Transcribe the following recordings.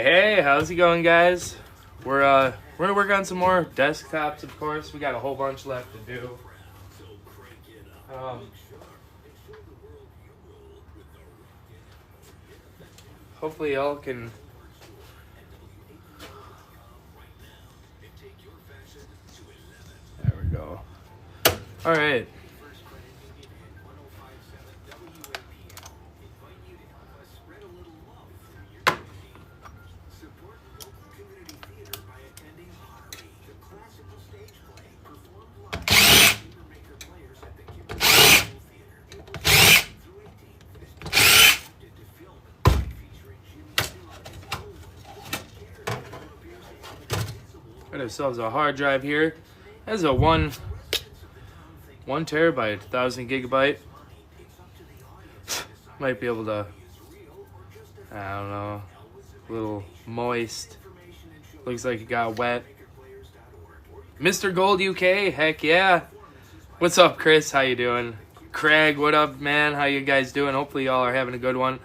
Hey, how's it going, guys? We're gonna work on some more desktops, of course. We got a whole bunch left to do. Hopefully y'all can. There we go. All right. Got ourselves a hard drive here. That's a one terabyte, 1,000 gigabyte. Might be able to, I don't know, a little moist. Looks like it got wet. Mr. Gold UK, heck yeah. What's up, Chris? How you doing? Craig, what up, man? How you guys doing? Hopefully y'all are having a good one.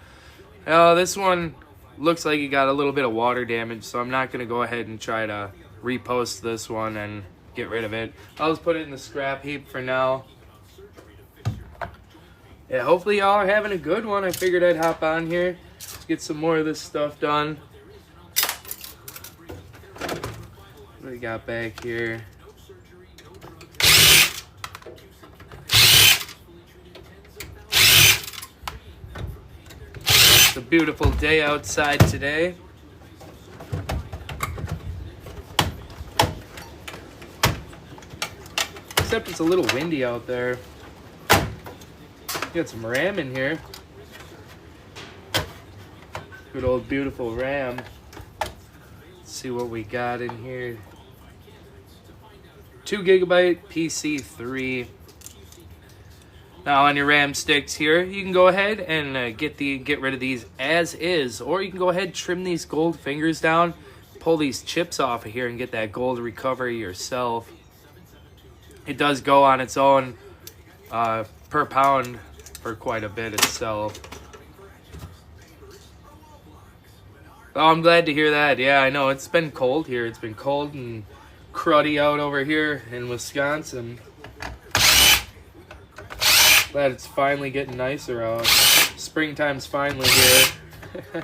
This one looks like it got a little bit of water damage, so I'm not going to go ahead and try to repost this one and get rid of it. I'll just put it in the scrap heap for now. Yeah, hopefully y'all are having a good one. I figured I'd hop on here, let's get some more of this stuff done. What do we got back here? It's a beautiful day outside today. Except it's a little windy out there. Got some RAM in here. Good old beautiful RAM. Let's see what we got in here. 2 gigabyte PC3. Now on your RAM sticks here, you can go ahead and get rid of these as is, or you can go ahead and trim these gold fingers down, pull these chips off of here, and get that gold recovery yourself. It does go on its own per pound for quite a bit itself. Oh, I'm glad to hear that. Yeah, I know it's been cold here. It's been cold and cruddy out over here in Wisconsin. Glad it's finally getting nicer out. Springtime's finally here.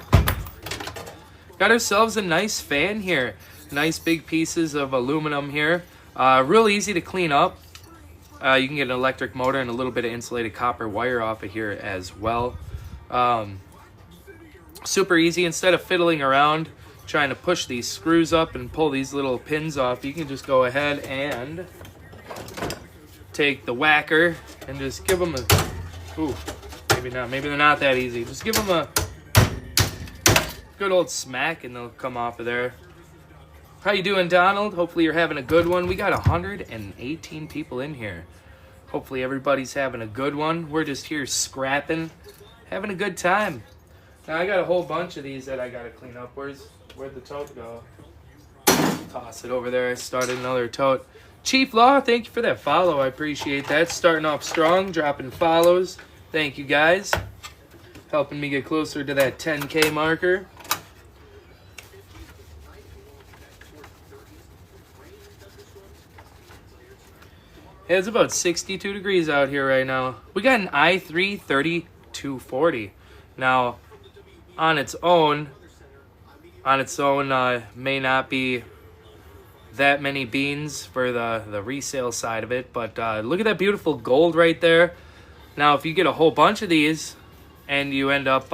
Got ourselves a nice fan here. Nice big pieces of aluminum here. Real easy to clean up. You can get an electric motor and a little bit of insulated copper wire off of here as well. Super easy. Instead of fiddling around trying to push these screws up and pull these little pins off, you can just go ahead and take the whacker and just give them a... Ooh, maybe not. Maybe they're not that easy. Just give them a good old smack and they'll come off of there. How you doing, Donald? Hopefully you're having a good one. We got 118 people in here. Hopefully everybody's having a good one. We're just here scrapping, having a good time. Now I got a whole bunch of these that I gotta clean up. Where'd the tote go? Toss it over there. I started another tote. Chief Law, thank you for that follow. I appreciate that. Starting off strong, dropping follows. Thank you, guys. Helping me get closer to that 10K marker. Yeah, it's about 62 degrees out here right now. We got an i3 3240. Now, on its own, may not be that many beans for the resale side of it, but look at that beautiful gold right there. Now, if you get a whole bunch of these and you end up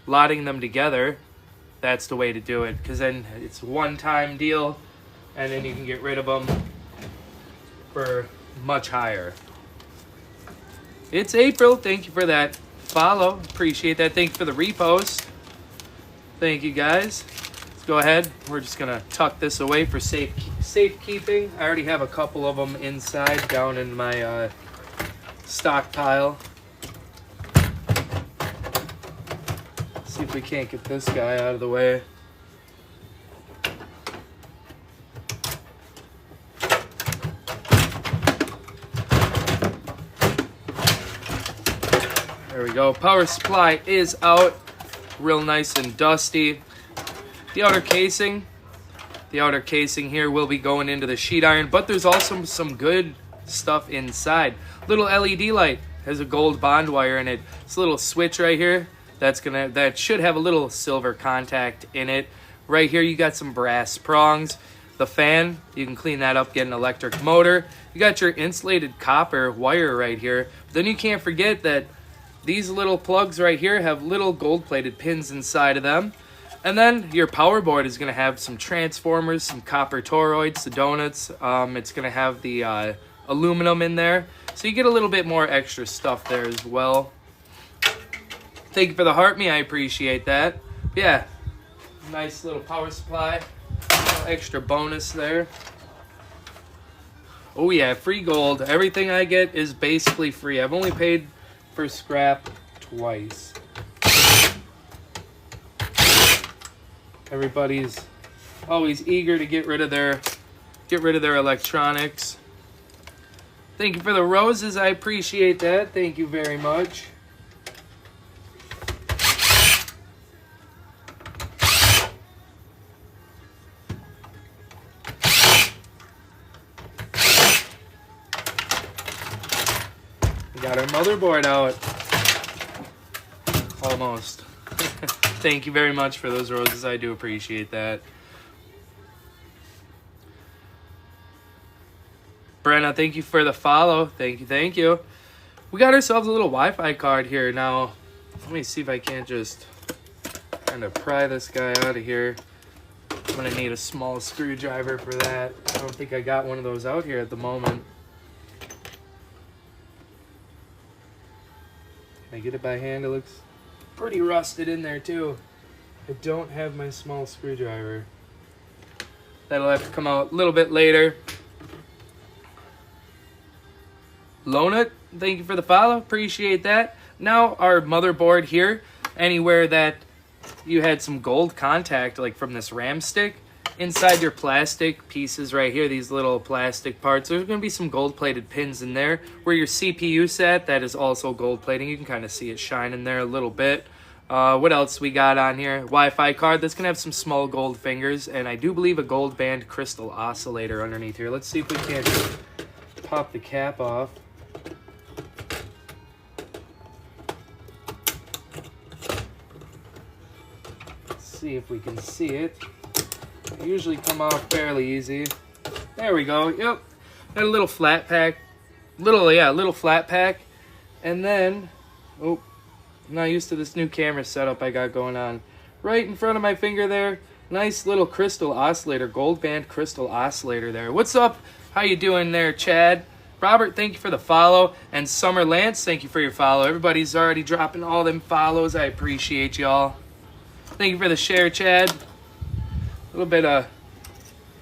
lotting them together, that's the way to do it, because then it's a one-time deal, and then you can get rid of them for much higher. It's April. Thank you for that follow. Appreciate that. Thank you for the repost. Thank you, guys. Let's go ahead. We're just gonna tuck this away for safekeeping. I already have a couple of them inside down in my stockpile. See if we can't get this guy out of the way. There we go. Power supply is out. Real nice and dusty. the outer casing. The outer casing here will be going into the sheet iron, but there's also some good stuff inside. Little LED light has a gold bond wire in it. This little switch right here, that should have a little silver contact in it. Right here you got some brass prongs. The fan, you can clean that up, get an electric motor. You got your insulated copper wire right here. Then you can't forget that these little plugs right here have little gold-plated pins inside of them. And then your power board is going to have some transformers, some copper toroids, the donuts. It's going to have the aluminum in there. So you get a little bit more extra stuff there as well. Thank you for the heart me, I appreciate that. Yeah, nice little power supply. Extra bonus there. Oh yeah, free gold. Everything I get is basically free. I've only paid for scrap twice. Everybody's always eager to get rid of their electronics. Thank you for the roses. I appreciate that. Thank you very much. We got our motherboard out. Almost. Thank you very much for those roses. I do appreciate that. Brenna, thank you for the follow. Thank you, thank you. We got ourselves a little Wi-Fi card here. Now, let me see if I can't just kind of pry this guy out of here. I'm going to need a small screwdriver for that. I don't think I got one of those out here at the moment. Can I get it by hand? It looks pretty rusted in there too. I don't have my small screwdriver. That'll have to come out a little bit later. Loan it, thank you for the follow, appreciate that. Now our motherboard here, anywhere that you had some gold contact, like from this RAM stick, inside your plastic pieces right here, these little plastic parts, there's going to be some gold plated pins in there. Where your CPU sat, that is also gold plating. You can kind of see it shining there a little bit. What else we got on here? Wi-Fi card that's going to have some small gold fingers, and I do believe a gold band crystal oscillator underneath here. Let's see if we can't pop the cap off. See if we can see it. They usually come off fairly easy. There we go. Yep. Got a little flat pack. Little flat pack. And then, oh, I'm not used to this new camera setup I got going on. Right in front of my finger there, nice little crystal oscillator, gold band crystal oscillator there. What's up? How you doing there, Chad? Robert, thank you for the follow. And Summer Lance, thank you for your follow. Everybody's already dropping all them follows. I appreciate y'all. Thank you for the share, Chad. A little bit of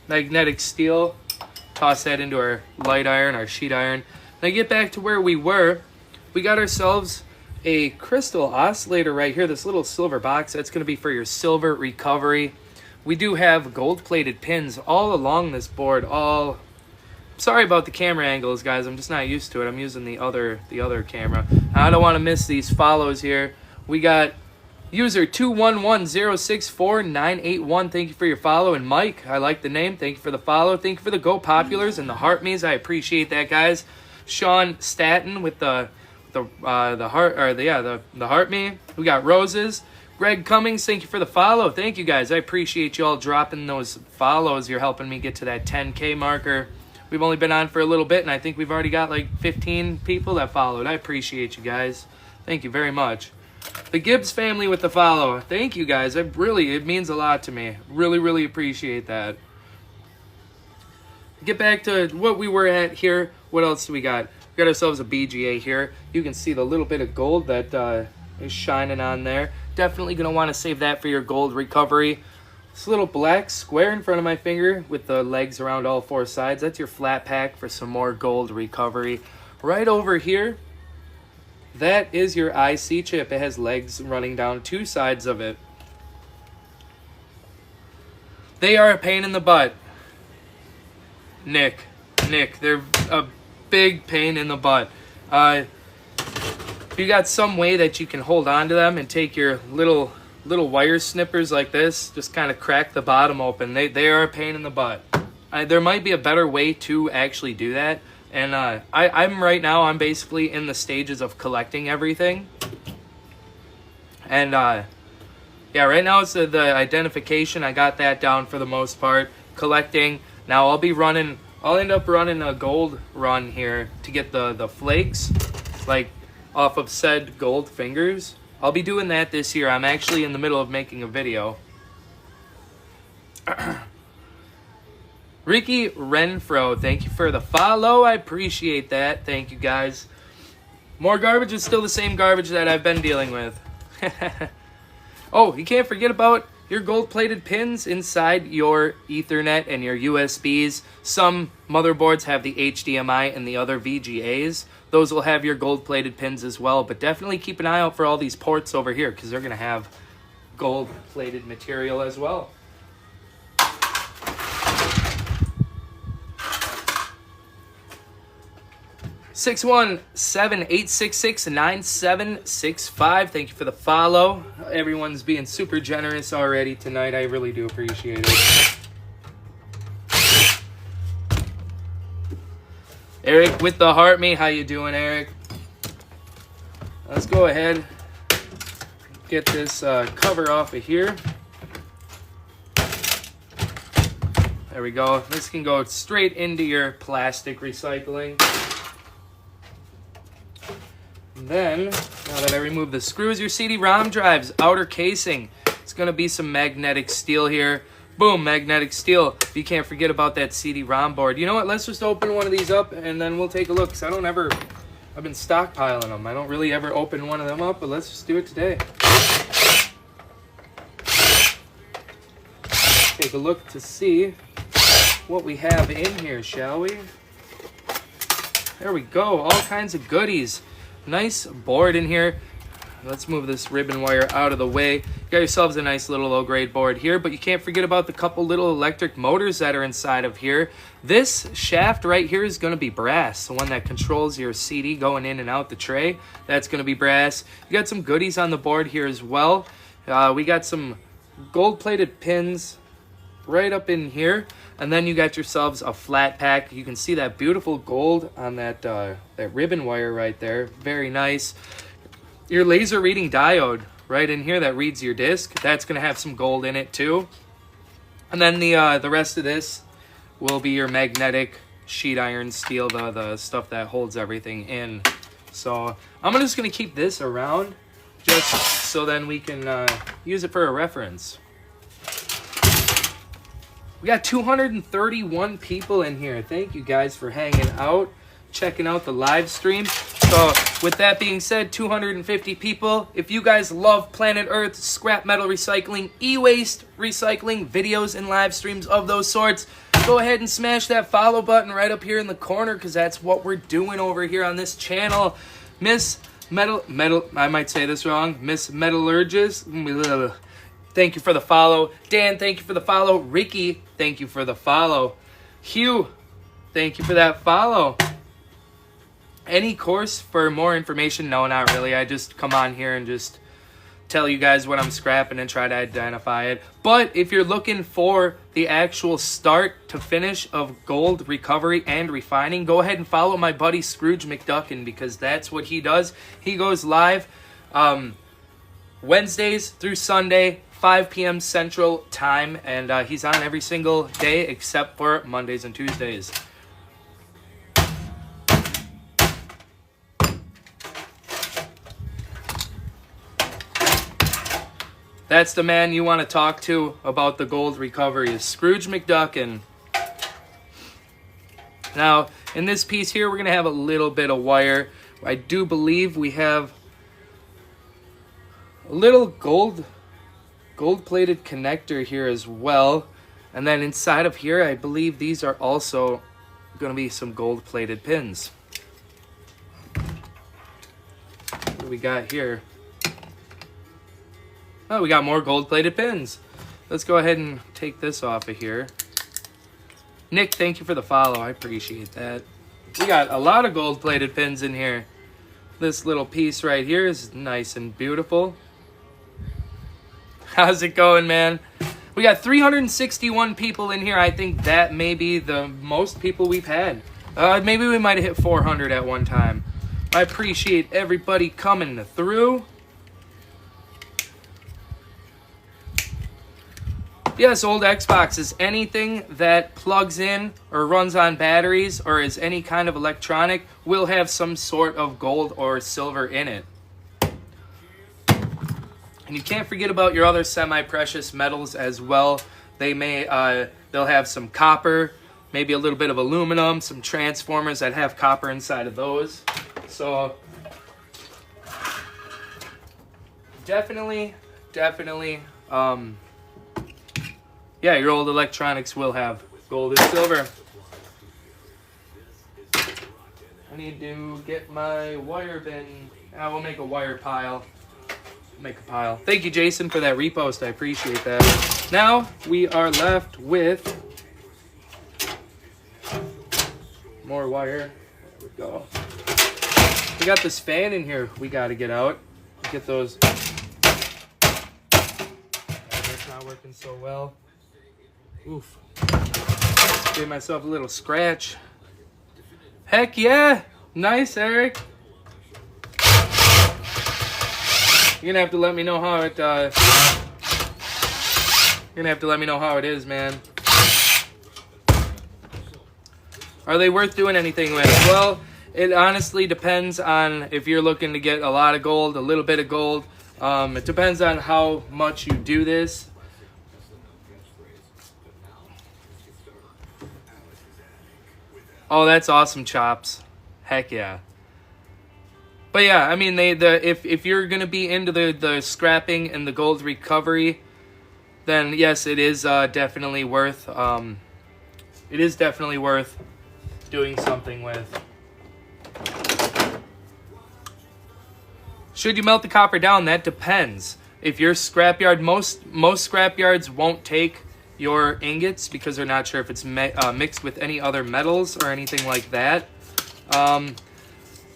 magnetic steel. Toss that into our light iron, our sheet iron. Now get back to where we were. We got ourselves a crystal oscillator right here. This little silver box. That's going to be for your silver recovery. We do have gold-plated pins all along this board. Sorry about the camera angles, guys. I'm just not used to it. I'm using the other camera. I don't want to miss these follows here. We got user 211064981, thank you for your follow. And Mike, I like the name. Thank you for the follow. Thank you for the Go Populars and the Heart Me's. I appreciate that, guys. Sean Staten with the Heart Me. We got roses. Greg Cummings, thank you for the follow. Thank you, guys. I appreciate you all dropping those follows. You're helping me get to that 10K marker. We've only been on for a little bit, and I think we've already got like 15 people that followed. I appreciate you guys. Thank you very much. The Gibbs family with the follow. Thank you, guys. It means a lot to me. Really appreciate that. Get back to what we were at here. What else do we got? We got ourselves a BGA here. You can see the little bit of gold that is shining on there. Definitely going to want to save that for your gold recovery. This little black square in front of my finger with the legs around all four sides. That's your flat pack for some more gold recovery. Right over here, that is your IC chip. It has legs running down two sides of it. They are a pain in the butt. Nick, they're a big pain in the butt. If you got some way that you can hold on to them and take your little little wire snippers like this just kind of crack the bottom open. They are a pain in the butt. There might be a better way to actually do that. And I'm right now, I'm basically in the stages of collecting everything. And yeah, right now it's the identification. I got that down for the most part. Collecting. Now I'll end up running a gold run here to get the flakes, like off of said gold fingers. I'll be doing that this year. I'm actually in the middle of making a video. Ricky Renfro, thank you for the follow. I appreciate that. Thank you, guys. More garbage is still the same garbage that I've been dealing with. Oh, you can't forget about your gold-plated pins inside your Ethernet and your USBs. Some motherboards have the HDMI and the other VGAs. Those will have your gold-plated pins as well. But definitely keep an eye out for all these ports over here because they're going to have gold-plated material as well. 617-866-9765. Thank you for the follow. Everyone's being super generous already tonight. I really do appreciate it. Eric with the heart me. How you doing, Eric? Let's go ahead, get this cover off of here. There we go. This can go straight into your plastic recycling. Then, now that I remove the screws, your CD-ROM drive's outer casing. It's going to be some magnetic steel here. Boom, magnetic steel. You can't forget about that CD-ROM board. You know what? Let's just open one of these up and then we'll take a look. Because I've been stockpiling them. I don't really ever open one of them up, but let's just do it today. Take a look to see what we have in here, shall we? There we go. All kinds of goodies. Nice board in here. Let's move this ribbon wire out of the way. You got yourselves a nice little low-grade board here, but you can't forget about the couple little electric motors that are inside of here. This shaft right here is going to be brass, the one that controls your CD going in and out the tray. That's going to be brass. You got some goodies on the board here as well. We got some gold-plated pins right up in here, and then you got yourselves a flat pack. You can see that beautiful gold on that ribbon wire right there. Very nice. Your laser reading diode right in here that reads your disc. That's going to have some gold in it too. And then the rest of this will be your magnetic sheet iron steel, the stuff that holds everything in. So I'm just going to keep this around just so then we can use it for a reference. We got 231 people in here. Thank you guys for hanging out, checking out the live stream. So with that being said, 250 people. If you guys love Planet Earth, scrap metal recycling, e-waste recycling, videos and live streams of those sorts, go ahead and smash that follow button right up here in the corner because that's what we're doing over here on this channel. Miss I might say this wrong, Miss Metallurgist. Thank you for the follow. Dan, thank you for the follow. Ricky, thank you for the follow. Hugh, thank you for that follow. Any course for more information? No, not really. I just come on here and just tell you guys what I'm scrapping and try to identify it. But if you're looking for the actual start to finish of gold recovery and refining, go ahead and follow my buddy Scrooge McDuckin because that's what he does. He goes live Wednesdays through Sunday, 5 p.m. Central Time, and he's on every single day except for Mondays and Tuesdays. That's the man you want to talk to about the gold recovery, is Scrooge McDuckin. Now, in this piece here, we're going to have a little bit of wire. I do believe we have a little gold-plated connector here as well. And then inside of here, I believe these are also going to be some gold-plated pins. What do we got here? Oh, we got more gold-plated pins. Let's go ahead and take this off of here. Nick, thank you for the follow. I appreciate that. We got a lot of gold-plated pins in here. This little piece right here is nice and beautiful. How's it going, man? We got 361 people in here. I think that may be the most people we've had. Maybe we might have hit 400 at one time. I appreciate everybody coming through. Yes, old Xboxes. Anything that plugs in or runs on batteries or is any kind of electronic will have some sort of gold or silver in it. And you can't forget about your other semi-precious metals as well. They may, they'll have some copper, maybe a little bit of aluminum, some transformers that have copper inside of those. So definitely, yeah, your old electronics will have gold and silver. I need to get my wire bin. I will make a wire pile. Make a pile. Thank you, Jason, for that repost. I appreciate that. Now we are left with more wire. There we go. We got this fan in here we got to get out. Get those. That's not working so well. Oof. Gave myself a little scratch. Heck yeah. Nice, Eric. You're gonna have to let me know how it is, man. Are they worth doing anything with? Well, it honestly depends on if you're looking to get a lot of gold, a little bit of gold. It depends on how much you do this. Oh, that's awesome, Chops. Heck yeah. But yeah, I mean, if you're gonna be into the scrapping and the gold recovery, then yes, it is definitely worth doing something with. Should you melt the copper down? That depends. If your scrapyard, most scrapyards won't take your ingots because they're not sure if it's mixed with any other metals or anything like that.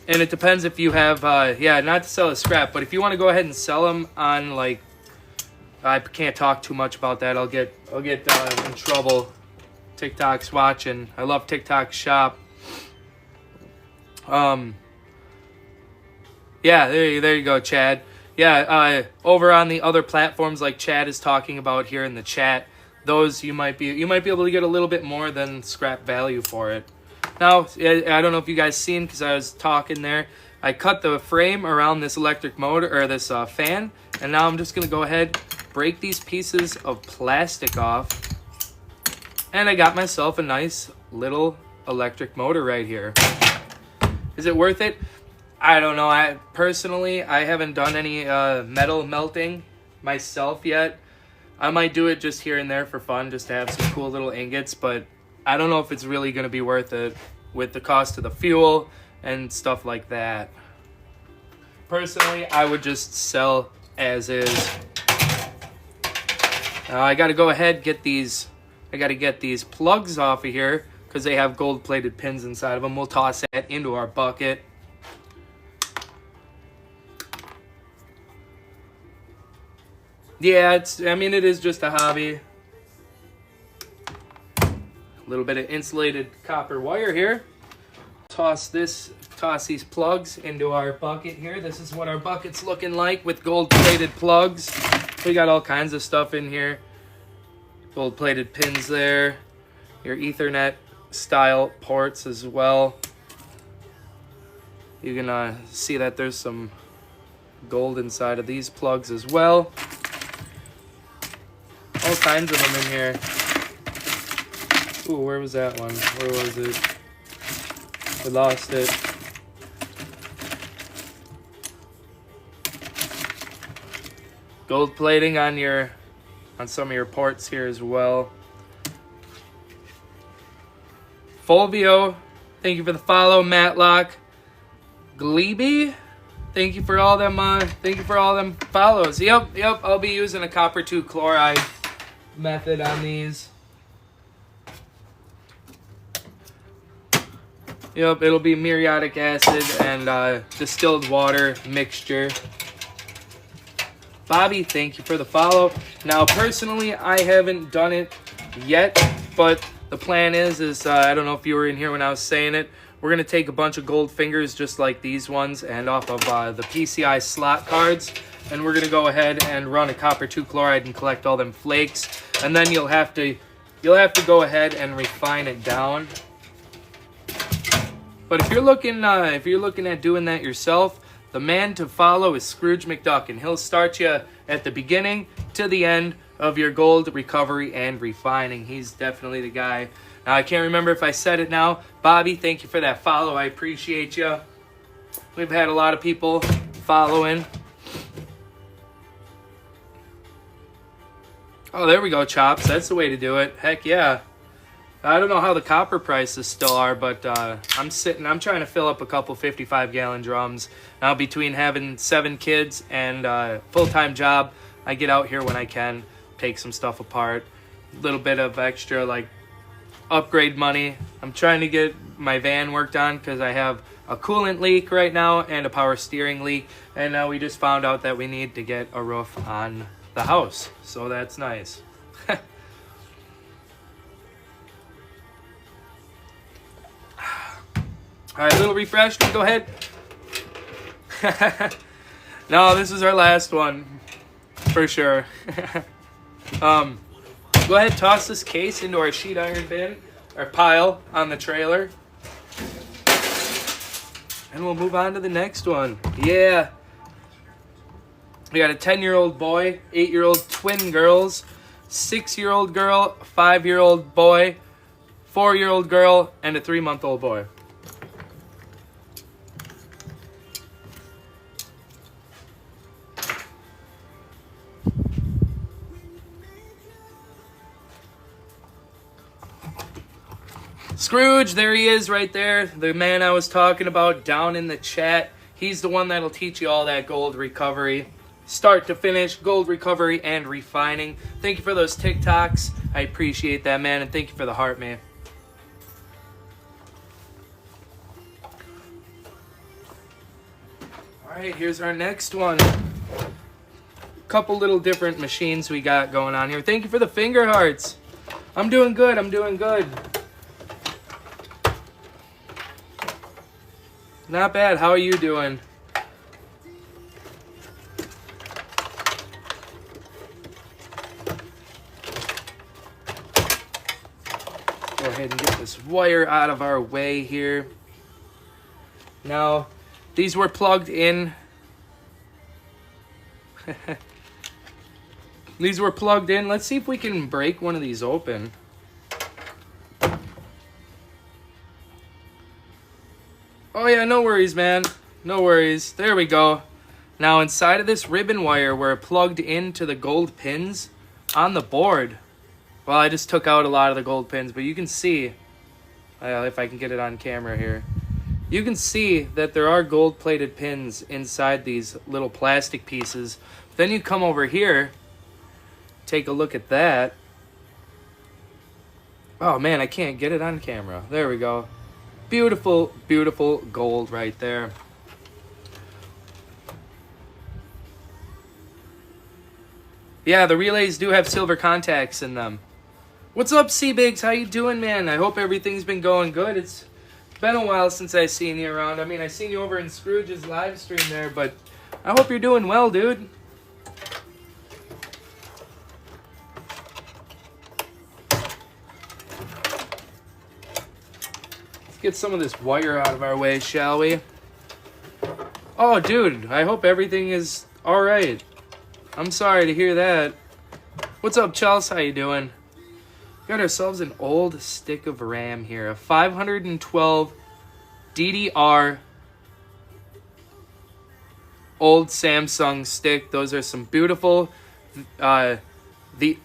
And it depends if you have, yeah, not to sell a scrap, but if you want to go ahead and sell them on, like, I can't talk too much about that. I'll get in trouble. TikTok's watching. I love TikTok shop. Yeah, there you go, Chad. Yeah, over on the other platforms like Chad is talking about here in the chat, those you might be able to get a little bit more than scrap value for it. Now, I don't know if you guys seen because I was talking there. I cut the frame around this electric motor or this fan, and now I'm just gonna go ahead, break these pieces of plastic off, and I got myself a nice little electric motor right here. Is it worth it? I don't know. I haven't done any metal melting myself yet. I might do it just here and there for fun, just to have some cool little ingots, but I don't know if it's really going to be worth it with the cost of the fuel and stuff like that. Personally, I would just sell as is. I got to go ahead get these. I got to get these plugs off of here because they have gold-plated pins inside of them. We'll toss that into our bucket. Yeah, it is just a hobby. A little bit of insulated copper wire here. Toss these plugs into our bucket here. This is what our bucket's looking like with gold-plated plugs. We got all kinds of stuff in here. Gold-plated pins there. Your Ethernet style ports as well. You can see that there's some gold inside of these plugs as well. All kinds of them in here. Ooh, where was that one? Where was it? I lost it. Gold plating on some of your ports here as well. Fulvio, thank you for the follow. Matlock, Glebe, thank you for all them. Thank you for all them follows. Yep. I'll be using a copper 2 chloride method on these. Yep, it'll be muriatic acid and distilled water mixture. Bobby, thank you for the follow. Now, personally, I haven't done it yet, but the plan is I don't know if you were in here when I was saying it. We're going to take a bunch of gold fingers just like these ones and off of the PCI slot cards. And we're going to go ahead and run a copper 2 chloride and collect all them flakes. And then you'll have to go ahead and refine it down. But if you're looking at doing that yourself, the man to follow is Scrooge McDuck, and he'll start you at the beginning to the end of your gold recovery and refining. He's definitely the guy. Now, I can't remember if I said it now. Bobby, thank you for that follow. I appreciate you. We've had a lot of people following. Oh, there we go, Chops. That's the way to do it. Heck yeah. I don't know how the copper prices still are, but I'm trying to fill up a couple 55-gallon drums. Now, between having 7 kids and full-time job, I get out here when I can, take some stuff apart. A little bit of extra, like, upgrade money. I'm trying to get my van worked on because I have a coolant leak right now and a power steering leak. And now we just found out that we need to get a roof on the house. So that's nice. All right, a little refresh. Go ahead. No, this is our last one for sure. Go ahead, toss this case into our sheet iron bin or pile on the trailer, and we'll move on to the next one. Yeah, we got a 10-year-old boy, 8-year-old twin girls, 6-year-old girl, 5-year-old boy, 4-year-old girl, and a 3-month-old boy. Scrooge, there he is right there. The man I was talking about down in the chat. He's the one that'll teach you all that gold recovery. Start to finish, gold recovery and refining. Thank you for those TikToks. I appreciate that, man. And thank you for the heart, man. All right, here's our next one. Couple little different machines we got going on here. Thank you for the finger hearts. I'm doing good. I'm doing good. Not bad. How are you doing? Go ahead and get this wire out of our way here. Now, these were plugged in. These were plugged in. Let's see if we can break one of these open. Oh yeah, no worries, man. No worries. There we go. Now inside of this ribbon wire where it plugged into the gold pins on the board. Well, I just took out a lot of the gold pins, but you can see, if I can get it on camera here, you can see that there are gold-plated pins inside these little plastic pieces. Then you come over here, take a look at that. Oh man, I can't get it on camera. There we go. Beautiful, beautiful gold right there. Yeah, the relays do have silver contacts in them. What's up, C-Biggs? How you doing, man? I hope everything's been going good. It's been a while since I seen you around. I mean, I seen you over in Scrooge's live stream there, but I hope you're doing well, dude. Get some of this wire out of our way, shall we? Oh, dude, I hope everything is all right. I'm sorry to hear that. What's up, Chelsea? How you doing? Got ourselves an old stick of RAM here, a 512 DDR old Samsung stick. Those are some beautiful. The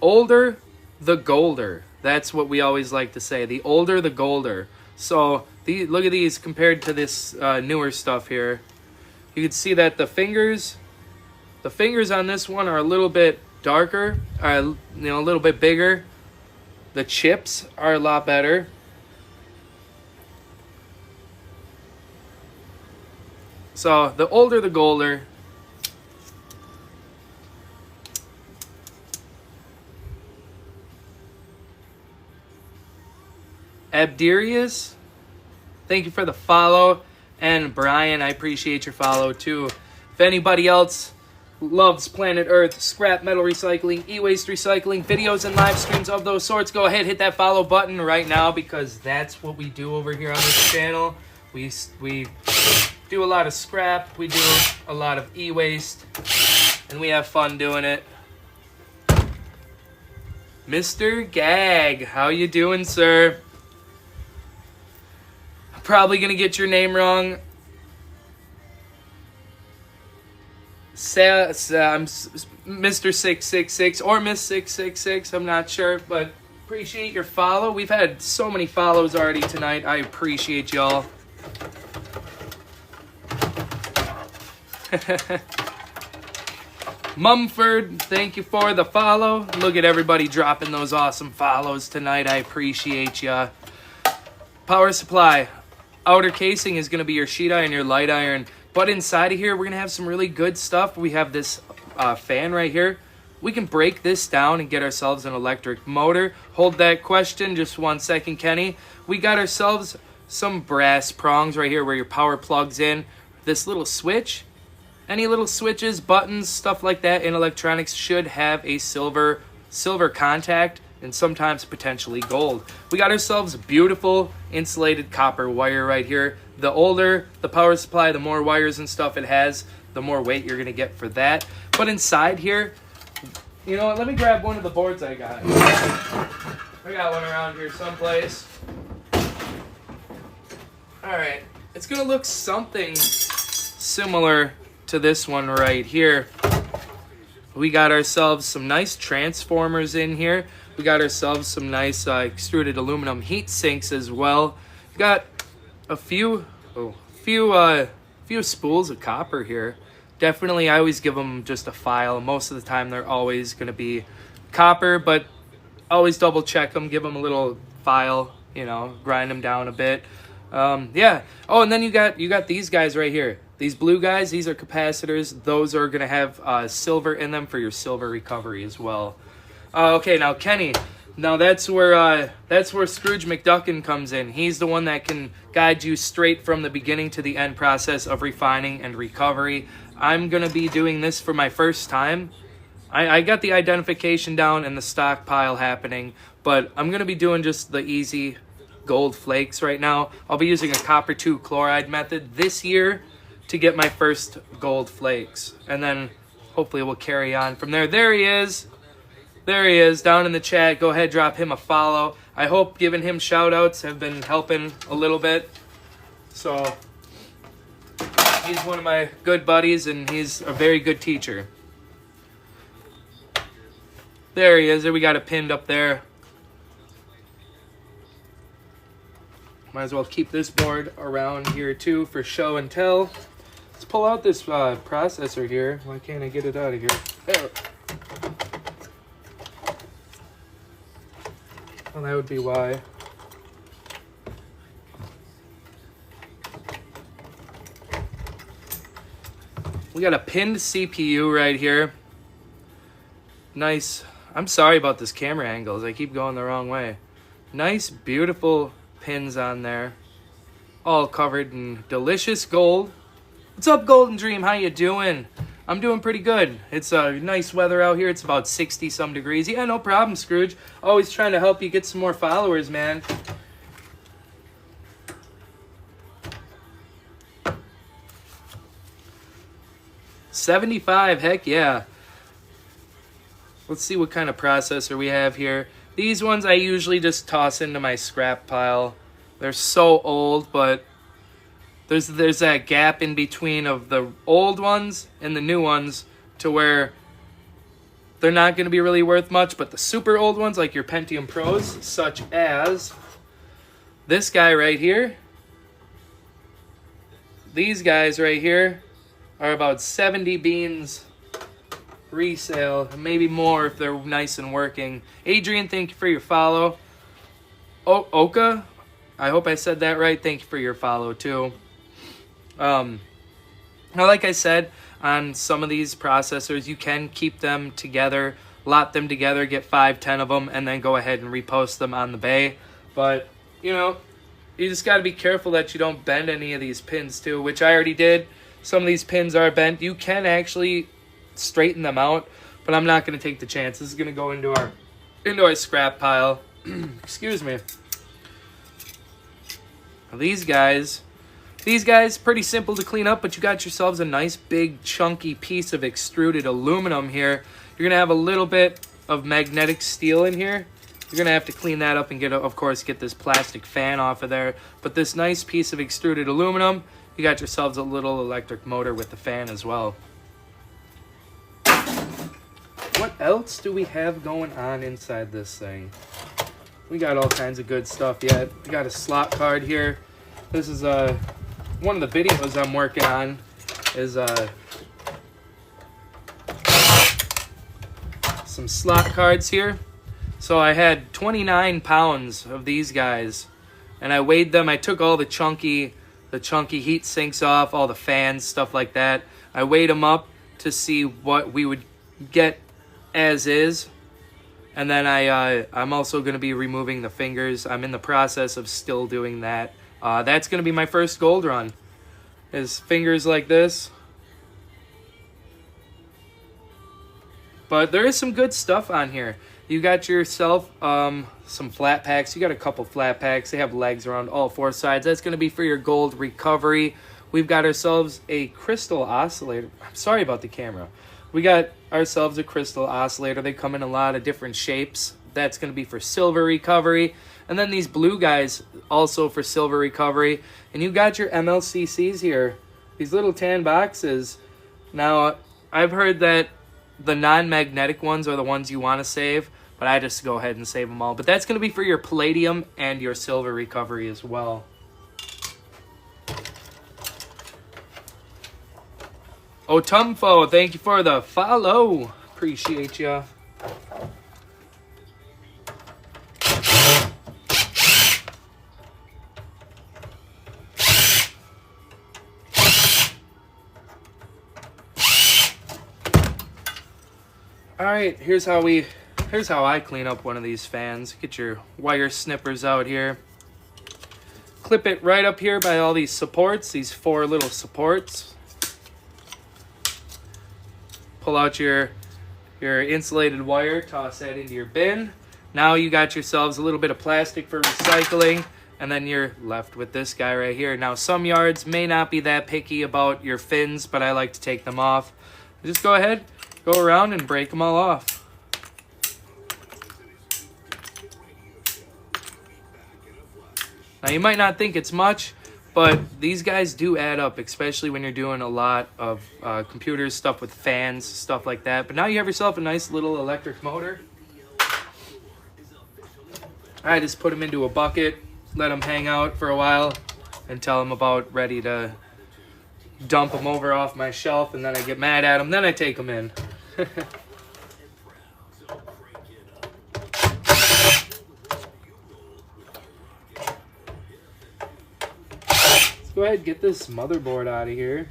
older, the golder. That's what we always like to say. The older, the golder. So look at these compared to this newer stuff here. You can see that the fingers on this one are a little bit darker, a little bit bigger. The chips are a lot better. So the older the golder. Abdirius, thank you for the follow. And Brian, I appreciate your follow too. If anybody else loves Planet Earth, scrap metal recycling, e-waste recycling, videos and live streams of those sorts, go ahead, hit that follow button right now, because that's what we do over here on this channel. We do a lot of scrap, we do a lot of e-waste, and we have fun doing it. Mr. Gag, how you doing, sir? I'm probably gonna get your name wrong. I'm Mr. 666 or Miss 666, I'm not sure, but appreciate your follow. We've had so many follows already tonight. I appreciate y'all. Mumford, thank you for the follow. Look at everybody dropping those awesome follows tonight. I appreciate ya. Power supply. Outer casing is going to be your sheet iron, your light iron. But inside of here, we're going to have some really good stuff. We have this fan right here. We can break this down and get ourselves an electric motor. Hold that question just 1 second, Kenny. We got ourselves some brass prongs right here where your power plugs in. This little switch. Any little switches, buttons, stuff like that in electronics should have a silver contact and sometimes potentially gold. We got ourselves a beautiful insulated copper wire right here. The older the power supply, the more wires and stuff it has, the more weight you're gonna get for that. But inside here, you know what, let me grab one of the boards I got. I got one around here someplace. All right, it's gonna look something similar to this one right here. We got ourselves some nice transformers in here. We got ourselves some nice extruded aluminum heat sinks as well. We got a few spools of copper here. Definitely, I always give them just a file. Most of the time, they're always going to be copper, but always double check them. Give them a little file, you know, grind them down a bit. Yeah. Oh, and then you got these guys right here. These blue guys, these are capacitors. Those are going to have silver in them for your silver recovery as well. Okay, now Kenny, now that's where Scrooge McDuckin comes in. He's the one that can guide you straight from the beginning to the end process of refining and recovery. I'm going to be doing this for my first time. I got the identification down and the stockpile happening, but I'm going to be doing just the easy gold flakes right now. I'll be using a copper 2 chloride method this year to get my first gold flakes, and then hopefully we'll carry on from there. There he is down in the chat. Go ahead, drop him a follow. I hope giving him shout outs have been helping a little bit. So he's one of my good buddies and he's a very good teacher. There he is. We got it pinned up there. Might as well keep this board around here too for show and tell. Let's pull out this processor here. Why can't I get it out of here? There. Well, that would be why. We got a pinned CPU right here. Nice. I'm sorry about this camera angles. I keep going the wrong way. Nice, beautiful pins on there. All covered in delicious gold. What's up, Golden Dream? How you doing? I'm doing pretty good. It's nice weather out here. It's about 60 some degrees. Yeah, no problem, Scrooge. Always trying to help you get some more followers, man. $75, heck yeah. Let's see what kind of processor we have here. These ones I usually just toss into my scrap pile. They're so old, but there's that gap in between of the old ones and the new ones to where they're not going to be really worth much, but the super old ones like your Pentium Pros, such as this guy right here, these guys right here are about 70 beans resale, maybe more if they're nice and working. Adrian, thank you for your follow. Oka, I hope I said that right. Thank you for your follow too. Now, like I said, on some of these processors, you can keep them together, lot them together, get 5-10 of them, and then go ahead and repost them on the bay. But you know, you just got to be careful that you don't bend any of these pins too, which I already did. Some of these pins are bent. You can actually straighten them out, but I'm not going to take the chance. This is going to go into our scrap pile. Excuse me. Now these guys, pretty simple to clean up, but you got yourselves a nice big chunky piece of extruded aluminum here. You're going to have a little bit of magnetic steel in here. You're going to have to clean that up and get this plastic fan off of there. But this nice piece of extruded aluminum, you got yourselves a little electric motor with the fan as well. What else do we have going on inside this thing? We got all kinds of good stuff yet. We got a slot card here. This is one of the videos I'm working on is some slot cards here. So I had 29 pounds of these guys, and I weighed them. I took all the chunky heat sinks off, all the fans, stuff like that. I weighed them up to see what we would get as is. And then I'm also going to be removing the fingers. I'm in the process of still doing that. That's going to be my first gold run, is fingers like this. But there is some good stuff on here. You got yourself some flat packs. You got a couple flat packs. They have legs around all four sides. That's going to be for your gold recovery. We've got ourselves a crystal oscillator. I'm sorry about the camera. We got ourselves a crystal oscillator. They come in a lot of different shapes. That's going to be for silver recovery. And then these blue guys also for silver recovery. And you got your MLCCs here. These little tan boxes. Now, I've heard that the non-magnetic ones are the ones you want to save, but I just go ahead and save them all. But that's going to be for your palladium and your silver recovery as well. Otumfo, thank you for the follow. Appreciate ya. Alright, here's how I clean up one of these fans. Get your wire snippers out here. Clip it right up here by all these supports, these four little supports. Pull out your insulated wire, toss that into your bin. Now you got yourselves a little bit of plastic for recycling, and then you're left with this guy right here. Now some yards may not be that picky about your fins, but I like to take them off. Just go ahead, go around and break them all off. Now you might not think it's much, but these guys do add up, especially when you're doing a lot of computers, stuff with fans, stuff like that. But now you have yourself a nice little electric motor. I just put them into a bucket, let them hang out for a while until I'm about ready to dump them over off my shelf, and then I get mad at them, then I take them in. Go ahead and get this motherboard out of here.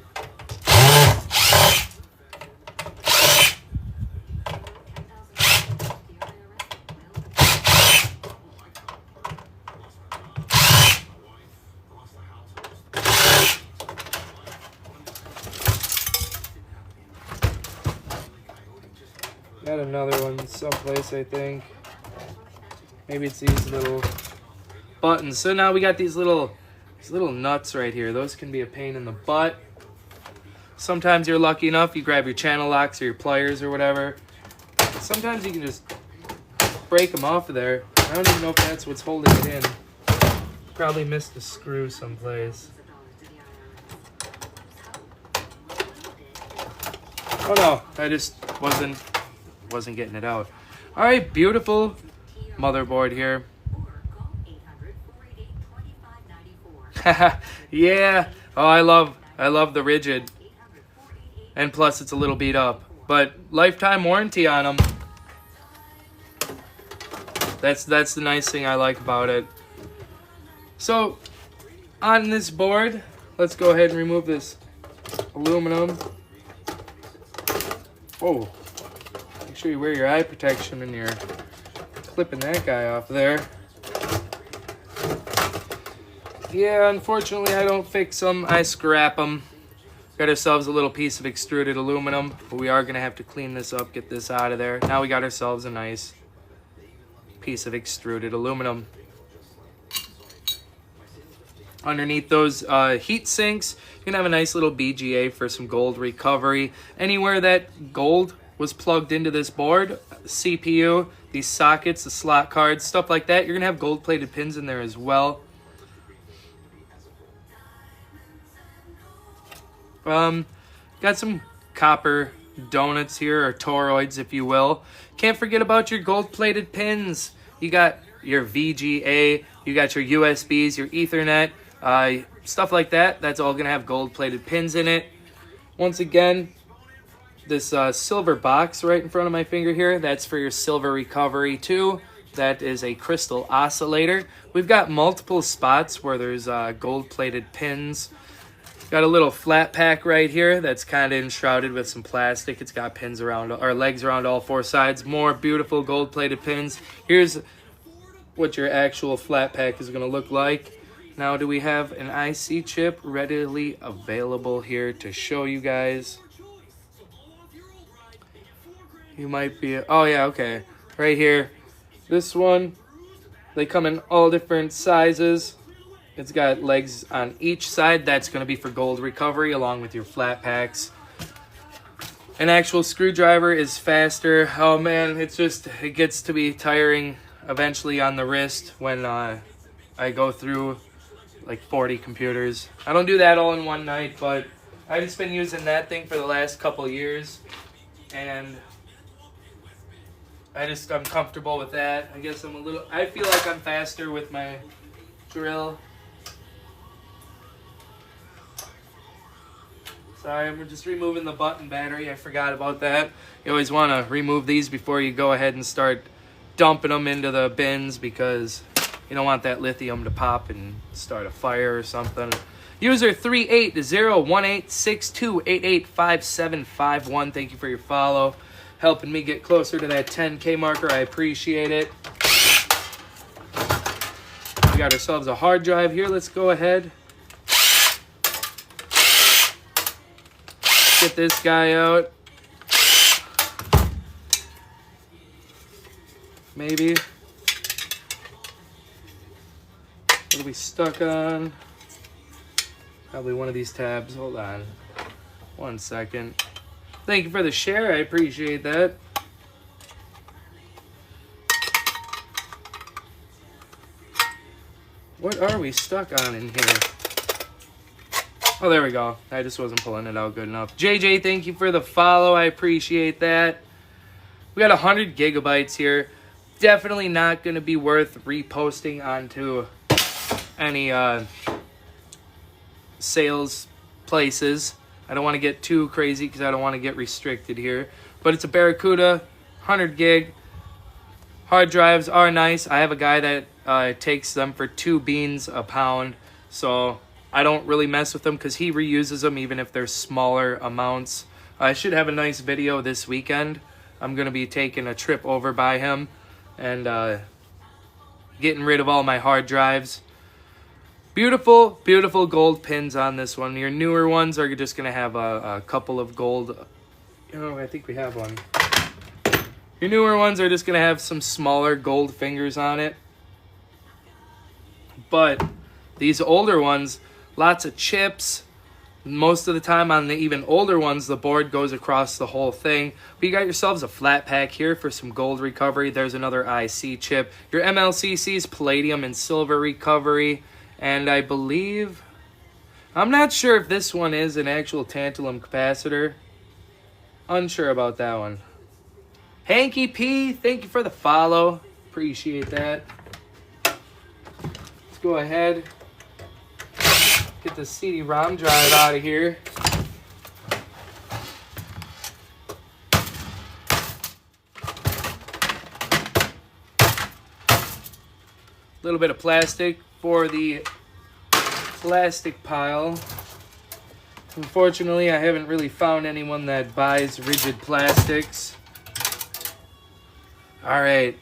Got another one someplace, I think. Maybe it's these little buttons. So now we got these little nuts right here. Those can be a pain in the butt. Sometimes you're lucky enough, you grab your channel locks or your pliers or whatever. Sometimes you can just break them off of there. I don't even know if that's what's holding it in. Probably missed a screw someplace. Oh no, I just wasn't getting it out. All right, beautiful motherboard here. Yeah. Oh, I love the rigid. And plus it's a little beat up. But lifetime warranty on them. That's the nice thing I like about it. So, on this board, let's go ahead and remove this aluminum. Oh. Make sure you wear your eye protection when you're clipping that guy off there. Yeah, unfortunately I don't fix them, I scrap them. Got ourselves a little piece of extruded aluminum, but we are going to have to clean this up, get this out of there. Now we got ourselves a nice piece of extruded aluminum. Underneath those heat sinks, you can have a nice little BGA for some gold recovery. Anywhere that gold was plugged into this board, CPU, these sockets, the slot cards, stuff like that, you're going to have gold-plated pins in there as well. Got some copper donuts here, or toroids if you will. Can't forget about your gold-plated pins. You got your VGA, you got your USBs, your Ethernet, stuff like that. That's all going to have gold-plated pins in it. Once again, this silver box right in front of my finger here, that's for your silver recovery too. That is a crystal oscillator. We've got multiple spots where there's gold-plated pins. Got a little flat pack right here that's kind of enshrouded with some plastic. It's got pins around, or legs around all four sides. More beautiful gold-plated pins. Here's what your actual flat pack is going to look like. Now, do we have an IC chip readily available here to show you guys? You might be... Oh, yeah, okay. Right here. This one, they come in all different sizes. It's got legs on each side. That's going to be for gold recovery along with your flat packs. An actual screwdriver is faster. Oh man, it gets to be tiring eventually on the wrist when I go through like 40 computers. I don't do that all in one night, but I've just been using that thing for the last couple years, and I'm comfortable with that. I guess I feel like I'm faster with my drill. Sorry, I'm just removing the button battery. I forgot about that. You always want to remove these before you go ahead and start dumping them into the bins, because you don't want that lithium to pop and start a fire or something. User 3801862885751. Thank you for your follow. Helping me get closer to that 10K marker. I appreciate it. We got ourselves a hard drive here. Let's go ahead. Get this guy out. Maybe. What are we stuck on? Probably one of these tabs. Hold on. 1 second. Thank you for the share. I appreciate that. What are we stuck on in here? Oh, there we go. I just wasn't pulling it out good enough. JJ, thank you for the follow. I appreciate that. We got 100 gigabytes here. Definitely not going to be worth reposting onto any sales places. I don't want to get too crazy because I don't want to get restricted here. But it's a Barracuda, 100 gig. Hard drives are nice. I have a guy that takes them for 2 beans a pound. So I don't really mess with them because he reuses them even if they're smaller amounts. I should have a nice video this weekend. I'm going to be taking a trip over by him and getting rid of all my hard drives. Beautiful, beautiful gold pins on this one. Your newer ones are just going to have a couple of gold. Oh, I think we have one. Your newer ones are just going to have some smaller gold fingers on it. But these older ones, lots of chips. Most of the time on the even older ones, the board goes across the whole thing. But you got yourselves a flat pack here for some gold recovery. There's another IC chip. Your MLCC's palladium and silver recovery. And I believe, I'm not sure if this one is an actual tantalum capacitor. Unsure about that one. Hanky P, thank you for the follow. Appreciate that. Let's go ahead. Get the CD-ROM drive out of here. A little bit of plastic for the plastic pile. Unfortunately, I haven't really found anyone that buys rigid plastics. All right,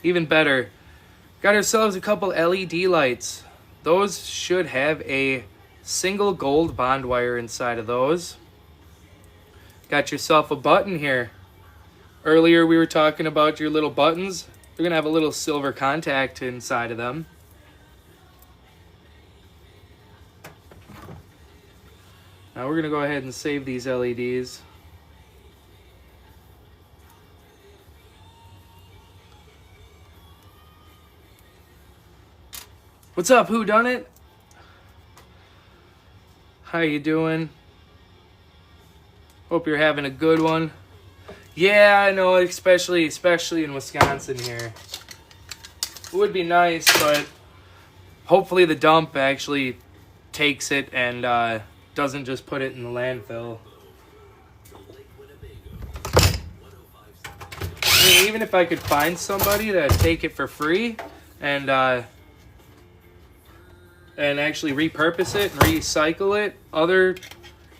even better. Got ourselves a couple LED lights. those should have a single gold bond wire inside of those. Got yourself a button here. Earlier we were talking about your little buttons. They're going to have a little silver contact inside of them. Now we're going to go ahead and save these LEDs. What's up, who done it? How you doing? Hope you're having a good one. Yeah, I know, especially in Wisconsin here. It would be nice, but hopefully the dump actually takes it and doesn't just put it in the landfill. I mean, even if I could find somebody to take it for free and actually repurpose it and recycle it, other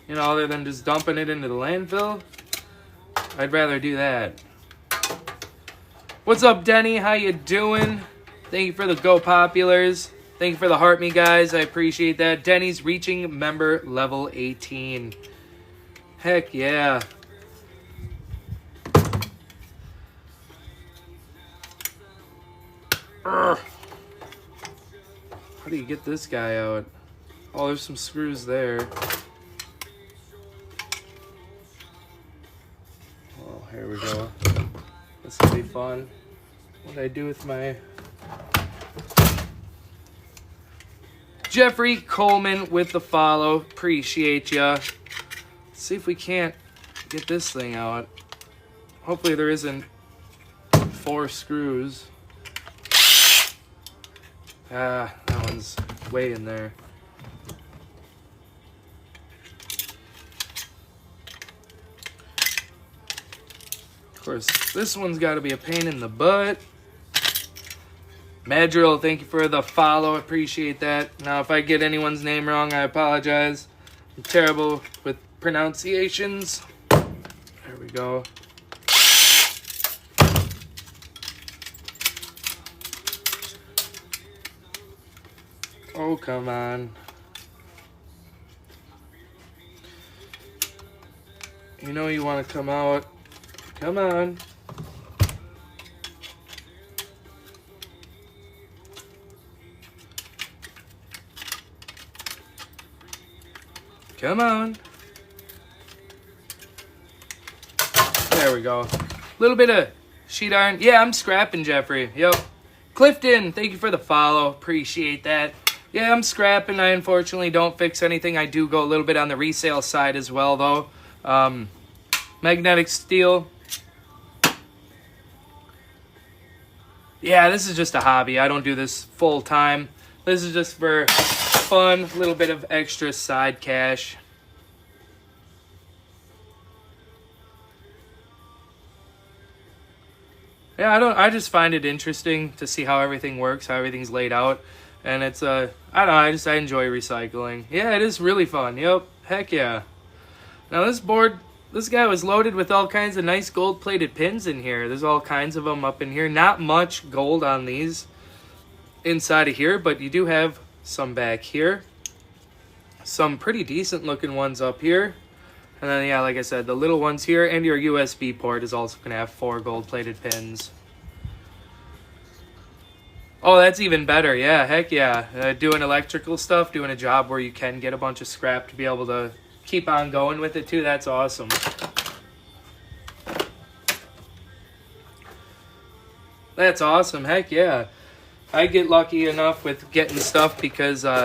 than just dumping it into the landfill, I'd rather do that. What's up, Denny? How you doing? Thank you for the Go Populars. Thank you for the Heart Me, guys. I appreciate that. Denny's reaching member level 18. Heck yeah. Urgh. How do you get this guy out? Oh, there's some screws there. Oh, here we go. This will be fun. What did I do with my... Jeffrey Coleman with the follow. Appreciate ya. Let's see if we can't get this thing out. Hopefully there isn't 4 screws. Ah, that one's way in there. Of course, this one's got to be a pain in the butt. Madrill, thank you for the follow. Appreciate that. Now, if I get anyone's name wrong, I apologize. I'm terrible with pronunciations. There we go. Oh, come on. You know you want to come out. Come on. Come on. There we go. A little bit of sheet iron. Yeah, I'm scrapping, Jeffrey. Yep. Clifton, thank you for the follow. Appreciate that. Yeah, I'm scrapping. I unfortunately don't fix anything. I do go a little bit on the resale side as well, though. Magnetic steel. Yeah, this is just a hobby. I don't do this full time. This is just for fun, a little bit of extra side cash. Yeah, I just find it interesting to see how everything works, how everything's laid out. And it's I don't know, I enjoy recycling. Yeah, it is really fun. Yep. Heck yeah. Now this guy was loaded with all kinds of nice gold-plated pins in here. There's all kinds of them up in here. Not much gold on these inside of here, but you do have some back here. Some pretty decent looking ones up here. And then, yeah, like I said, the little ones here, and your USB port is also going to have 4 gold-plated pins. Oh, that's even better. Yeah, heck yeah. Doing electrical stuff, doing a job where you can get a bunch of scrap to be able to keep on going with it too. That's awesome. That's awesome. Heck yeah. I get lucky enough with getting stuff because I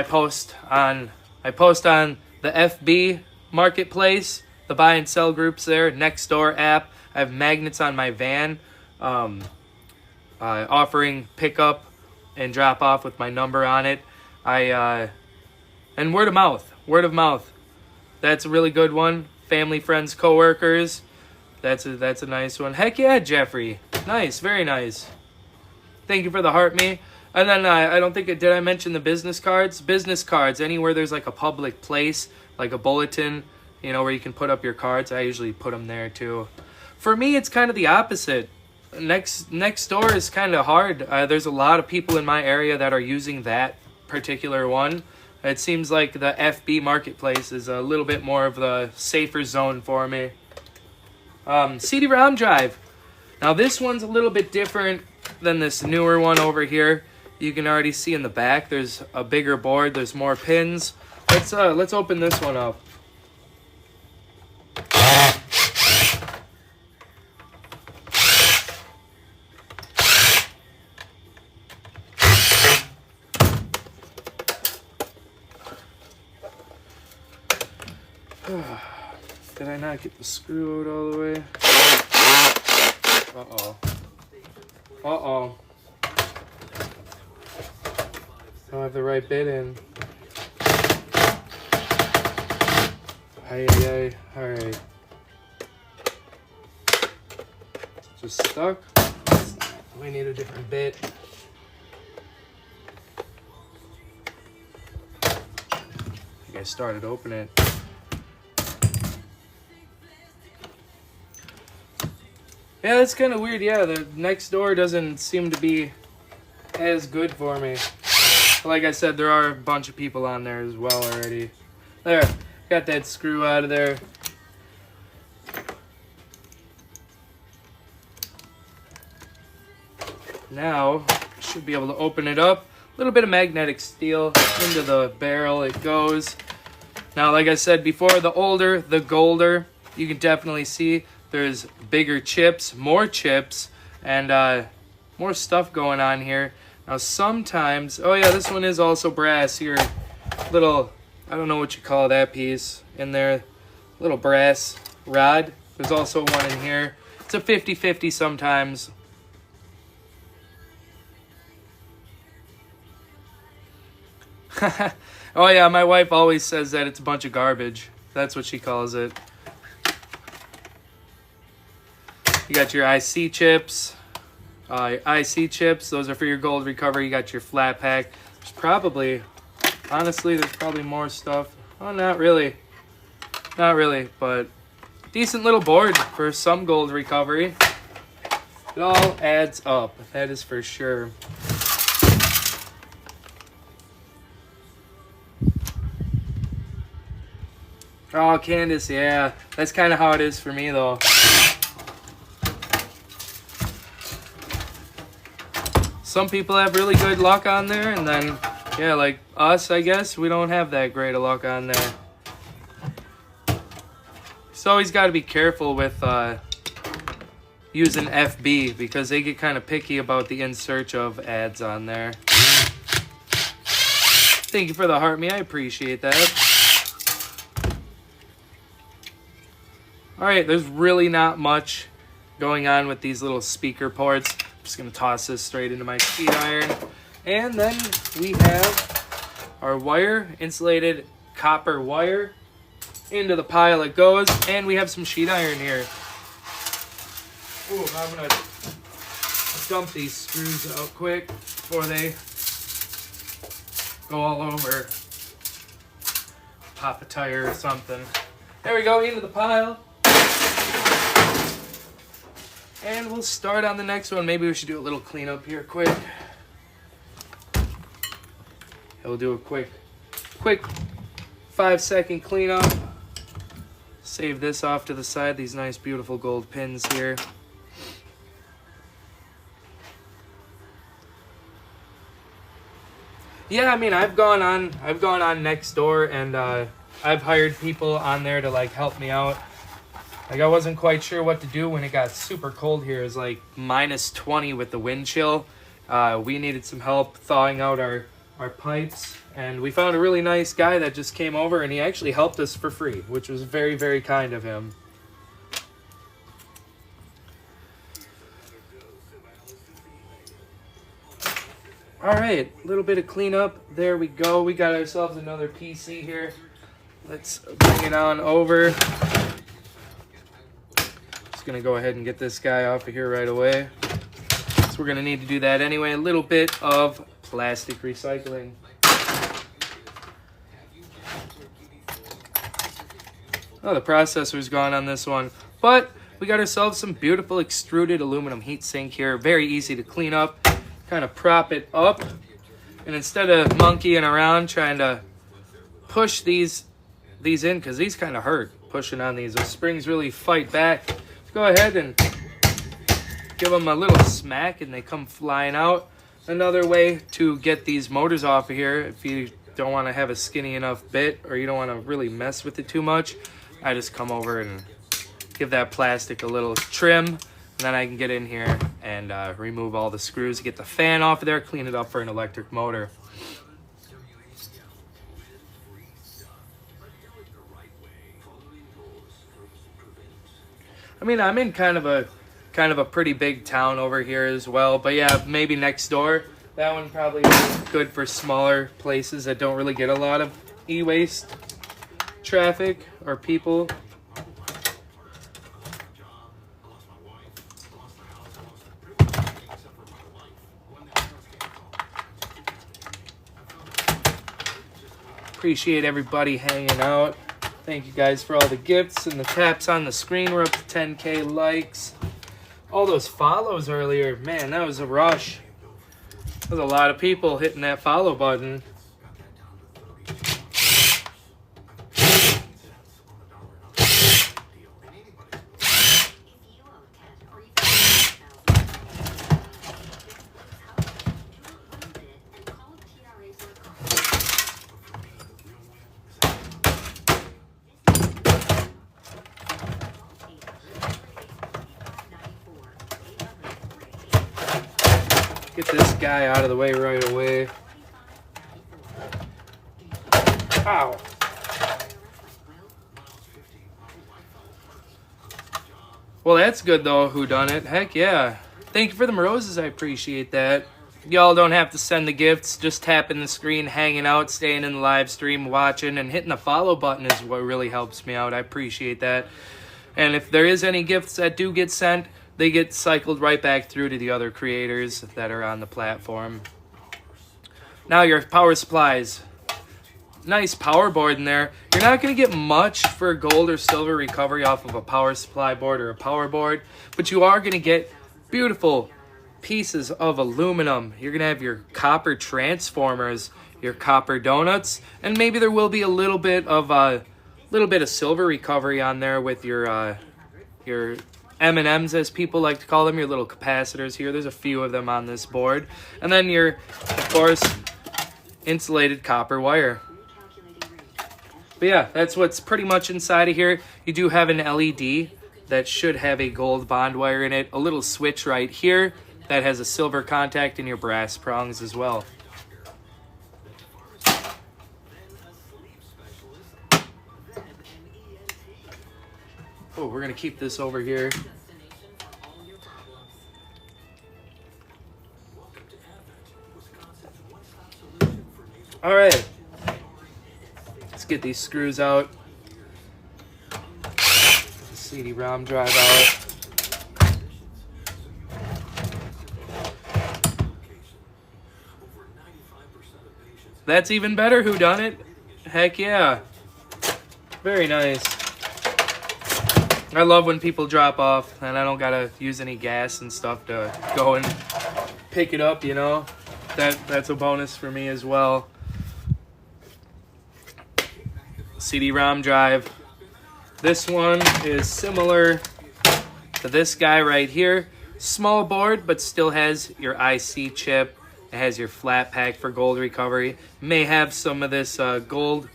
post on the FB marketplace, the buy and sell groups there, Nextdoor app. I have magnets on my van. Offering pickup and drop off with my number on it. And word of mouth. That's a really good one. Family, friends, coworkers. That's a nice one. Heck yeah, Jeffrey. Nice, very nice. Thank you for the heart me. And then I don't think did I mention the business cards? Business cards, anywhere there's like a public place, like a bulletin, where you can put up your cards. I usually put them there too. For me, it's kind of the opposite. Next door is kind of hard. There's a lot of people in my area that are using that particular one. It seems like the FB Marketplace is a little bit more of the safer zone for me. CD-ROM drive. Now this one's a little bit different than this newer one over here. You can already see in the back there's a bigger board, there's more pins. Let's open this one up. Did I not get the screw out all the way? Uh-oh. Uh-oh. Don't have the right bit in. Ay. Alright. Just stuck. We need a different bit. I think I started opening it. Yeah, that's kind of weird. Yeah, the next door doesn't seem to be as good for me. Like I said, there are a bunch of people on there as well already. There, got that screw out of there. Now, should be able to open it up. A little bit of magnetic steel into the barrel it goes. Now, like I said before, the older, the golder. You can definitely see there's bigger chips, and more stuff going on here. Now sometimes, oh yeah, this one is also brass here. Little, I don't know what you call that piece in there. Little brass rod. There's also one in here. It's a 50-50 sometimes. Oh yeah, my wife always says that it's a bunch of garbage. That's what she calls it. You got your IC chips. IC chips, those are for your gold recovery. You got your flat pack. There's probably, honestly, there's probably more stuff. Oh, not really. Not really, but decent little board for some gold recovery. It all adds up, that is for sure. Oh, Candace, yeah. That's kind of how it is for me, though. Some people have really good luck on there, and then, yeah, like us, I guess, we don't have that great of luck on there. So always got to be careful with using FB, because they get kind of picky about the in search of ads on there. Thank you for the heart me, I appreciate that. Alright, there's really not much going on with these little speaker ports. I'm just going to toss this straight into my sheet iron. And then we have our wire, insulated copper wire. Into the pile it goes. And we have some sheet iron here. Ooh, I'm going to dump these screws out quick before they go all over. Pop a tire or something. There we go, into the pile. And we'll start on the next one. Maybe we should do a little cleanup here quick. We'll do a quick 5-second cleanup. Save this off to the side, these nice beautiful gold pins here. Yeah, I mean, I've gone on Nextdoor, and I've hired people on there to like help me out. Like, I wasn't quite sure what to do when it got super cold here. It was like -20 with the wind chill. We needed some help thawing out our pipes, and we found a really nice guy that just came over, and he actually helped us for free, which was very, very kind of him. Alright, a little bit of cleanup. There we go. We got ourselves another PC here. Let's bring it on over. Just going to go ahead and get this guy off of here right away. So we're going to need to do that anyway. A little bit of plastic recycling. Oh, the processor's gone on this one. But we got ourselves some beautiful extruded aluminum heatsink here. Very easy to clean up. Kind of prop it up. And instead of monkeying around trying to push these in, because these kind of hurt pushing on these. Those springs really fight back. Go ahead and give them a little smack and they come flying out. Another way to get these motors off of here, if you don't want to have a skinny enough bit or you don't want to really mess with it too much, I just come over and give that plastic a little trim, and then I can get in here and remove all the screws, get the fan off of there, clean it up for an electric motor. I mean, I'm in kind of a pretty big town over here as well, but yeah, maybe next door. That one probably is good for smaller places that don't really get a lot of e-waste traffic or people. Appreciate everybody hanging out. Thank you guys for all the gifts and the taps on the screen. We're up to 10K likes. All those follows earlier, man, that was a rush. There's a lot of people hitting that follow button. Get this guy out of the way right away. Ow. Well, that's good though, whodunit. Heck yeah. Thank you for the roses, I appreciate that. Y'all don't have to send the gifts, just tapping the screen, hanging out, staying in the live stream, watching, and hitting the follow button is what really helps me out. I appreciate that. And if there is any gifts that do get sent, they get cycled right back through to the other creators that are on the platform. Now your power supplies. Nice power board in there. You're not going to get much for gold or silver recovery off of a power supply board or a power board, but you are going to get beautiful pieces of aluminum. You're going to have your copper transformers, your copper donuts, and maybe there will be a little bit of silver recovery on there with your M&Ms, as people like to call them, your little capacitors here. There's a few of them on this board. And then your, of course, insulated copper wire. But yeah, that's what's pretty much inside of here. You do have an LED that should have a gold bond wire in it. A little switch right here that has a silver contact and your brass prongs as well. Oh, we're going to keep this over here. All right. Let's get these screws out. CD-ROM drive out. That's even better, whodunit. Heck yeah. Very nice. I love when people drop off and I don't gotta use any gas and stuff to go and pick it up, you know. That's a bonus for me as well. CD-ROM drive. This one is similar to this guy right here. Small board, but still has your IC chip. It has your flat pack for gold recovery. May have some of this gold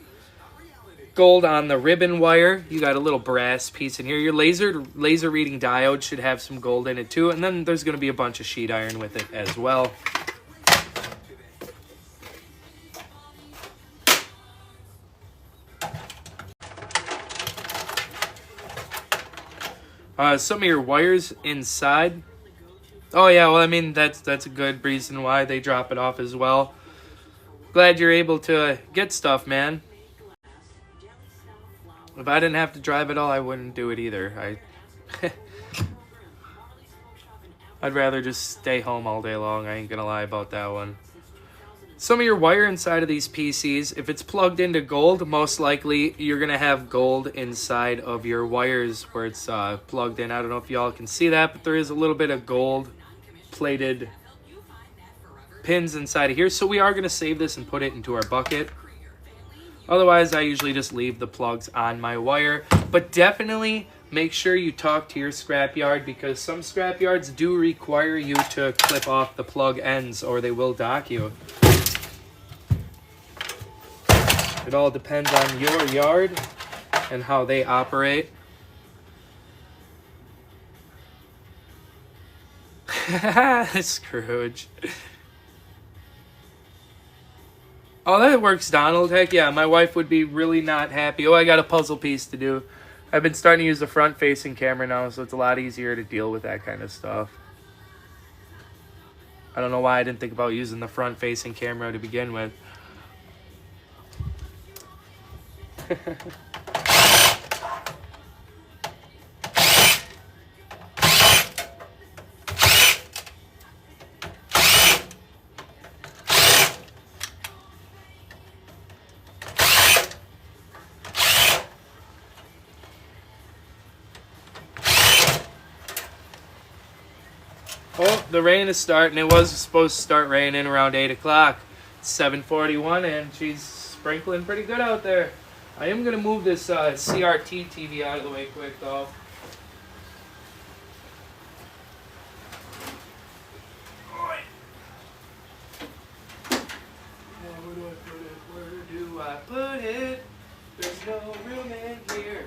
on the ribbon wire. You got a little brass piece in here. Your laser reading diode should have some gold in it too. And then there's going to be a bunch of sheet iron with it as well. Some of your wires inside. Oh yeah, well I mean that's a good reason why they drop it off as well. Glad you're able to get stuff, man. If I didn't have to drive at all, I wouldn't do it either. I'd rather just stay home all day long. I ain't gonna lie about that one. Some of your wire inside of these PCs, if it's plugged into gold, most likely you're gonna have gold inside of your wires where it's plugged in. I don't know if y'all can see that, but there is a little bit of gold plated pins inside of here. So we are going to save this and put it into our bucket. Otherwise, I usually just leave the plugs on my wire. But definitely make sure you talk to your scrapyard, because some scrapyards do require you to clip off the plug ends or they will dock you. It all depends on your yard and how they operate. Scrooge. Oh, that works, Donald. Heck yeah, my wife would be really not happy. Oh, I got a puzzle piece to do. I've been starting to use the front-facing camera now, so it's a lot easier to deal with that kind of stuff. I don't know why I didn't think about using the front-facing camera to begin with. Oh, the rain is starting. It was supposed to start raining around 8 o'clock. It's 7:41 and she's sprinkling pretty good out there. I am going to move this CRT TV out of the way quick though. Where do I put it? There's no room in here.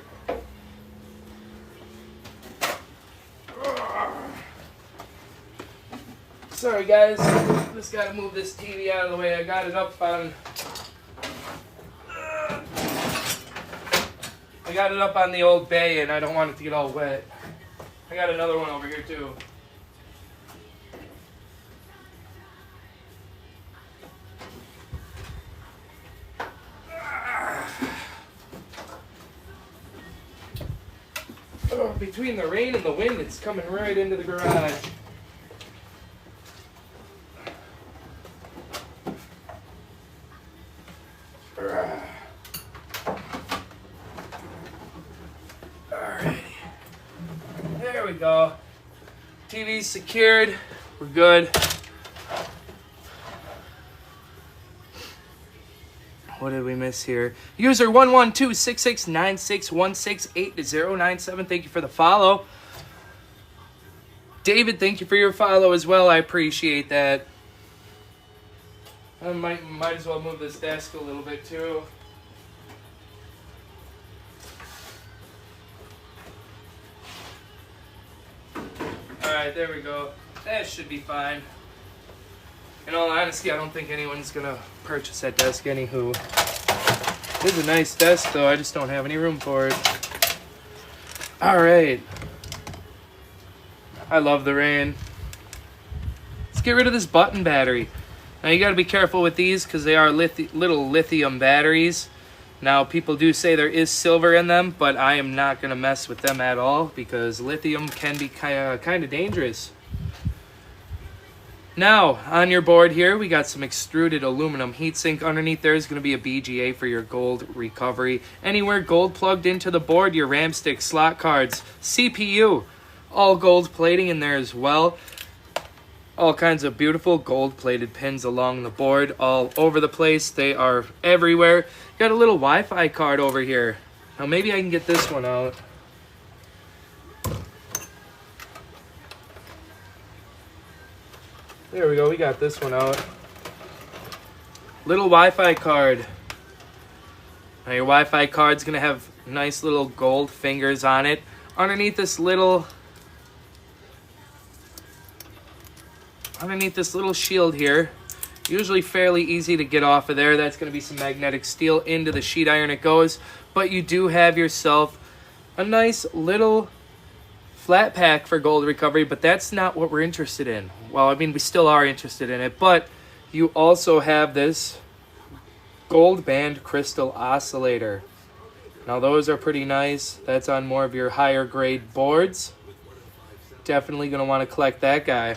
Sorry guys, just gotta move this TV out of the way. I got it up on the old bay and I don't want it to get all wet. I got another one over here too. Oh, between the rain and the wind, it's coming right into the garage. Alrighty. There we go. TV's secured. We're good. What did we miss here? User 1126696168097. Thank you for the follow. David, thank you for your follow as well. I appreciate that. I might as well move this desk a little bit too. Alright, there we go. That should be fine. In all honesty, I don't think anyone's gonna purchase that desk anywho. It's a nice desk though, I just don't have any room for it. Alright. I love the rain. Let's get rid of this button battery. Now you gotta be careful with these because they are little lithium batteries. Now people do say there is silver in them, but I am not gonna mess with them at all because lithium can be kind of dangerous. Now, on your board here, we got some extruded aluminum heatsink. Underneath there is going to be a BGA for your gold recovery. Anywhere gold plugged into the board, your RAM stick, slot cards, CPU, all gold plating in there as well. All kinds of beautiful gold plated pins along the board, all over the place. They are everywhere. Got a little Wi-Fi card over here. Now maybe I can get this one out. There we go, we got this one out. Little Wi-Fi card. Now your Wi-Fi card's gonna have nice little gold fingers on it. Underneath this little shield here, usually fairly easy to get off of there. That's gonna be some magnetic steel. Into the sheet iron it goes. But you do have yourself a nice little flat pack for gold recovery, but that's not what we're interested in. Well, I mean, we still are interested in it, but you also have this gold band crystal oscillator. Now those are pretty nice. That's on more of your higher grade boards. Definitely going to want to collect that guy.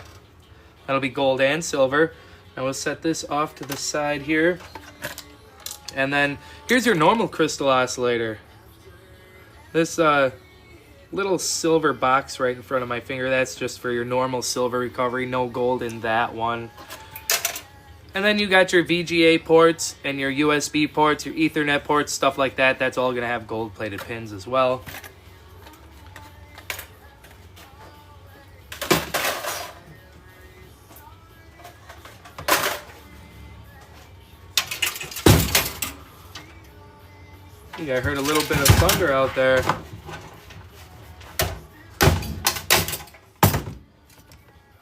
That'll be gold and silver. Now we'll set this off to the side here. And then here's your normal crystal oscillator. This little silver box right in front of my finger, that's just for your normal silver recovery. No gold in that one. And then you got your VGA ports and your USB ports, your Ethernet ports, stuff like that. That's all going to have gold-plated pins as well. I think I heard a little bit of thunder out there.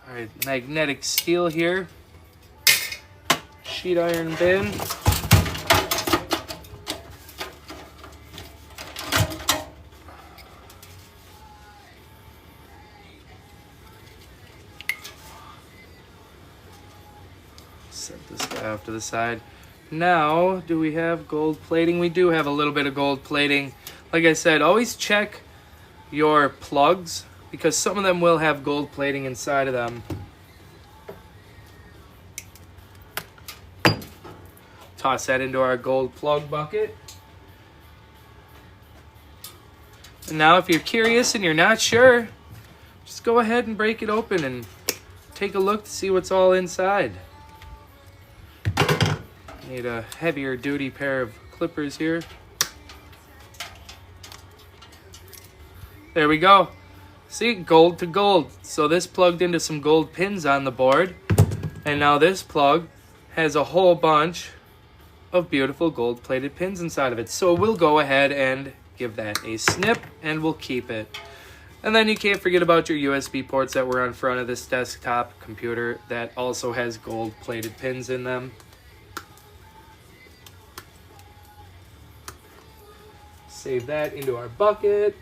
All right, magnetic steel here. Sheet iron bin. Set this guy off to the side. Now, do we have gold plating? We do have a little bit of gold plating. Like I said, always check your plugs because some of them will have gold plating inside of them. Toss that into our gold plug bucket. And now if you're curious and you're not sure, just go ahead and break it open and take a look to see what's all inside. Need a heavier duty pair of clippers here. There we go. See, gold to gold. So this plugged into some gold pins on the board. And now this plug has a whole bunch of beautiful gold plated pins inside of it. So we'll go ahead and give that a snip and we'll keep it. And then you can't forget about your USB ports that were on front of this desktop computer that also has gold plated pins in them. Save that into our bucket.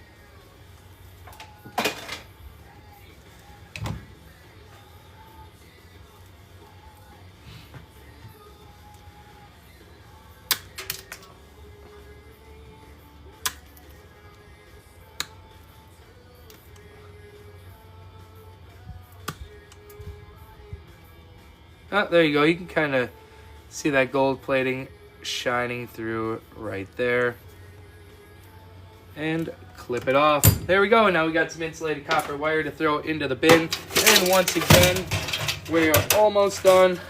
Oh, there you go. You can kind of see that gold plating shining through right there. And clip it off. There we go. Now we got some insulated copper wire to throw into the bin. And once again, we are almost done.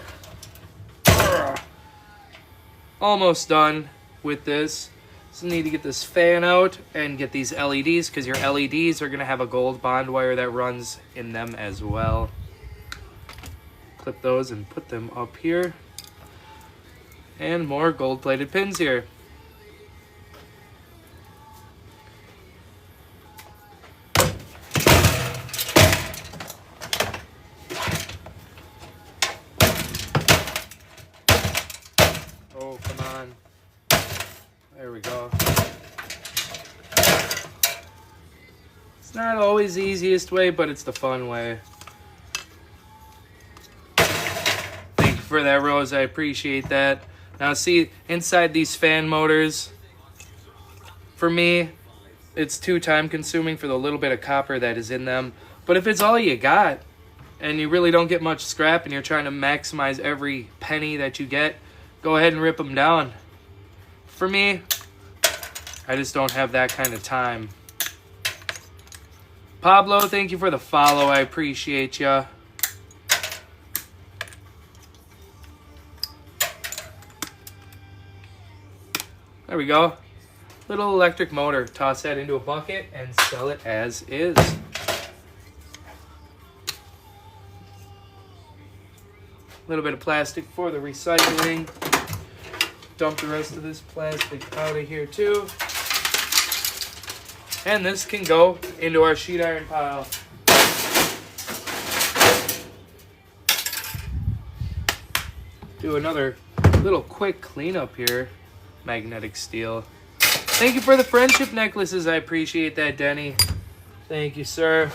Almost done with this. So need to get this fan out and get these LEDs because your LEDs are going to have a gold bond wire that runs in them as well. Clip those and put them up here. And more gold plated pins here. Oh, come on. There we go. It's not always the easiest way, but it's the fun way. Thank you for that, Rose. I appreciate that. Now see, inside these fan motors, for me, it's too time consuming for the little bit of copper that is in them. But if it's all you got, and you really don't get much scrap, and you're trying to maximize every penny that you get, go ahead and rip them down. For me, I just don't have that kind of time. Pablo, thank you for the follow. I appreciate ya. There we go. Little electric motor. Toss that into a bucket and sell it as is. A little bit of plastic for the recycling. Dump the rest of this plastic out of here too. And this can go into our sheet iron pile. Do another little quick cleanup here. Magnetic steel. Thank you for the friendship necklaces. I appreciate that, Denny. Thank you, sir.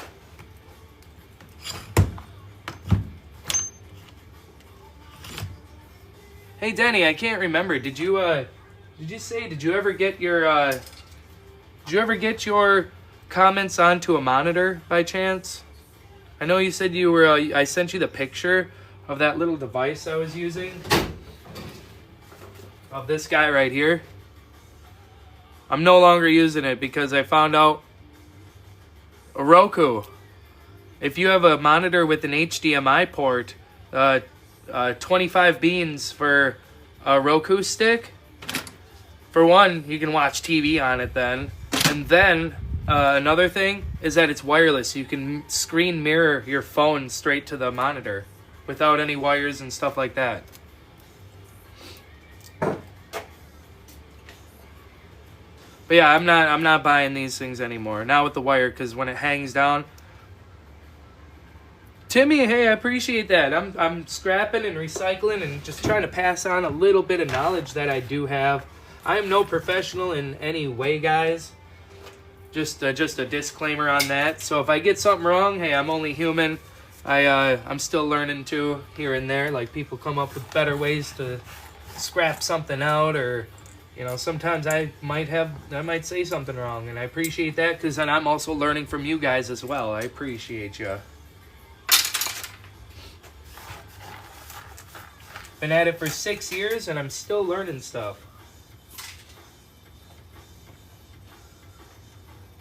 Hey, Denny, I can't remember. Did you ever get your comments onto a monitor by chance? I know you said you were, I sent you the picture of that little device I was using. Of this guy right here. I'm no longer using it because I found out Roku. If you have a monitor with an HDMI port, 25 beans for a Roku stick. For one, you can watch TV on it then. And then another thing is that it's wireless. You can screen mirror your phone straight to the monitor without any wires and stuff like that. But yeah, I'm not buying these things anymore. Not with the wire, because when it hangs down. Timmy, hey, I appreciate that. I'm scrapping and recycling and just trying to pass on a little bit of knowledge that I do have. I am no professional in any way, guys. Just a disclaimer on that. So if I get something wrong, hey, I'm only human. I'm still learning too, here and there. Like, people come up with better ways to scrap something out, or you know, sometimes I might say something wrong, and I appreciate that, because then I'm also learning from you guys as well. I appreciate you. Been at it for 6 years, and I'm still learning stuff.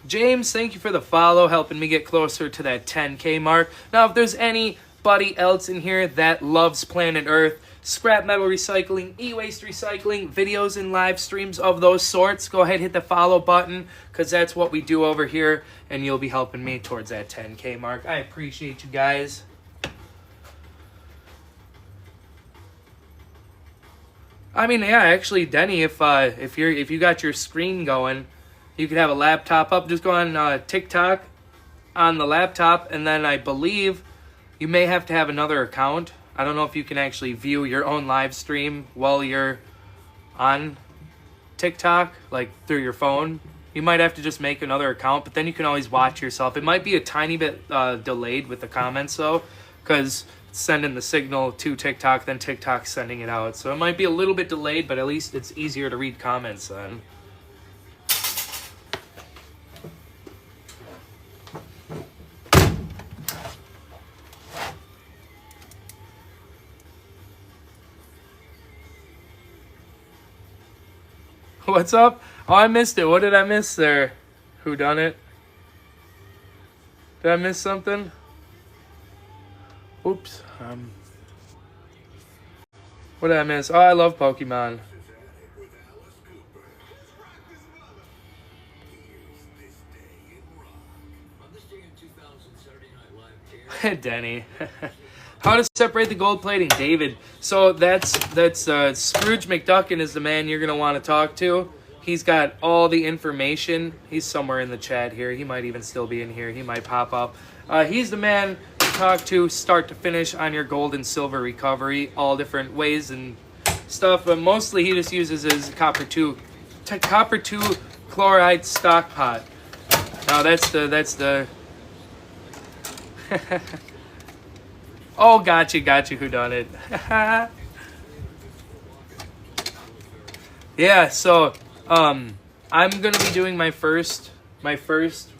James, thank you for the follow, helping me get closer to that 10K mark. Now, if there's anybody else in here that loves Planet Earth, scrap metal recycling, e-waste recycling, videos and live streams of those sorts, go ahead, hit the follow button, because that's what we do over here, and you'll be helping me towards that 10K mark. I appreciate you guys. I mean, yeah, actually, Denny, if you got your screen going, you could have a laptop up. Just go on TikTok on the laptop, and then I believe you may have to have another account. I don't know if you can actually view your own live stream while you're on TikTok, like through your phone. You might have to just make another account, but then you can always watch yourself. It might be a tiny bit delayed with the comments, though, because it's sending the signal to TikTok, then TikTok's sending it out. So it might be a little bit delayed, but at least it's easier to read comments then. What's up? Oh, I missed it. What did I miss there? Who done it? Did I miss something? Oops. What did I miss? Oh, I love Pokemon. Denny. How to separate the gold plating, David. So that's Scrooge McDuckin is the man you're gonna want to talk to. He's got all the information. He's somewhere in the chat here. He might even still be in here. He might pop up. He's the man to talk to, start to finish, on your gold and silver recovery, all different ways and stuff. But mostly he just uses his copper 2 chloride stock pot. Now that's the. Oh, gotcha, who done it? Yeah, so I'm gonna be doing my first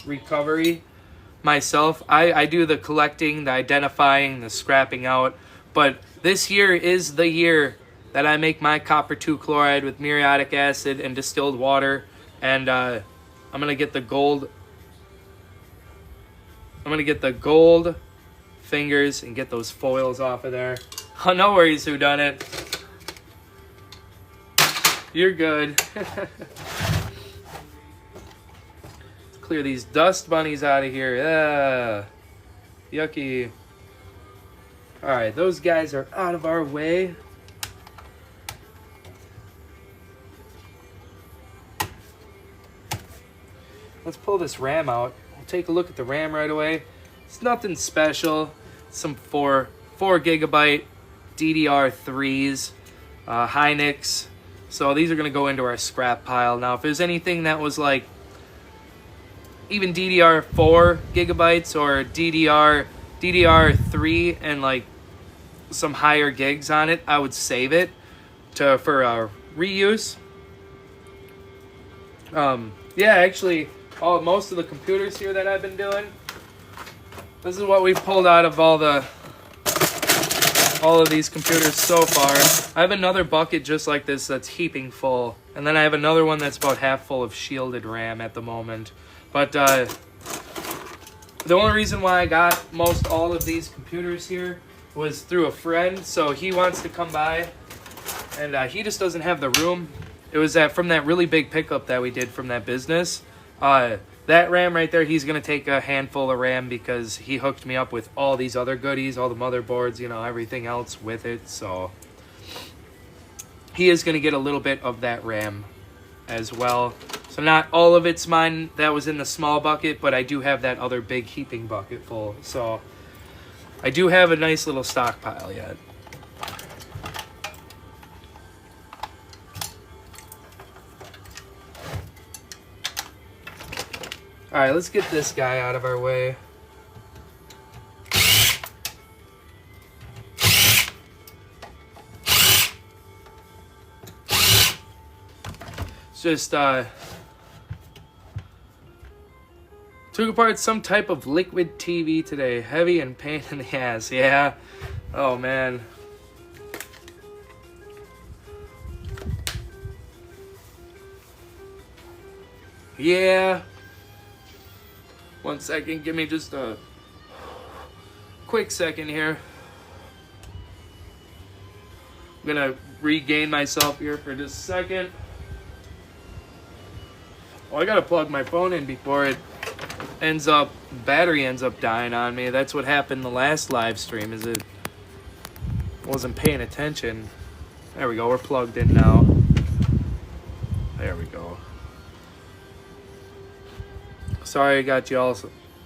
recovery myself. I do the collecting, the identifying, the scrapping out, but this year is the year that I make my copper 2 chloride with muriatic acid and distilled water, and I'm gonna get the gold. I'm gonna get the gold fingers and get those foils off of there. Oh, no worries, who done it? You're good. Clear these dust bunnies out of here. Yucky. Alright, those guys are out of our way. Let's pull this RAM out. We'll take a look at the RAM right away. It's nothing special. Some 4 gigabyte DDR3s, Hynix. So these are going to go into our scrap pile. Now, if there's anything that was like even DDR4 gigabytes or DDR3 and like some higher gigs on it, I would save it for reuse. Yeah, actually, most of the computers here that I've been doing, this is what we've pulled out of all of these computers so far. I have another bucket just like this that's heaping full, and then I have another one that's about half full of shielded RAM at the moment. But the only reason why I got most all of these computers here was through a friend, so he wants to come by, and he just doesn't have the room. It was from that really big pickup that we did from that business. That RAM right there, he's going to take a handful of RAM because he hooked me up with all these other goodies, all the motherboards, you know, everything else with it. So he is going to get a little bit of that RAM as well. So not all of it's mine. That was in the small bucket, but I do have that other big heaping bucket full. So I do have a nice little stockpile yet. All right, let's get this guy out of our way. It's just took apart some type of liquid TV today. Heavy and pain in the ass. Yeah. Oh man. Yeah. 1 second, give me just a quick second here. I'm gonna regain myself here for just a second. Oh, I gotta plug my phone in before it battery ends up dying on me. That's what happened the last live stream, is it wasn't paying attention. There we go, we're plugged in now. There we go. Sorry I got you all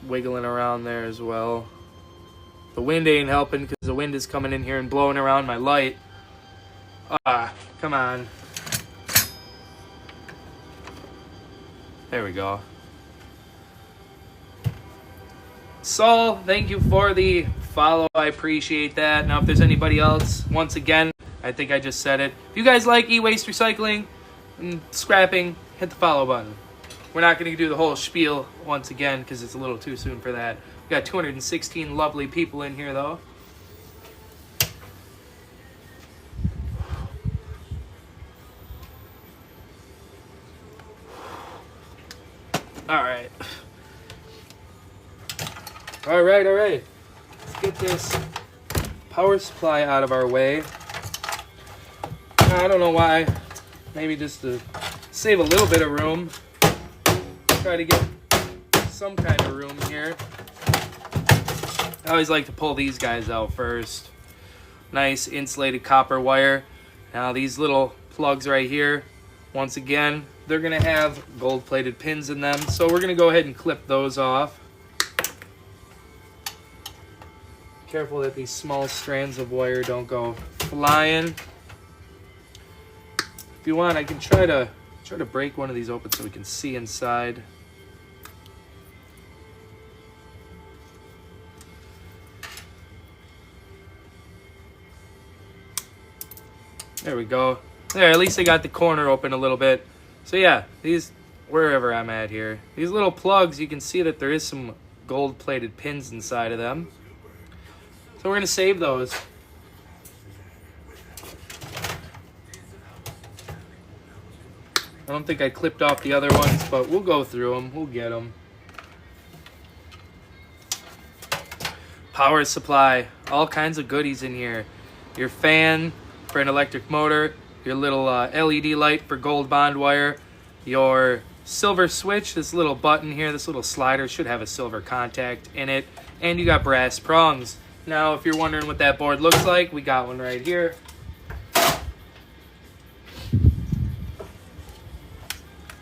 wiggling around there as well. The wind ain't helping because the wind is coming in here and blowing around my light. Come on. There we go. Saul, thank you for the follow. I appreciate that. Now, if there's anybody else, once again, I think I just said it. If you guys like e-waste recycling and scrapping, hit the follow button. We're not going to do the whole spiel once again because it's a little too soon for that. We got 216 lovely people in here, though. All right. All right. Let's get this power supply out of our way. I don't know why. Maybe just to save a little bit of room. Try to get some kind of room here. I always like to pull these guys out first. Nice insulated copper wire. Now these little plugs right here, once again, they're gonna have gold-plated pins in them. So we're gonna go ahead and clip those off. Careful that these small strands of wire don't go flying. If you want, I can try to break one of these open so we can see inside. There we go. There, at least I got the corner open a little bit. So yeah, these, wherever I'm at here, these little plugs, you can see that there is some gold-plated pins inside of them. So we're gonna save those. I don't think I clipped off the other ones, but we'll go through them. We'll get them. Power supply, all kinds of goodies in here. Your fan for an electric motor, your little LED light for gold bond wire, your silver switch, this little button here, this little slider should have a silver contact in it, and you got brass prongs. Now, if you're wondering what that board looks like, we got one right here.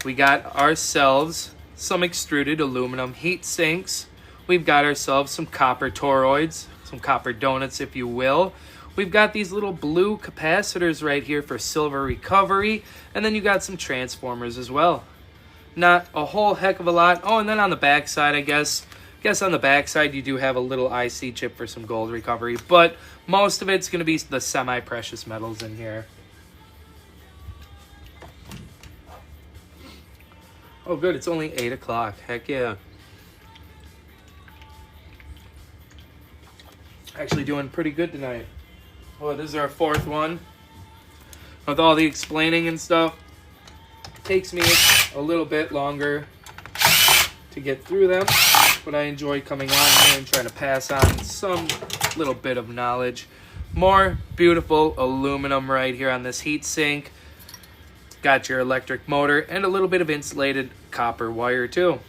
We got ourselves some extruded aluminum heat sinks. We've got ourselves some copper toroids, some copper donuts, if you will. We've got these little blue capacitors right here for silver recovery, and then you got some transformers as well. Not a whole heck of a lot. Oh, and then on the back side, I guess on the back side you do have a little IC chip for some gold recovery, but most of it's going to be the semi-precious metals in here. Oh, good. It's only 8 o'clock. Heck yeah. Actually doing pretty good tonight. Oh, this is our 4th one. With all the explaining and stuff, it takes me a little bit longer to get through them, but I enjoy coming on here and trying to pass on some some little bit of knowledge. More beautiful aluminum right here on this heat sink. Got your electric motor and a little bit of insulated copper wire too.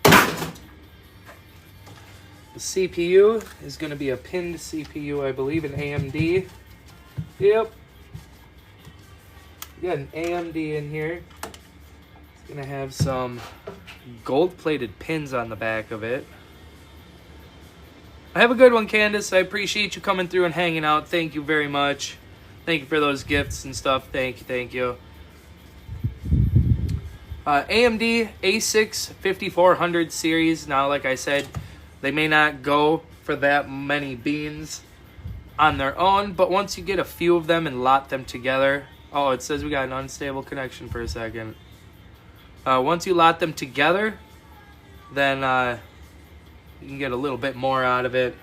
The CPU is going to be a pinned CPU, I believe, an AMD. Yep. We got an AMD in here. It's going to have some gold-plated pins on the back of it. Have a good one, Candace. I appreciate you coming through and hanging out. Thank you very much. Thank you for those gifts and stuff. Thank you. AMD A6 5400 series. Now, like I said, they may not go for that many beans on their own, but once you get a few of them and lot them together... Oh, it says we got an unstable connection for a second. Once you lot them together, then you can get a little bit more out of it.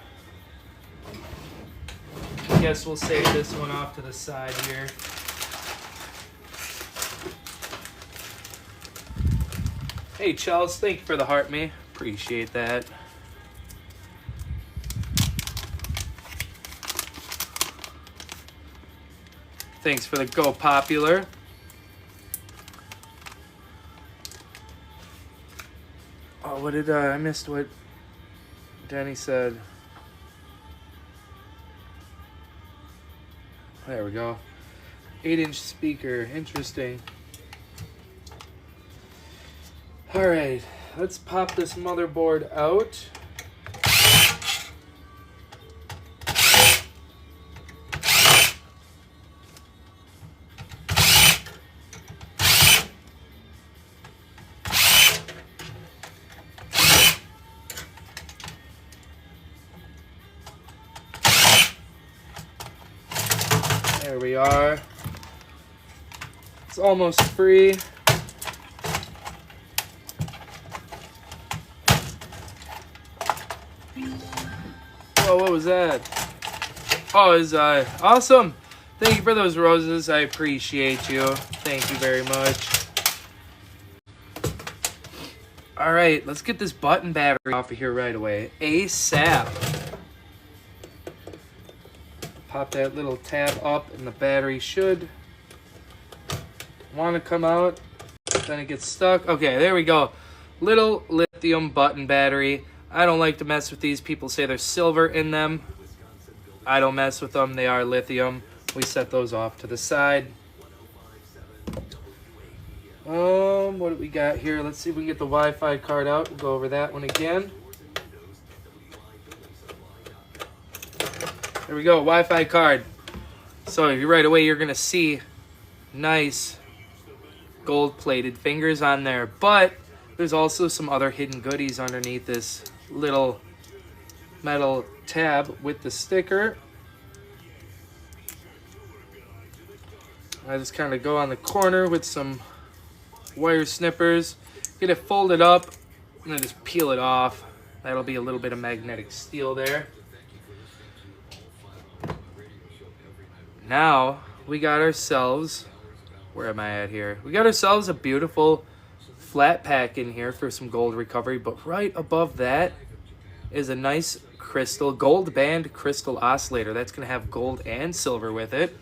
I guess we'll save this one off to the side here. Hey, Charles, thank you for the heart, me. Appreciate that. Thanks for the Go Popular. Oh, what did I missed what Danny said. There we go. 8-inch speaker. Interesting. All right, let's pop this motherboard out. There we are. It's almost free. Oh, what was that? Oh, it's awesome. Thank you for those roses. I appreciate you. Thank you very much. All right, let's get this button battery off of here right away. ASAP. Pop that little tab up and the battery should want to come out. Then it gets stuck. Okay, there we go. Little lithium button battery. I don't like to mess with these. People say there's silver in them. I don't mess with them. They are lithium. We set those off to the side. What do we got here? Let's see if we can get the Wi-Fi card out. We'll go over that one again. There we go, Wi-Fi card. So right away you're gonna see nice gold-plated fingers on there, but there's also some other hidden goodies underneath this little metal tab with the sticker. I just kind of go on the corner with some wire snippers, get it folded up, and then just peel it off. That'll be a little bit of magnetic steel there. Now we got ourselves, where am I at here? We got ourselves a beautiful flat pack in here for some gold recovery, but right above that is a nice crystal, gold band crystal oscillator. That's going to have gold and silver with it.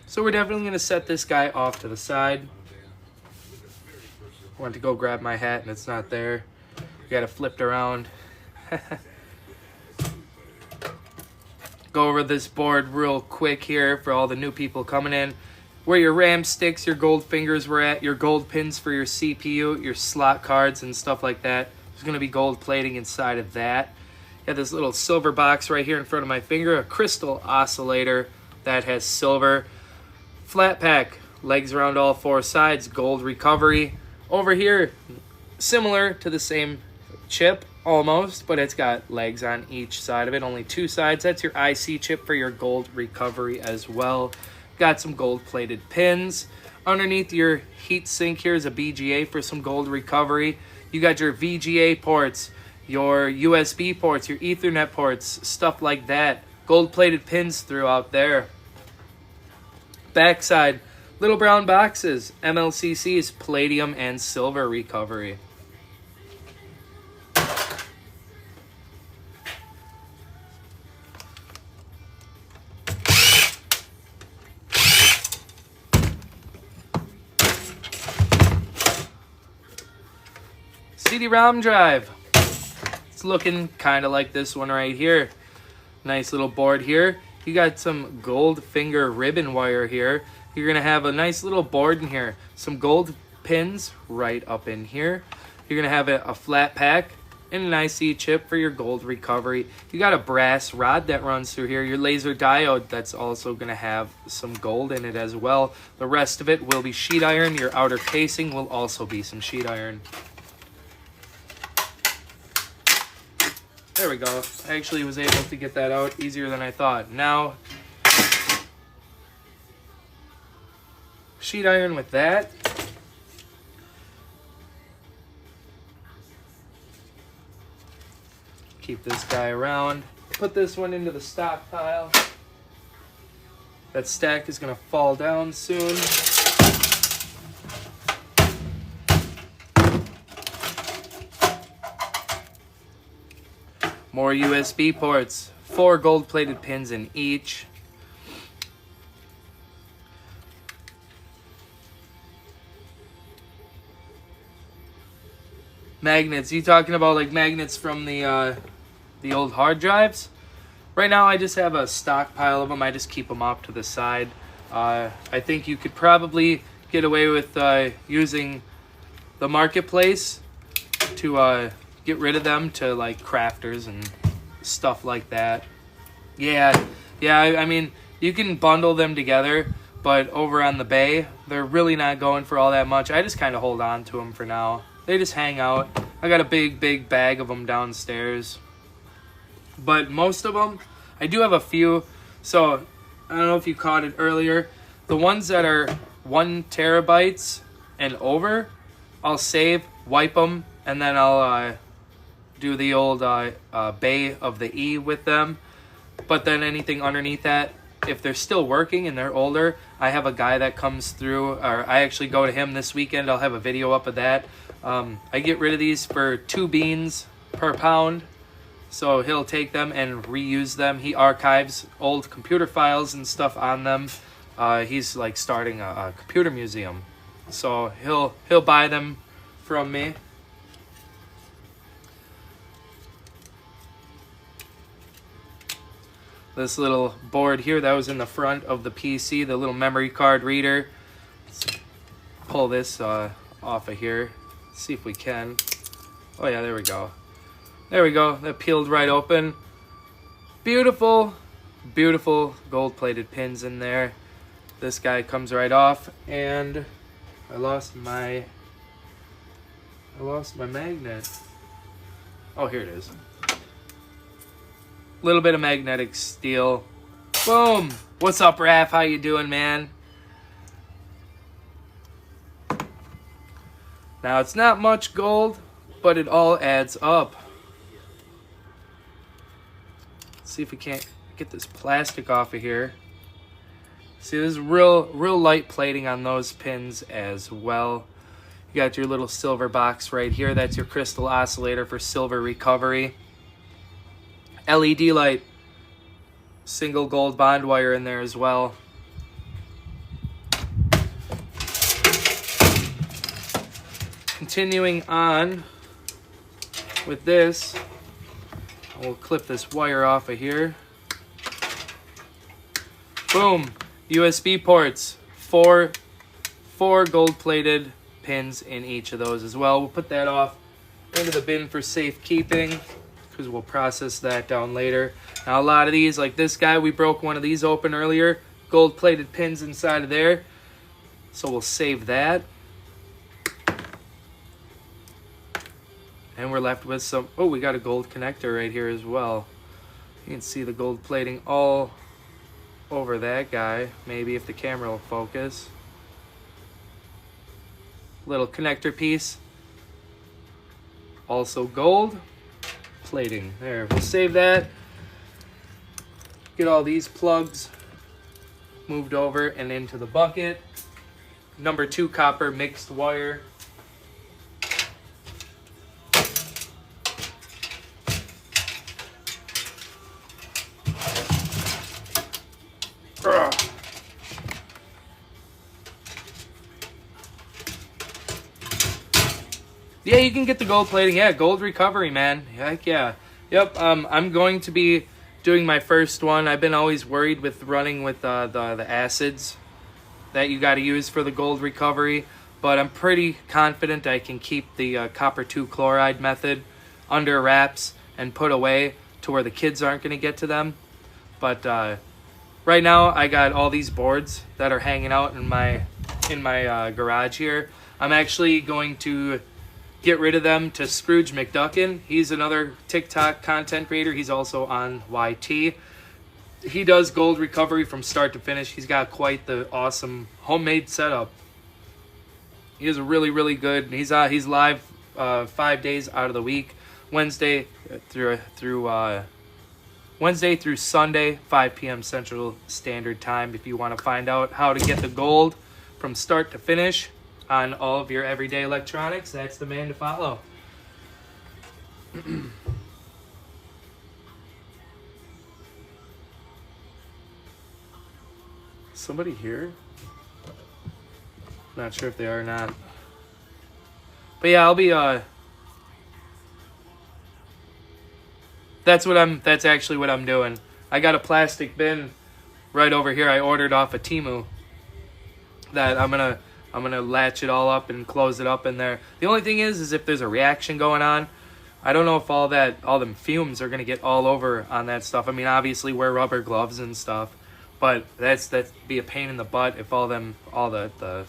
So we're definitely going to set this guy off to the side. I went to go grab my hat and it's not there. We got it flipped around. Go over this board real quick here for all the new people coming in. Where your RAM sticks, your gold fingers were at, your gold pins for your CPU, your slot cards and stuff like that. There's going to be gold plating inside of that. Got this little silver box right here in front of my finger, a crystal oscillator that has silver. Flat pack, legs around all four sides, gold recovery. Over here, similar to the same chip, almost, but it's got legs on each side of it, only two sides. That's your IC chip for your gold recovery as well. Got some gold plated pins. Underneath your heat sink here is a BGA for some gold recovery. You got your VGA ports, your USB ports, your Ethernet ports, stuff like that. Gold plated pins throughout there. Backside, little brown boxes, MLCCs, palladium and silver recovery. CD-ROM drive. It's looking kind of like this one right here. Nice little board here. You got some gold finger ribbon wire here. You're gonna have a nice little board in here. Some gold pins right up in here. You're gonna have a flat pack and an IC chip for your gold recovery. You got a brass rod that runs through here. Your laser diode that's also gonna have some gold in it as well. The rest of it will be sheet iron. Your outer casing will also be some sheet iron. There we go. I actually was able to get that out easier than I thought. Now, sheet iron with that. Keep this guy around. Put this one into the stockpile. That stack is going to fall down soon. More USB ports. 4 gold-plated pins in each. Magnets. You talking about like magnets from the old hard drives? Right now I just have a stockpile of them. I just keep them off to the side. I think you could probably get away with using the marketplace to get rid of them to like crafters and stuff like that. Yeah, I mean, you can bundle them together, but over on the bay, they're really not going for all that much. I just kind of hold on to them for now. They just hang out. I got a big bag of them downstairs. But most of them, I do have a few. So, I don't know if you caught it earlier. The ones that are 1 terabytes and over, I'll save, wipe them, and then I'll do the old bay of the E with them. But then anything underneath that, if they're still working and they're older, I have a guy that comes through, or I actually go to him this weekend. I'll have a video up of that. I get rid of these for 2 beans per pound. So he'll take them and reuse them. He archives old computer files and stuff on them. He's like starting a computer museum. So he'll buy them from me. This little board here that was in the front of the PC, the little memory card reader. Let's pull this off of here. See if we can. Oh yeah, there we go. There we go. That peeled right open. Beautiful, beautiful gold-plated pins in there. This guy comes right off, and I lost my magnet. Oh, here it is. Little bit of magnetic steel. Boom. What's up, Raph? How you doing, man? Now, it's not much gold, but it all adds up. Let's see if we can't get this plastic off of here. See, there's real light plating on those pins as well. You got your little silver box right here. That's your crystal oscillator for silver recovery. LED light. Single gold bond wire in there as well. Continuing on with this, we'll clip this wire off of here. Boom. USB ports. 4 gold-plated pins in each of those as well. We'll put that off into the bin for safekeeping because we'll process that down later. Now, a lot of these, like this guy, we broke one of these open earlier. Gold-plated pins inside of there. So we'll save that. And we're left with some... Oh, we got a gold connector right here as well. You can see the gold plating all over that guy. Maybe if the camera will focus. Little connector piece. Also gold plating. There, we'll save that. Get all these plugs moved over and into the bucket. Number 2 copper mixed wire. Yeah, you can get the gold plating. Yeah, gold recovery, man. Heck yeah. Yep. I'm going to be doing my first one. I've been always worried with running with the acids that you got to use for the gold recovery, but I'm pretty confident I can keep the copper 2 chloride method under wraps and put away to where the kids aren't going to get to them. But right now I got all these boards that are hanging out in my garage here. I'm actually going to get rid of them to Scrooge McDuckin. He's another TikTok content creator. He's also on YT. He does gold recovery from start to finish. He's got quite the awesome homemade setup. He is a really good. He's live 5 days out of the week, Wednesday through Sunday, 5 p.m. Central Standard Time. If you want to find out how to get the gold from start to finish on all of your everyday electronics, that's the man to follow. Somebody here? Not sure if they are or not. But yeah, I'll be that's actually what I'm doing. I got a plastic bin right over here I ordered off of Temu that I'm gonna latch it all up and close it up in there. The only thing is if there's a reaction going on, I don't know if all them fumes are gonna get all over on that stuff. I mean, obviously wear rubber gloves and stuff, but that'd be a pain in the butt if all the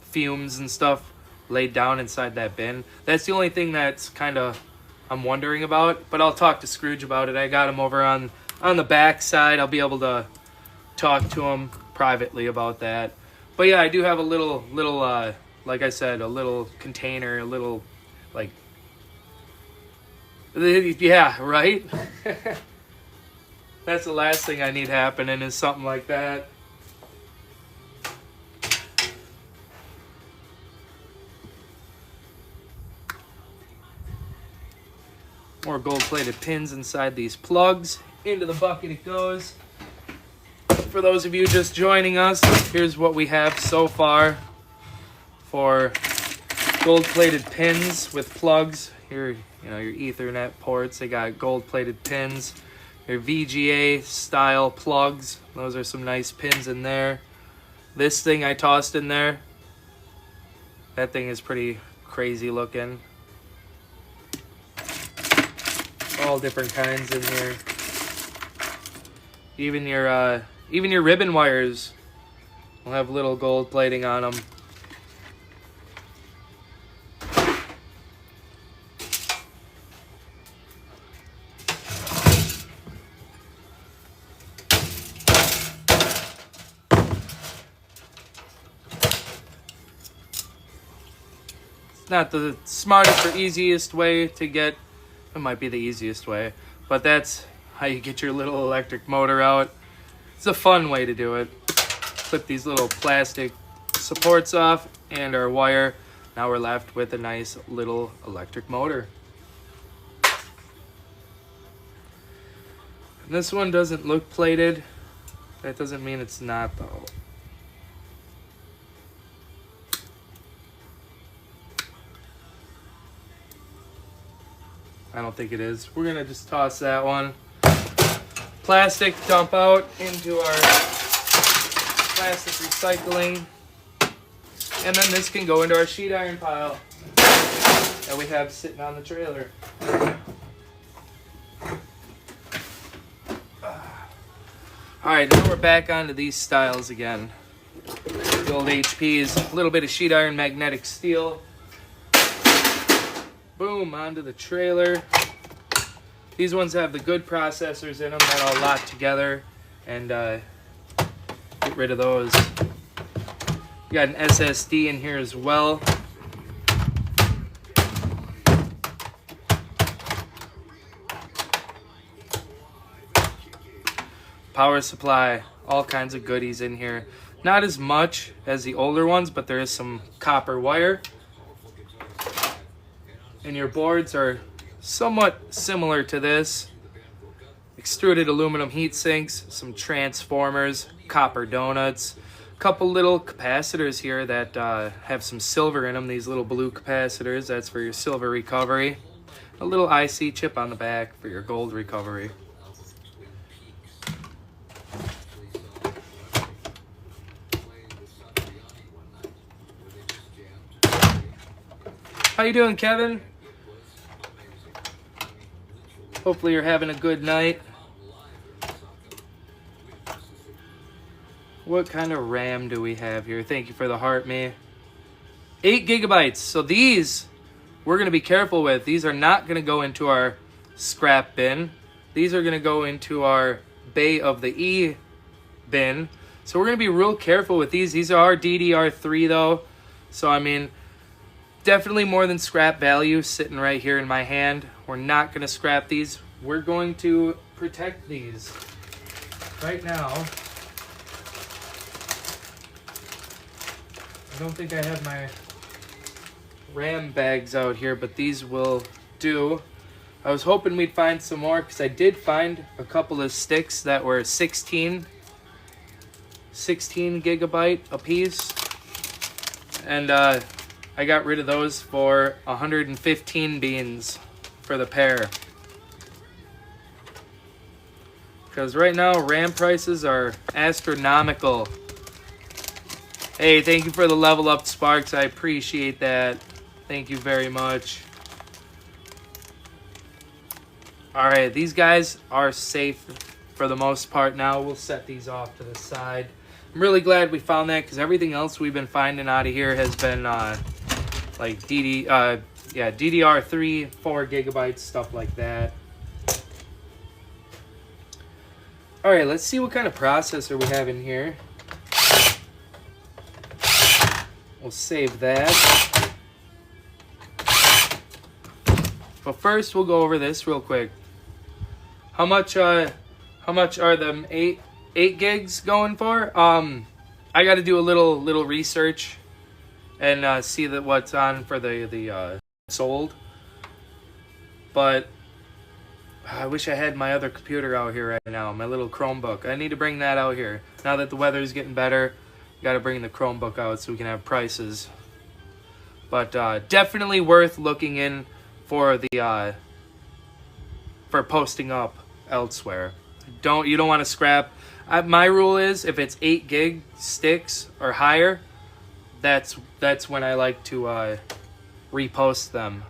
fumes and stuff laid down inside that bin. That's the only thing that's kind of I'm wondering about, but I'll talk to Scrooge about it. I got him over on the back side. I'll be able to talk to him privately about that. But yeah, I do have a little like I said, a little container, a little like, yeah, right? That's the last thing I need happening is something like that. More gold-plated pins inside these plugs. Into the bucket it goes. For those of you just joining us, here's what we have so far for gold-plated pins with plugs. Here, your Ethernet ports. They got gold-plated pins. Your VGA style plugs. Those are some nice pins in there. This thing I tossed in there. That thing is pretty crazy looking. All different kinds in here. Even your ribbon wires will have little gold plating on them. It's not the smartest or easiest way to get. It might be the easiest way, but that's how you get your little electric motor out. It's a fun way to do it. Clip these little plastic supports off and our wire. Now we're left with a nice little electric motor. And this one doesn't look plated. That doesn't mean it's not though. I don't think it is. We're gonna just toss that one. Plastic, dump out into our plastic recycling. And then this can go into our sheet iron pile that we have sitting on the trailer. Alright, now we're back onto these styles again. The old HPs, a little bit of sheet iron magnetic steel. Boom, onto the trailer. These ones have the good processors in them that I'll lock together and get rid of those. We got an SSD in here as well. Power supply, all kinds of goodies in here. Not as much as the older ones, but there is some copper wire. And your boards are somewhat similar to this. Extruded aluminum heat sinks, some transformers, copper donuts, couple little capacitors here that have some silver in them. These little blue capacitors, that's for your silver recovery. A little IC chip on the back for your gold recovery. How you doing, Kevin? Hopefully you're having a good night. What kind of RAM do we have here? Thank you for the heart, me. 8 gigabytes. So these, we're going to be careful with. These are not going to go into our scrap bin. These are going to go into our Bay of the E bin. So we're going to be real careful with these. These are DDR3 though. So I mean, definitely more than scrap value sitting right here in my hand. We're not going to scrap these. We're going to protect these. Right now, I don't think I have my RAM bags out here, but these will do. I was hoping we'd find some more because I did find a couple of sticks that were 16 gigabyte a piece. And I got rid of those for 115 beans for the pair. Because right now, RAM prices are astronomical. Hey, thank you for the level up, Sparks. I appreciate that. Thank you very much. Alright, these guys are safe for the most part now. We'll set these off to the side. I'm really glad we found that because everything else we've been finding out of here has been like DDR3, 4 gigabytes, stuff like that. Alright, let's see what kind of processor we have in here. We'll save that. But first, we'll go over this real quick. How much are them 8 gigs going for? I got to do a little research and see that what's on for the sold. But I wish I had my other computer out here right now, my little Chromebook. I need to bring that out here. Now that the weather's getting better, got to bring the Chromebook out so we can have prices. But definitely worth looking in for the for posting up elsewhere. You don't want to scrap. My rule is if it's 8 gig sticks or higher, that's when I like to repost them.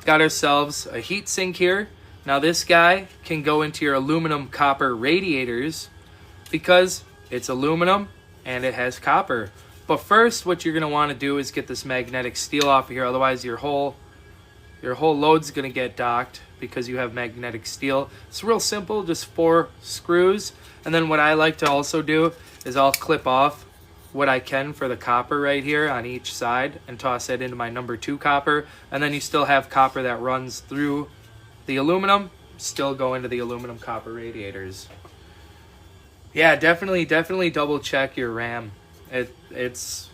Got ourselves a heat sink here. Now this guy can go into your aluminum copper radiators because it's aluminum and it has copper. But first what you're going to want to do is get this magnetic steel off of here, otherwise your whole load's going to get docked because you have magnetic steel. It's real simple, just 4 screws. And then what I like to also do is I'll clip off what I can for the copper right here on each side and toss it into my number 2 copper. And then you still have copper that runs through the aluminum, still go into the aluminum copper radiators. Yeah, definitely double check your RAM. It's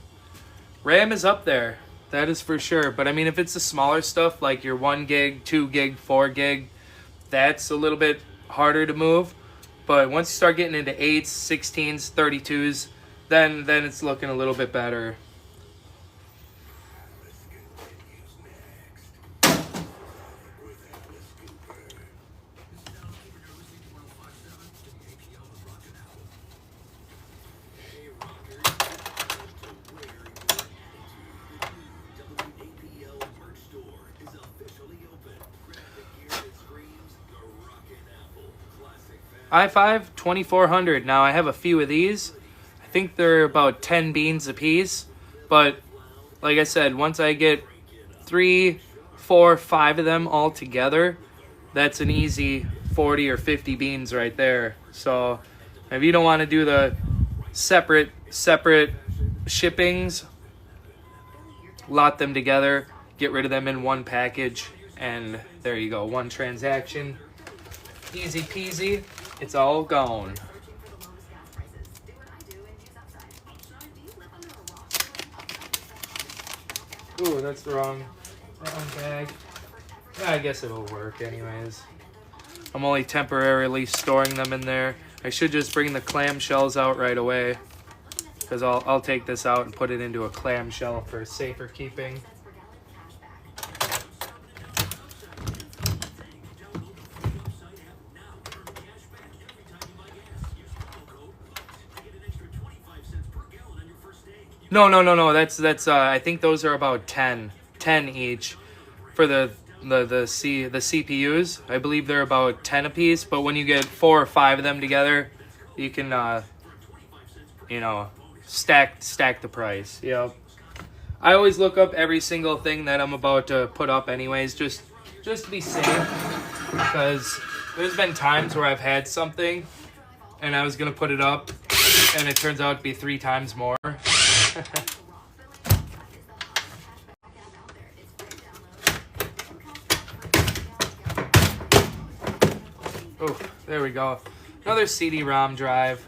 RAM is up there, that is for sure. But I mean, if it's the smaller stuff like your 1 gig, 2 gig, 4 gig, that's a little bit harder to move. But once you start getting into 8s, 16s, 32s, then it's looking a little bit better. i5 2400. Now I have a few of these. I think they're about 10 beans a piece, but like I said, once I get 3, 4, 5 of them all together, that's an easy 40 or 50 beans right there. So if you don't want to do the separate shippings, lot them together, get rid of them in one package, and there you go, one transaction. Easy peasy, it's all gone. Ooh, that's the wrong bag. Yeah, I guess it'll work anyways. I'm only temporarily storing them in there. I should just bring the clamshells out right away, because I'll take this out and put it into a clamshell for safer keeping. No. That's I think those are about 10 each for the CPUs. I believe they're about 10 a piece, but when you get 4 or 5 of them together, you can you know, stack the price. Yep. I always look up every single thing that I'm about to put up anyways, just to be safe, because there's been times where I've had something and I was gonna put it up and it turns out to be 3 times more. Oh, there we go. Another CD-ROM drive.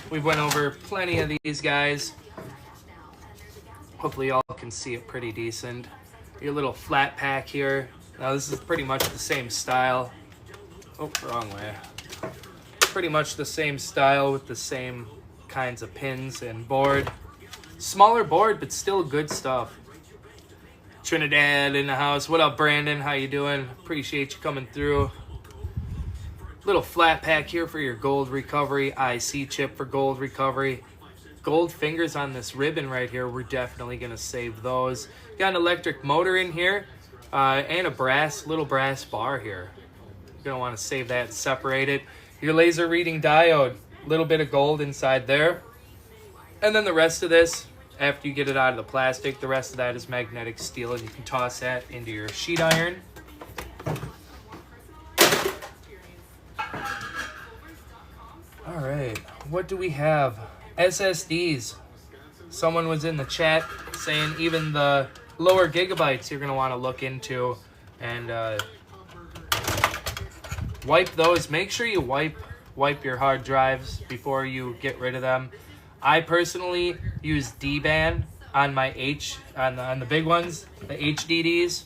We went over plenty of these guys. Hopefully y'all can see it pretty decent. Your little flat pack here. Now this is pretty much the same style. Oh, wrong way. Pretty much the same style with the same kinds of pins and board. Smaller board, but still good stuff. Trinidad in the house. What up, Brandon? How you doing? Appreciate you coming through. Little flat pack here for your gold recovery. IC chip for gold recovery. Gold fingers on this ribbon right here. We're definitely going to save those. Got an electric motor in here. And a little brass bar here. You're going to want to save that and separate it. Your laser reading diode. A little bit of gold inside there. And then the rest of this, after you get it out of the plastic, the rest of that is magnetic steel, and you can toss that into your sheet iron. All right, what do we have? SSDs. Someone was in the chat saying even the lower gigabytes you're going to want to look into and wipe those. Make sure you wipe your hard drives before you get rid of them. I personally use D-band on my on the big ones, the HDDs,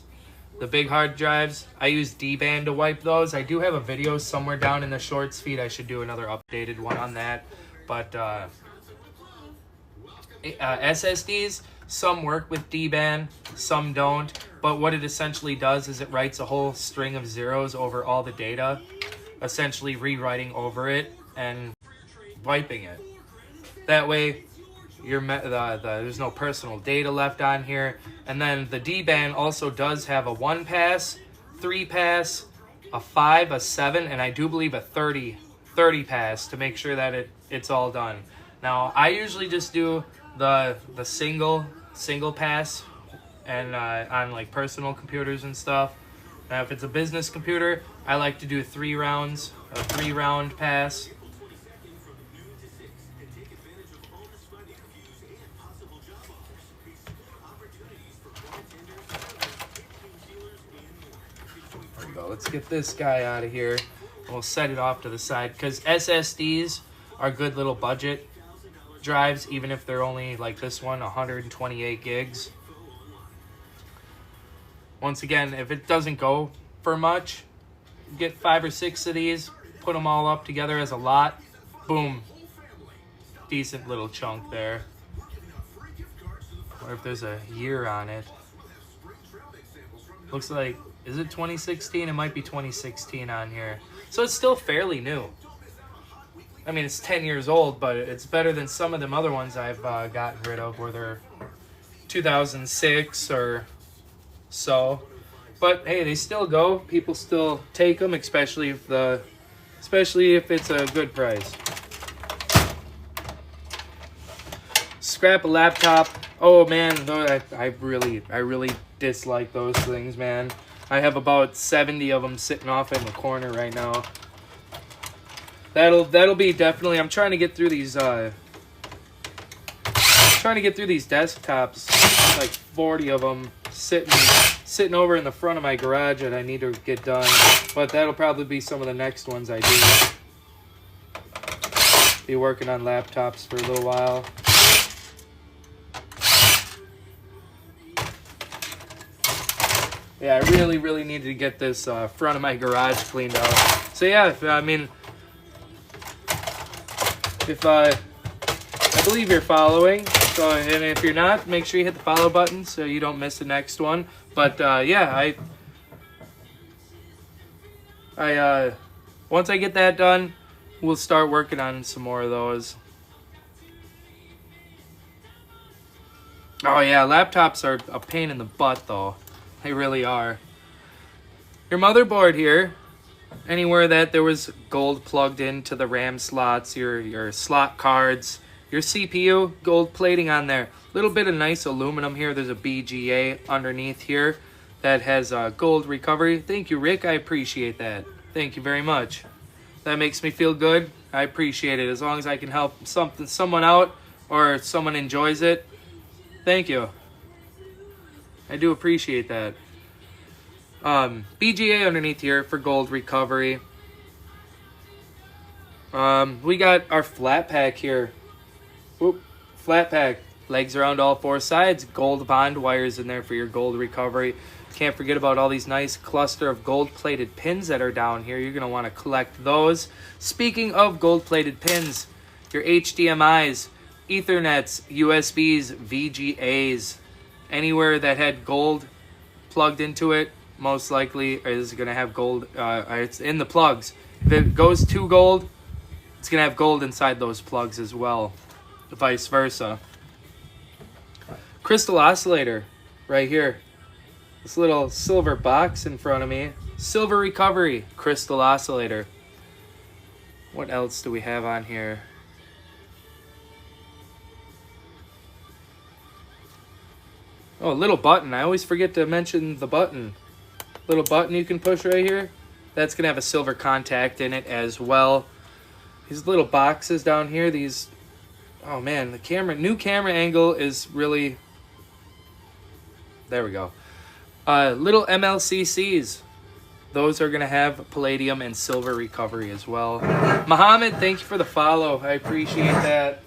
the big hard drives. I use D-band to wipe those. I do have a video somewhere down in the shorts feed. I should do another updated one on that. But SSDs, some work with D-band, some don't. But what it essentially does is it writes a whole string of zeros over all the data, essentially rewriting over it and wiping it. That way, there's no personal data left on here. And then the D-band also does have a 1-pass, 3-pass, a 5, a 7, and I do believe a 30 pass to make sure that it's all done. Now, I usually just do the single pass and on like personal computers and stuff. Now, if it's a business computer, I like to do 3 rounds, a 3-round pass. Let's get this guy out of here. We'll set it off to the side because SSDs are good little budget drives, even if they're only like this one, 128 gigs. Once again, if it doesn't go for much, get 5 or 6 of these, put them all up together as a lot. Boom. Decent little chunk there. Or if there's a year on it. Looks like, is it 2016? It might be 2016 on here. So it's still fairly new. I mean, it's 10 years old, but it's better than some of them other ones I've gotten rid of where they're 2006 or so. But hey, they still go. People still take them, especially if it's a good price. Scrap a laptop. Oh man, I really dislike those things, man. I have about 70 of them sitting off in the corner right now. That'll be definitely. I'm trying to get through these. Desktops. Like 40 of them sitting over in the front of my garage that I need to get done. But that'll probably be some of the next ones I do. Be working on laptops for a little while. Yeah, I really needed to get this front of my garage cleaned out. So yeah, I mean, If I believe you're following, so, and if you're not, make sure you hit the follow button so you don't miss the next one. But yeah, once I get that done, we'll start working on some more of those. Oh yeah, laptops are a pain in the butt though. They really are. Your motherboard here, anywhere that there was gold plugged into the RAM slots, your slot cards, your CPU, gold plating on there. A little bit of nice aluminum here. There's a BGA underneath here that has gold recovery. Thank you, Rick. I appreciate that. Thank you very much. That makes me feel good. I appreciate it. As long as I can help someone out or someone enjoys it, thank you. I do appreciate that. BGA underneath here for gold recovery. We got our flat pack here. Whoop, flat pack. Legs around all four sides. Gold bond wires in there for your gold recovery. Can't forget about all these nice cluster of gold-plated pins that are down here. You're going to want to collect those. Speaking of gold-plated pins, your HDMIs, Ethernets, USBs, VGAs, anywhere that had gold plugged into it, most likely is going to have gold. It's in the plugs. If it goes to gold, it's going to have gold inside those plugs as well. Vice versa. Crystal oscillator right here. This little silver box in front of me. Silver recovery crystal oscillator. What else do we have on here? Oh, a little button. I always forget to mention the button. Little button you can push right here. That's going to have a silver contact in it as well. These little boxes down here, these... Oh man, the camera, new camera angle is really... There we go. Little MLCCs. Those are going to have palladium and silver recovery as well. Mohammed, thank you for the follow. I appreciate that.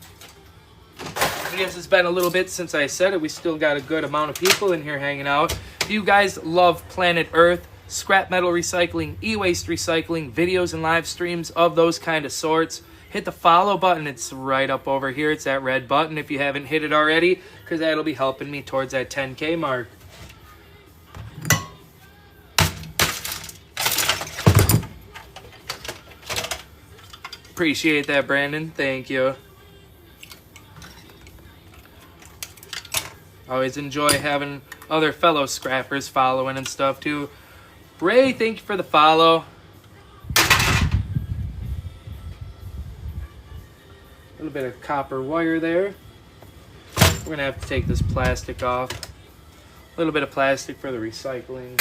Yes, it's been a little bit since I said it. We still got a good amount of people in here hanging out. If you guys love Planet Earth, scrap metal recycling, e-waste recycling, videos and live streams of those kind of sorts, hit the follow button. It's right up over here. It's that red button if you haven't hit it already, because that'll be helping me towards that 10K mark. Appreciate that, Brandon. Thank you. Always enjoy having other fellow scrappers following and stuff too. Ray, thank you for the follow. A little bit of copper wire there. We're going to have to take this plastic off. A little bit of plastic for the recycling.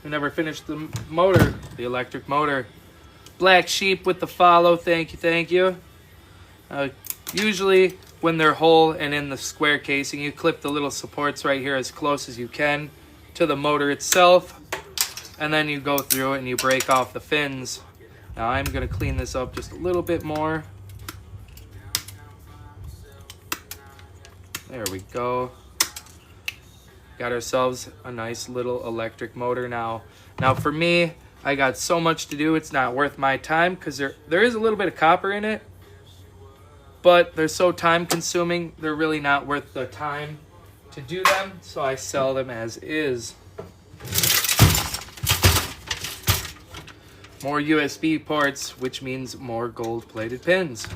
We never finished the motor, the electric motor. Black Sheep with the follow. Thank you, thank you. Usually when they're whole and in the square casing, you clip the little supports right here as close as you can to the motor itself, and then you go through it and you break off the fins. Now I'm going to clean this up just a little bit more. There we go. Got ourselves a nice little electric motor now. Now for me, I got so much to do, it's not worth my time, because there is a little bit of copper in it, but they're so time consuming, they're really not worth the time to do them, so I sell them as is. More USB ports, which means more gold-plated pins.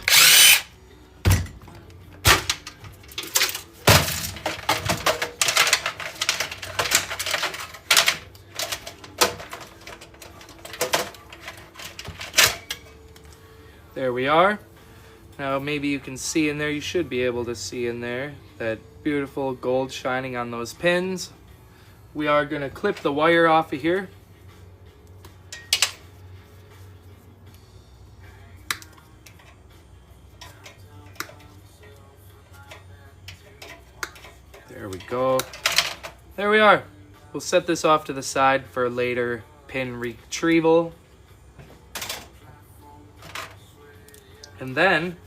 There we are. Now maybe you can see in there, you should be able to see in there, that beautiful gold shining on those pins. We are going to clip the wire off of here. There we go. There we are. We'll set this off to the side for later pin retrieval. And then,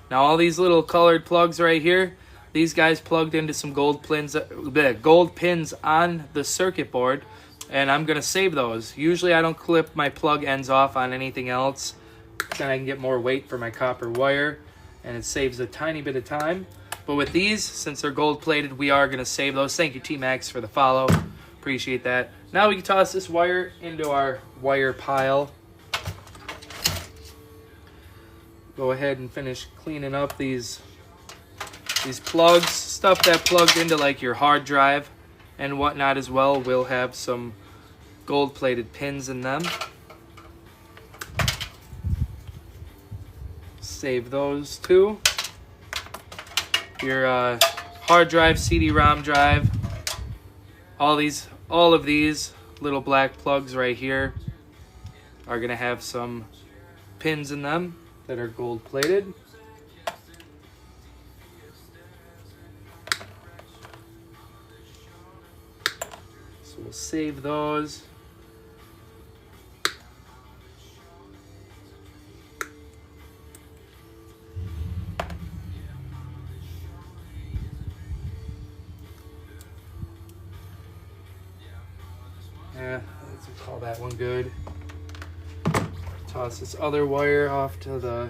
now all these little colored plugs right here, these guys plugged into some gold pins on the circuit board, and I'm going to save those. Usually I don't clip my plug ends off on anything else. then I can get more weight for my copper wire, and it saves a tiny bit of time. But with these, since they're gold plated, we are going to save those. Thank you, T-Max, for the follow. Appreciate that. Now we can toss this wire into our wire pile. Go ahead and finish cleaning up these plugs. Stuff that plugged into like your hard drive and whatnot as well will have some gold plated pins in them. Save those too. Your hard drive, CD-ROM drive, all of these little black plugs right here are gonna have some pins in them that are gold plated. So we'll save those. Yeah, let's call that one good. Toss this other wire off to the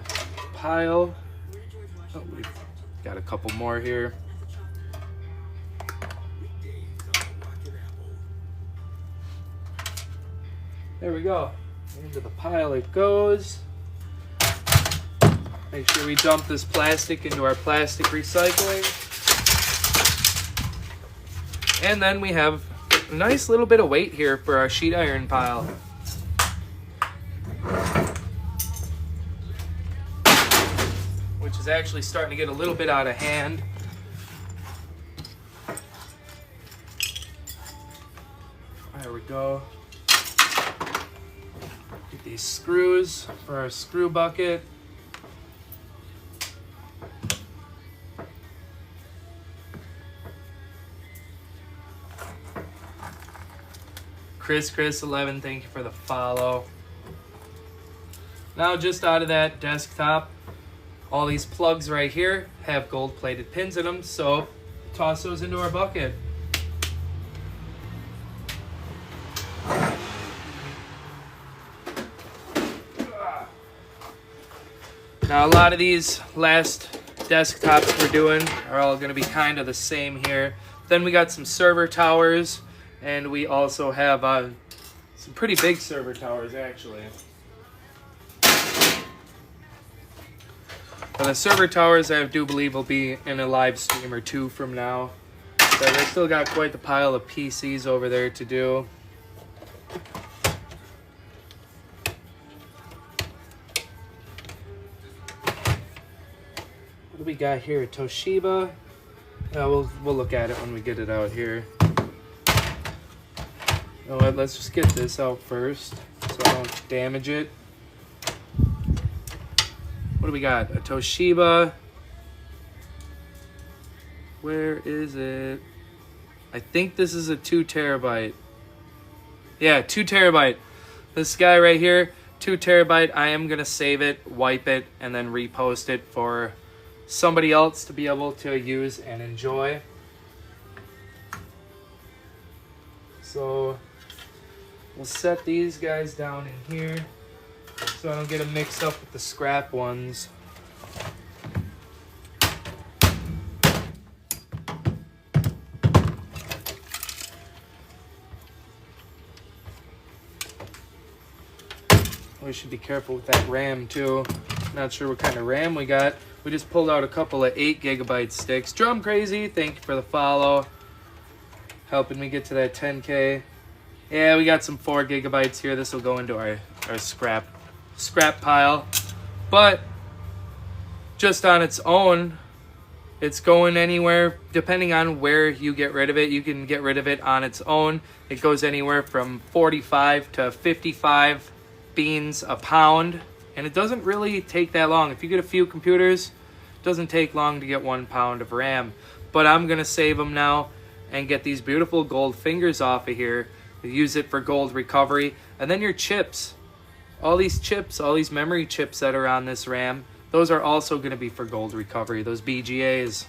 pile. Oh, we've got a couple more here. There we go. Into the pile it goes. Make sure we dump this plastic into our plastic recycling. And then we have a nice little bit of weight here for our sheet iron pile. Which is actually starting to get a little bit out of hand. There we go. Get these screws for our screw bucket. Chris11, thank you for the follow. Now just out of that desktop, all these plugs right here have gold plated pins in them, so toss those into our bucket. Now a lot of these last desktops we're doing are all going to be kind of the same here. Then we got some server towers, and we also have some pretty big server towers actually. But the server towers I do believe will be in a live stream or two from now. But I still got quite the pile of PCs over there to do. What do we got here? Toshiba. We'll look at it when we get it out here. You know what, let's just get this out first so I don't damage it. What do we got? A Toshiba. Where is it? I think this is a 2 terabyte. Yeah, 2 terabyte. This guy right here, 2 terabyte. I am going to save it, wipe it, and then repost it for somebody else to be able to use and enjoy. So we'll set these guys down in here so I don't get them mixed up with the scrap ones. We should be careful with that RAM too. Not sure what kind of RAM we got. We just pulled out a couple of 8 gigabyte sticks. Drum Crazy, thank you for the follow. Helping me get to that 10K. Yeah, we got some 4 gigabytes here. This will go into our scrap pile. But just on its own, it's going anywhere depending on where you get rid of it. You can get rid of it on its own. It goes anywhere from 45 to 55 beans a pound, and it doesn't really take that long. If you get a few computers, it doesn't take long to get 1 pound of RAM. But I'm gonna save them now and get these beautiful gold fingers off of here. Use it for gold recovery. And then your chips, all these chips, all these memory chips that are on this RAM, those are also going to be for gold recovery, those BGAs.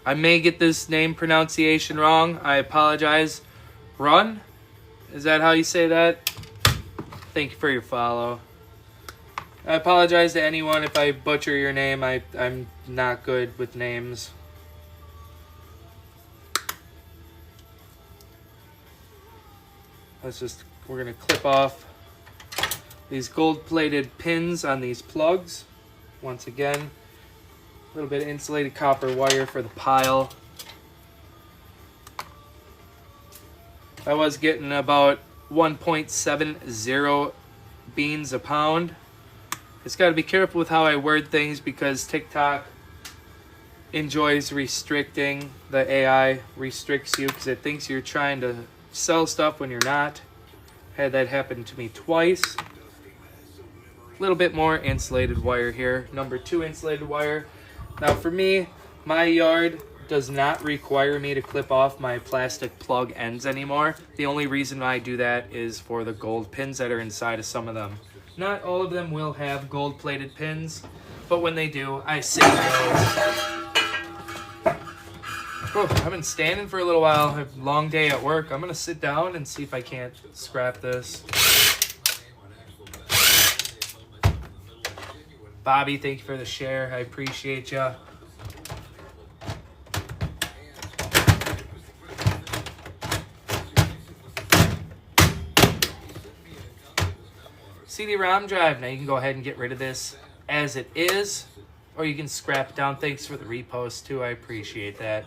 I may get this name pronunciation wrong. I apologize. Run? Is that how you say that? Thank you for your follow. I apologize to anyone if I butcher your name. I'm not good with names. We're going to clip off these gold-plated pins on these plugs. Once again, a little bit of insulated copper wire for the pile. I was getting about 1.70 beans a pound. Just got to be careful with how I word things because TikTok enjoys restricting. The AI restricts you because it thinks you're trying to sell stuff when you're not. Had that happen to me twice. A little bit more insulated wire here. Number 2 insulated wire. Now for me, my yard does not require me to clip off my plastic plug ends anymore. The only reason I do that is for the gold pins that are inside of some of them. Not all of them will have gold plated pins, but when they do, I save those. Oh, I've been standing for a little while. I have a long day at work. I'm gonna sit down and see if I can't scrap this. Bobby, thank you for the share. I appreciate ya. CD-ROM drive. Now you can go ahead and get rid of this as it is, or you can scrap it down. Thanks for the repost too. I appreciate that.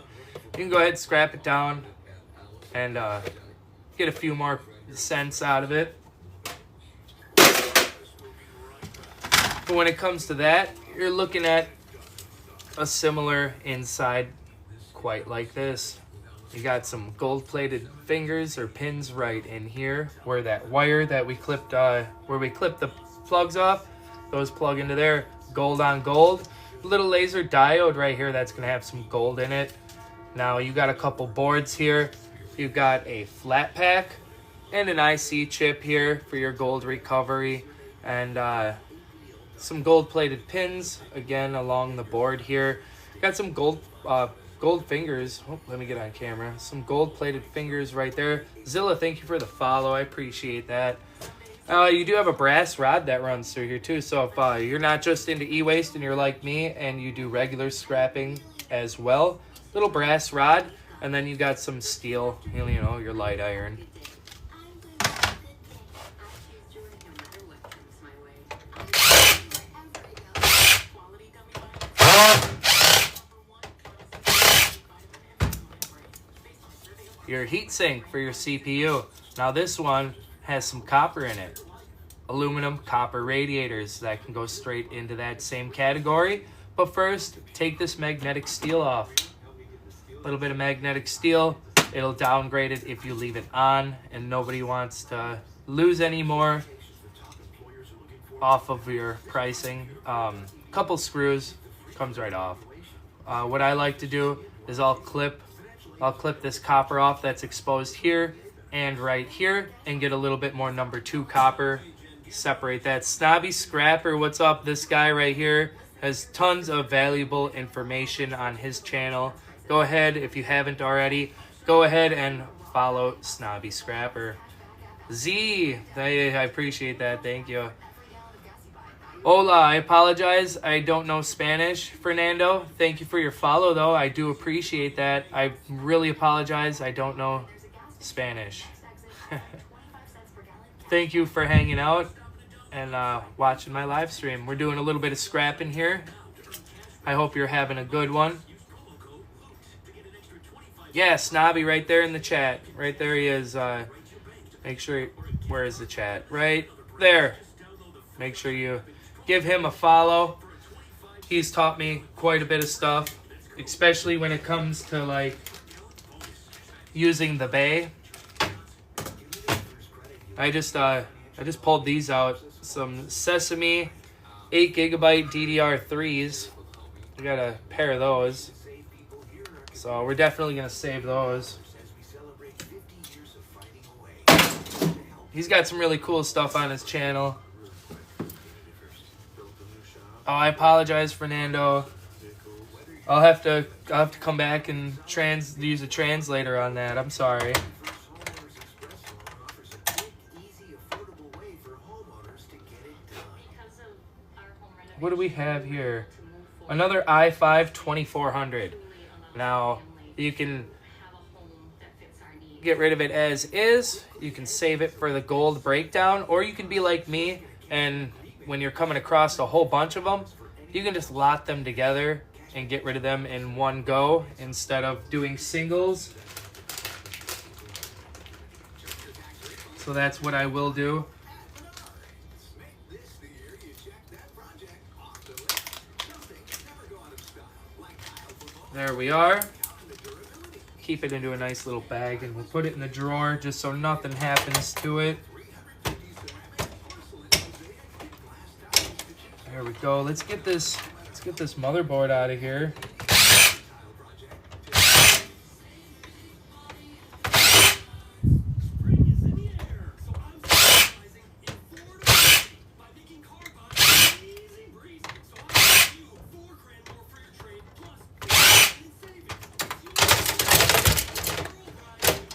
You can go ahead and scrap it down and get a few more cents out of it. But when it comes to that, you're looking at a similar inside quite like this. You got some gold-plated fingers or pins right in here where that wire that we clipped, where we clipped the plugs off, those plug into there, gold on gold. Little laser diode right here that's gonna have some gold in it. Now you got a couple boards here. You've got a flat pack and an IC chip here for your gold recovery, and some gold-plated pins again along the board here. Got some gold fingers. Oh, let me get on camera. Some gold-plated fingers right there. Zilla, thank you for the follow. I appreciate that. You do have a brass rod that runs through here too. So if you're not just into e-waste and you're like me and you do regular scrapping as well, little brass rod, and then you got some steel, you know, your light iron. Your heat sink for your CPU. Now this one has some copper in it. Aluminum copper radiators that can go straight into that same category. But first, take this magnetic steel off. A little bit of magnetic steel. It'll downgrade it if you leave it on, and nobody wants to lose any more off of your pricing. Couple screws, comes right off. What I like to do is I'll clip this copper off that's exposed here and right here and get a little bit more number 2 copper. Separate that. Snobby Scrapper, what's up? This guy right here has tons of valuable information on his channel. Go ahead, if you haven't already, go ahead and follow Snobby Scrapper. Z, I appreciate that. Thank you. Hola, I apologize. I don't know Spanish, Fernando. Thank you for your follow, though. I do appreciate that. I really apologize. I don't know Spanish. Thank you for hanging out and watching my live stream. We're doing a little bit of scrapping here. I hope you're having a good one. Yeah, Snobby right there in the chat. Right there he is. Make sure, where is the chat? Right there. Make sure you give him a follow. He's taught me quite a bit of stuff, especially when it comes to like using the bay. I just pulled these out. Some Sesame 8GB DDR3s. We got a pair of those. So we're definitely gonna save those. He's got some really cool stuff on his channel. Oh, I apologize, Fernando. I'll have to come back and use a translator on that. I'm sorry. What do we have here? Another i5 2400. Now, you can get rid of it as is. You can save it for the gold breakdown, or you can be like me, and when you're coming across a whole bunch of them, you can just lot them together and get rid of them in one go instead of doing singles. So that's what I will do. There we are. Keep it into a nice little bag, and we'll put it in the drawer just so nothing happens to it. There we go. Let's get this motherboard out of here.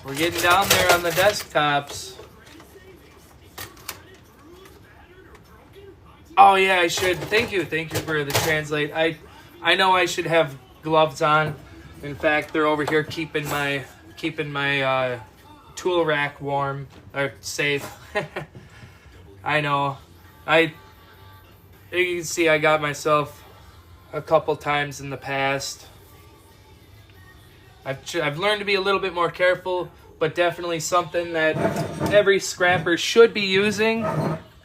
We're getting down there on the desktops. Oh yeah, I should. Thank you for the translate. I know I should have gloves on. In fact, they're over here keeping my tool rack warm or safe. I know. You can see I got myself a couple times in the past. I've learned to be a little bit more careful, but definitely something that every scrapper should be using,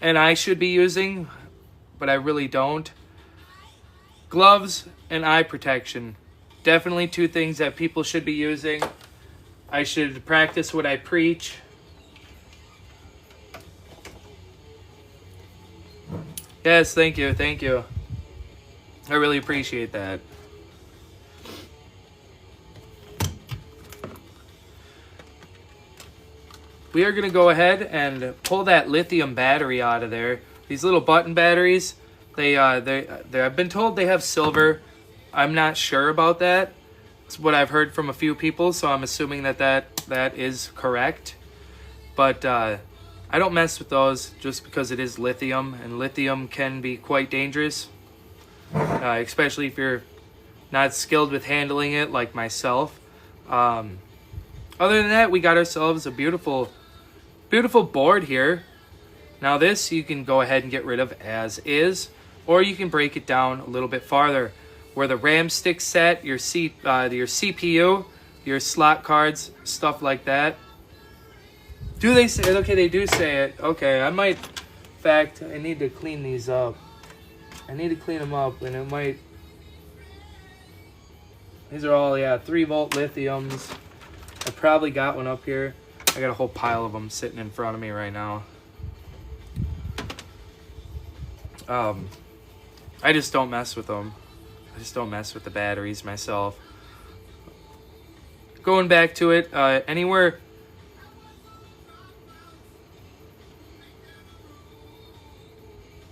and I should be using, but I really don't. Gloves and eye protection. Definitely two things that people should be using. I should practice what I preach. Yes, thank you. I really appreciate that. We are going to go ahead and pull that lithium battery out of there. These little button batteries, I've been told they have silver. I'm not sure about that. It's what I've heard from a few people, so I'm assuming that is correct. But I don't mess with those just because it is lithium, and lithium can be quite dangerous, especially if you're not skilled with handling it like myself. Other than that, we got ourselves a beautiful board here. Now this you can go ahead and get rid of as is, or you can break it down a little bit farther. Where the RAM stick's set, your CPU, your slot cards, stuff like that. Do they say it? Okay, they do say it. Okay, I might, in fact, I need to clean these up. I need to clean them up, and it might, these are all, 3-volt lithiums. I probably got one up here. I got a whole pile of them sitting in front of me right now. I just don't mess with them. I just don't mess with the batteries myself. Going back to it, anywhere...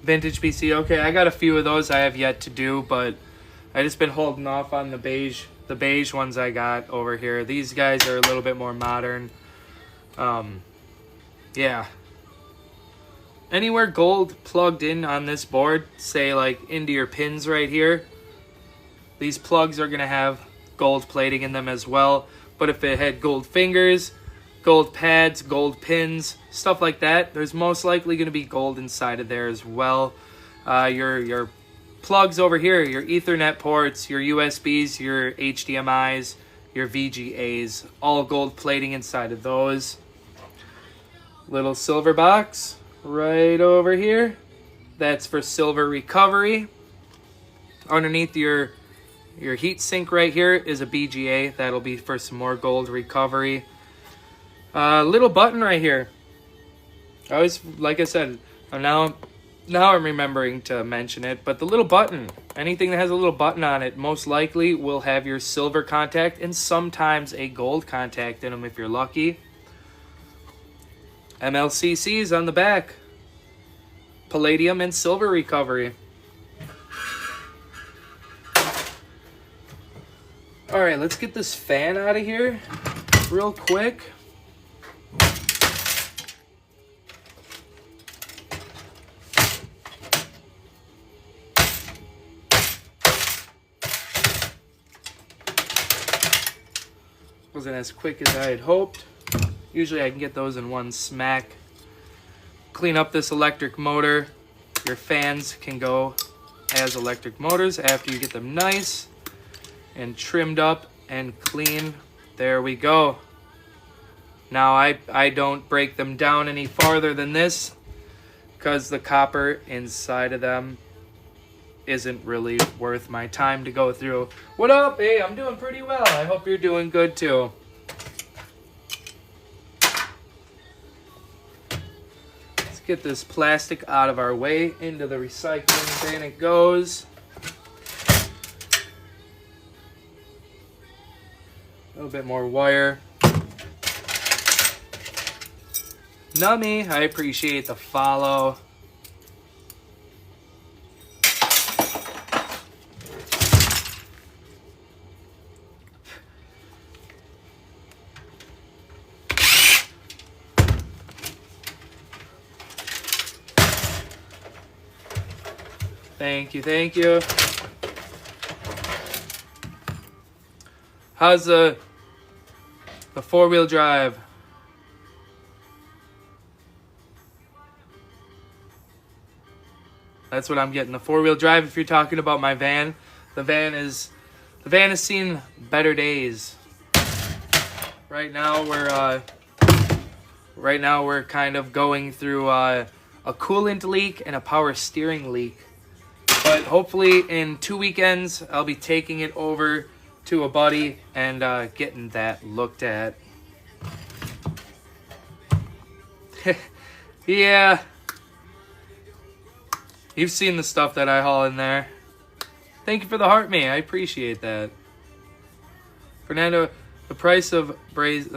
Vintage PC, okay, I got a few of those I have yet to do, but I just been holding off on the beige ones I got over here. These guys are a little bit more modern. Yeah. Anywhere gold plugged in on this board, say like into your pins right here, these plugs are going to have gold plating in them as well. But if it had gold fingers, gold pads, gold pins, stuff like that, there's most likely going to be gold inside of there as well. Your plugs over here, your Ethernet ports, your USBs, your HDMIs, your VGAs, all gold plating inside of those. Little silver box right over here. That's for silver recovery. Underneath your heat sink right here is a BGA. That'll be for some more gold recovery. Little button right here. I always, like I said, now I'm remembering to mention it, but the little button, anything that has a little button on it, most likely will have your silver contact and sometimes a gold contact in them if you're lucky. MLCCs on the back. Palladium and silver recovery. All right, let's get this fan out of here real quick. Wasn't as quick as I had hoped. Usually I can get those in one smack. Clean up this electric motor. Your fans can go as electric motors after you get them nice and trimmed up and clean. There we go. Now I don't break them down any farther than this because the copper inside of them isn't really worth my time to go through. What up? Hey, I'm doing pretty well. I hope you're doing good too. Let's get this plastic out of our way. Into the recycling bin it goes. A little bit more wire. Nummy, I appreciate the follow. Thank you, thank you. How's the four-wheel drive? That's what I'm getting. The four-wheel drive. If you're talking about my van, the van has seen better days. Right now we're kind of going through a coolant leak and a power steering leak. But hopefully in 2 weekends I'll be taking it over to a buddy and getting that looked at. Yeah. You've seen the stuff that I haul in there. Thank you for the heart, me. I appreciate that. Fernando, the price of braise.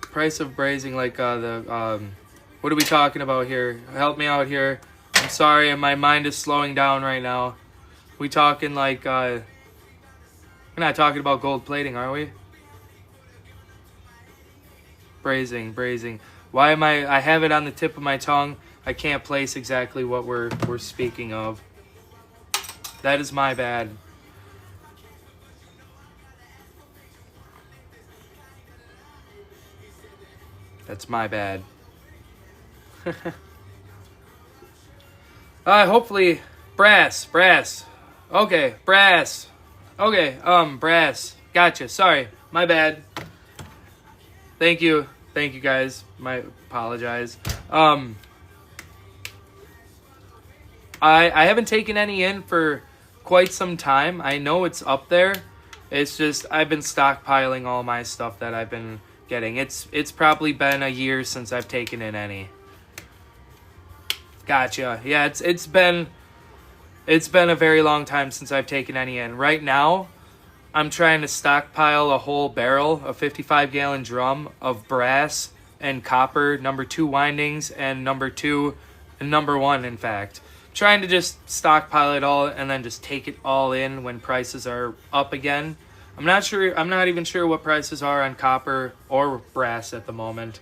Price of brazing, like what are we talking about here? Help me out here. I'm sorry, my mind is slowing down right now. We talking like we're not talking about gold plating, are we? Brazing. Why am I have it on the tip of my tongue. I can't place exactly what we're speaking of. That is my bad. That's my bad. Hopefully brass. Okay, brass. Okay, brass. Gotcha. Sorry. My bad. Thank you guys. I apologize. I haven't taken any in for quite some time. I know it's up there. It's just I've been stockpiling all my stuff that I've been getting. It's probably been a year since I've taken in any. Gotcha. Yeah, it's been a very long time since I've taken any in. Right now, I'm trying to stockpile a whole barrel, a 55-gallon drum of brass and copper number 2 windings and number 2 and number 1, in fact. Trying to just stockpile it all and then just take it all in when prices are up again. I'm not even sure what prices are on copper or brass at the moment.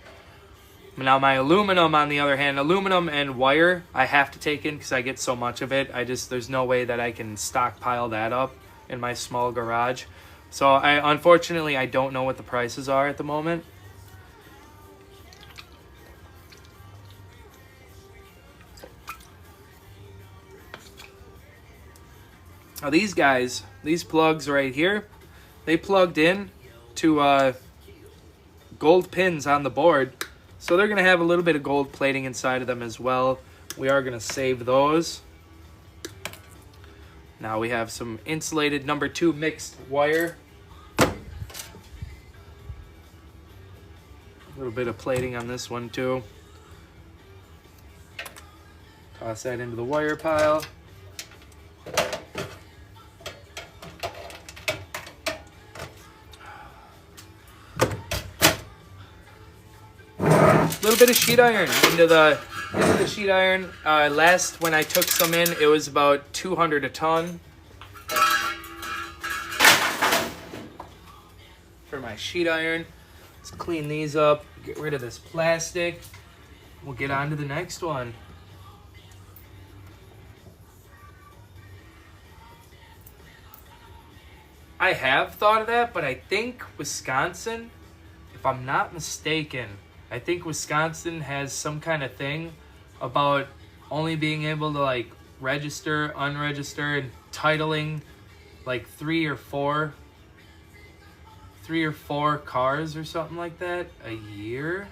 Now my aluminum, on the other hand, aluminum and wire, I have to take in because I get so much of it. There's no way that I can stockpile that up in my small garage. So unfortunately, I don't know what the prices are at the moment. Now these guys, these plugs right here, they plugged in to gold pins on the board. So they're going to have a little bit of gold plating inside of them as well. We are going to save those. Now we have some insulated number 2 mixed wire. A little bit of plating on this one too. Toss that into the wire pile. A little bit of sheet iron into the The sheet iron, last when I took some in, it was about 200 a ton for my sheet iron. Let's clean these up, get rid of this plastic. We'll get on to the next one. I have thought of that, but I think Wisconsin, if I'm not mistaken, I think Wisconsin has some kind of thing about only being able to like register, unregister, and titling like three or four cars or something like that a year.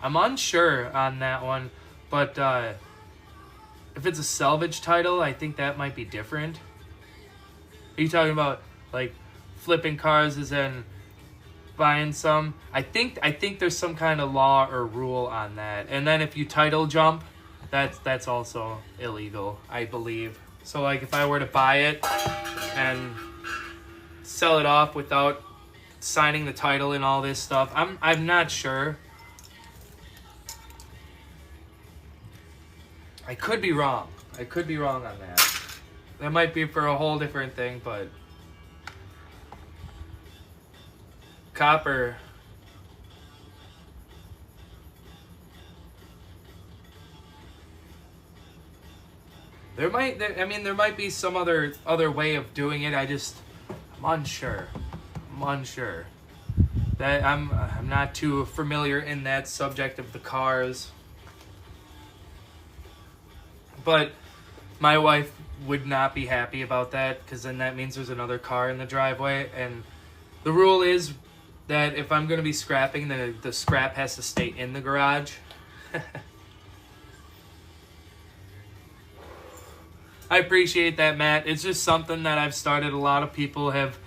I'm unsure on that one, but if it's a salvage title, I think that might be different. Are you talking about like flipping cars as in buying some? I think there's some kind of law or rule on that. And then if you title jump, that's also illegal, I believe. So like if I were to buy it and sell it off without signing the title and all this stuff, I'm not sure. I could be wrong. I could be wrong on that. That might be for a whole different thing, but copper. There might be some other way of doing it. I'm unsure. That I'm not too familiar in that subject of the cars. But my wife would not be happy about that, because then that means there's another car in the driveway, and the rule is that if I'm going to be scrapping, the scrap has to stay in the garage. I appreciate that, Matt. It's just something that I've started. A lot of people have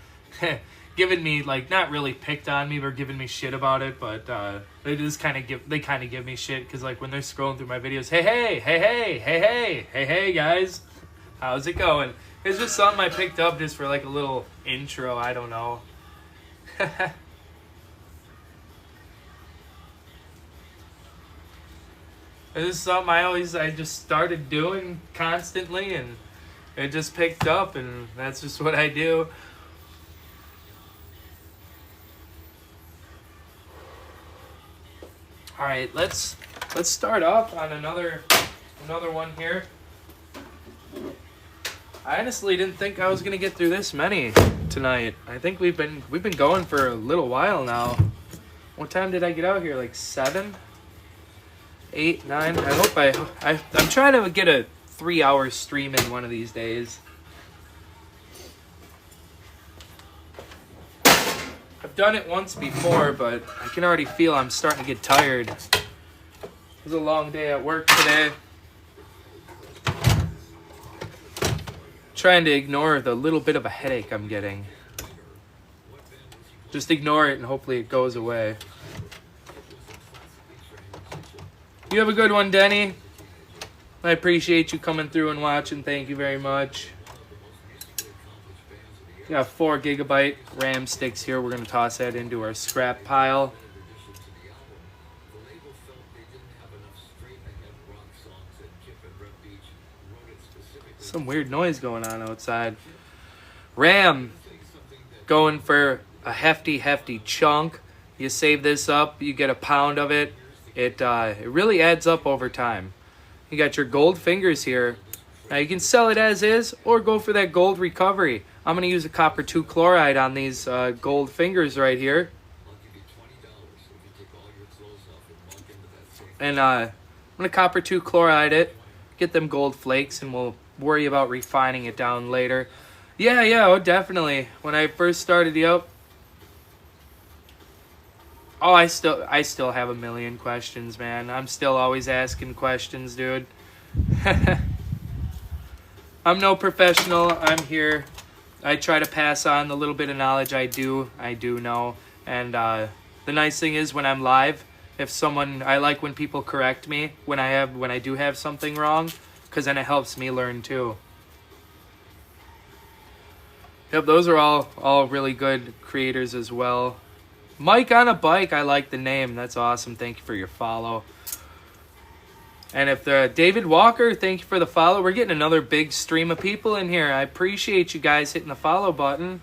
given me, like, not really picked on me, but given me shit about it, but they just kind of give me shit, because like when they're scrolling through my videos, hey guys, how's it going? It's just something I picked up just for like a little intro. I don't know. This is something I just started doing constantly, and it just picked up, and that's just what I do. All right, let's start off on another one here. I honestly didn't think I was gonna get through this many tonight. I think we've been going for a little while now. What time did I get out here? Like 7, 8, 9. I hope I'm trying to get a 3-hour stream in one of these days. I've done it once before, but I can already feel I'm starting to get tired. It was a long day at work today. Trying to ignore the little bit of a headache I'm getting. Just ignore it and hopefully it goes away. You have a good one, Denny. I appreciate you coming through and watching. Thank you very much. We got 4 gigabyte RAM sticks here. We're going to toss that into our scrap pile. Some weird noise going on outside. RAM going for a hefty chunk. You save this up, you get a pound of it. It really adds up over time. You got your gold fingers here. Now you can sell it as is or go for that gold recovery. I'm going to use a copper 2 chloride on these gold fingers right here. And I'm going to copper 2 chloride it, get them gold flakes, and we'll worry about refining it down later. Yeah, oh, definitely. When I first started, yep. Oh, I still have a million questions, man. I'm still always asking questions, dude. I'm no professional. I'm here. I try to pass on the little bit of knowledge I do know. And the nice thing is when I'm live, I like when people correct me when I do have something wrong, because then it helps me learn too. Yep, those are all really good creators as well. Mike on a Bike, I like the name. That's awesome. Thank you for your follow. And if David Walker, thank you for the follow. We're getting another big stream of people in here. I appreciate you guys hitting the follow button.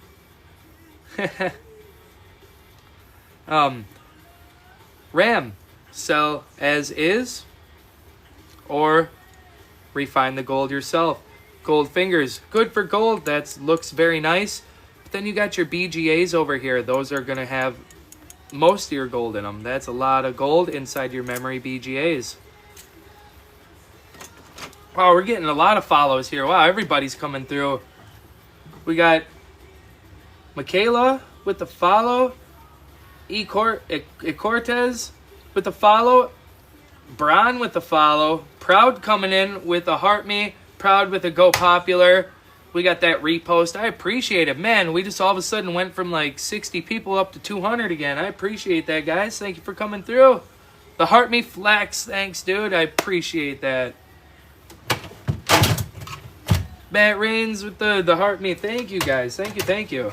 Ram, sell as is or refine the gold yourself. Gold fingers, good for gold. That looks very nice. But then you got your BGAs over here. Those are going to have most of your gold in them. That's a lot of gold inside your memory BGAs. Wow, we're getting a lot of follows here. Wow, everybody's coming through. We got Michaela with the follow. Cortez with the follow. Bron with the follow. Proud coming in with a heart me. Proud with a go popular. We got that repost. I appreciate it. Man, we just all of a sudden went from like 60 people up to 200 again. I appreciate that, guys. Thank you for coming through. The heart me flex. Thanks, dude. I appreciate that. Matt Rains with the heart me. Thank you, guys. Thank you.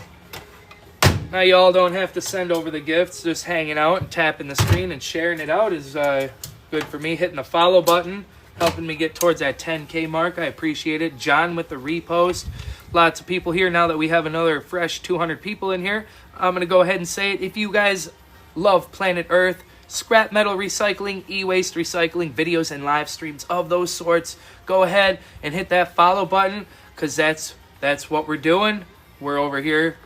Now y'all don't have to send over the gifts. Just hanging out and tapping the screen and sharing it out is good for me. Hitting the follow button, helping me get towards that 10K mark. I appreciate it. John with the repost. Lots of people here now that we have another fresh 200 people in here. I'm going to go ahead and say it. If you guys love Planet Earth, scrap metal recycling, e-waste recycling, videos and live streams of those sorts, go ahead and hit that follow button, because that's what we're doing. We're over here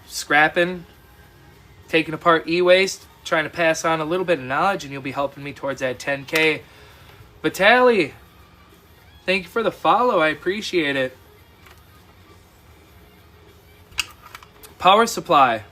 scrapping, taking apart e-waste, trying to pass on a little bit of knowledge, and you'll be helping me towards that 10K. Vitaly, thank you for the follow. I appreciate it. Power supply.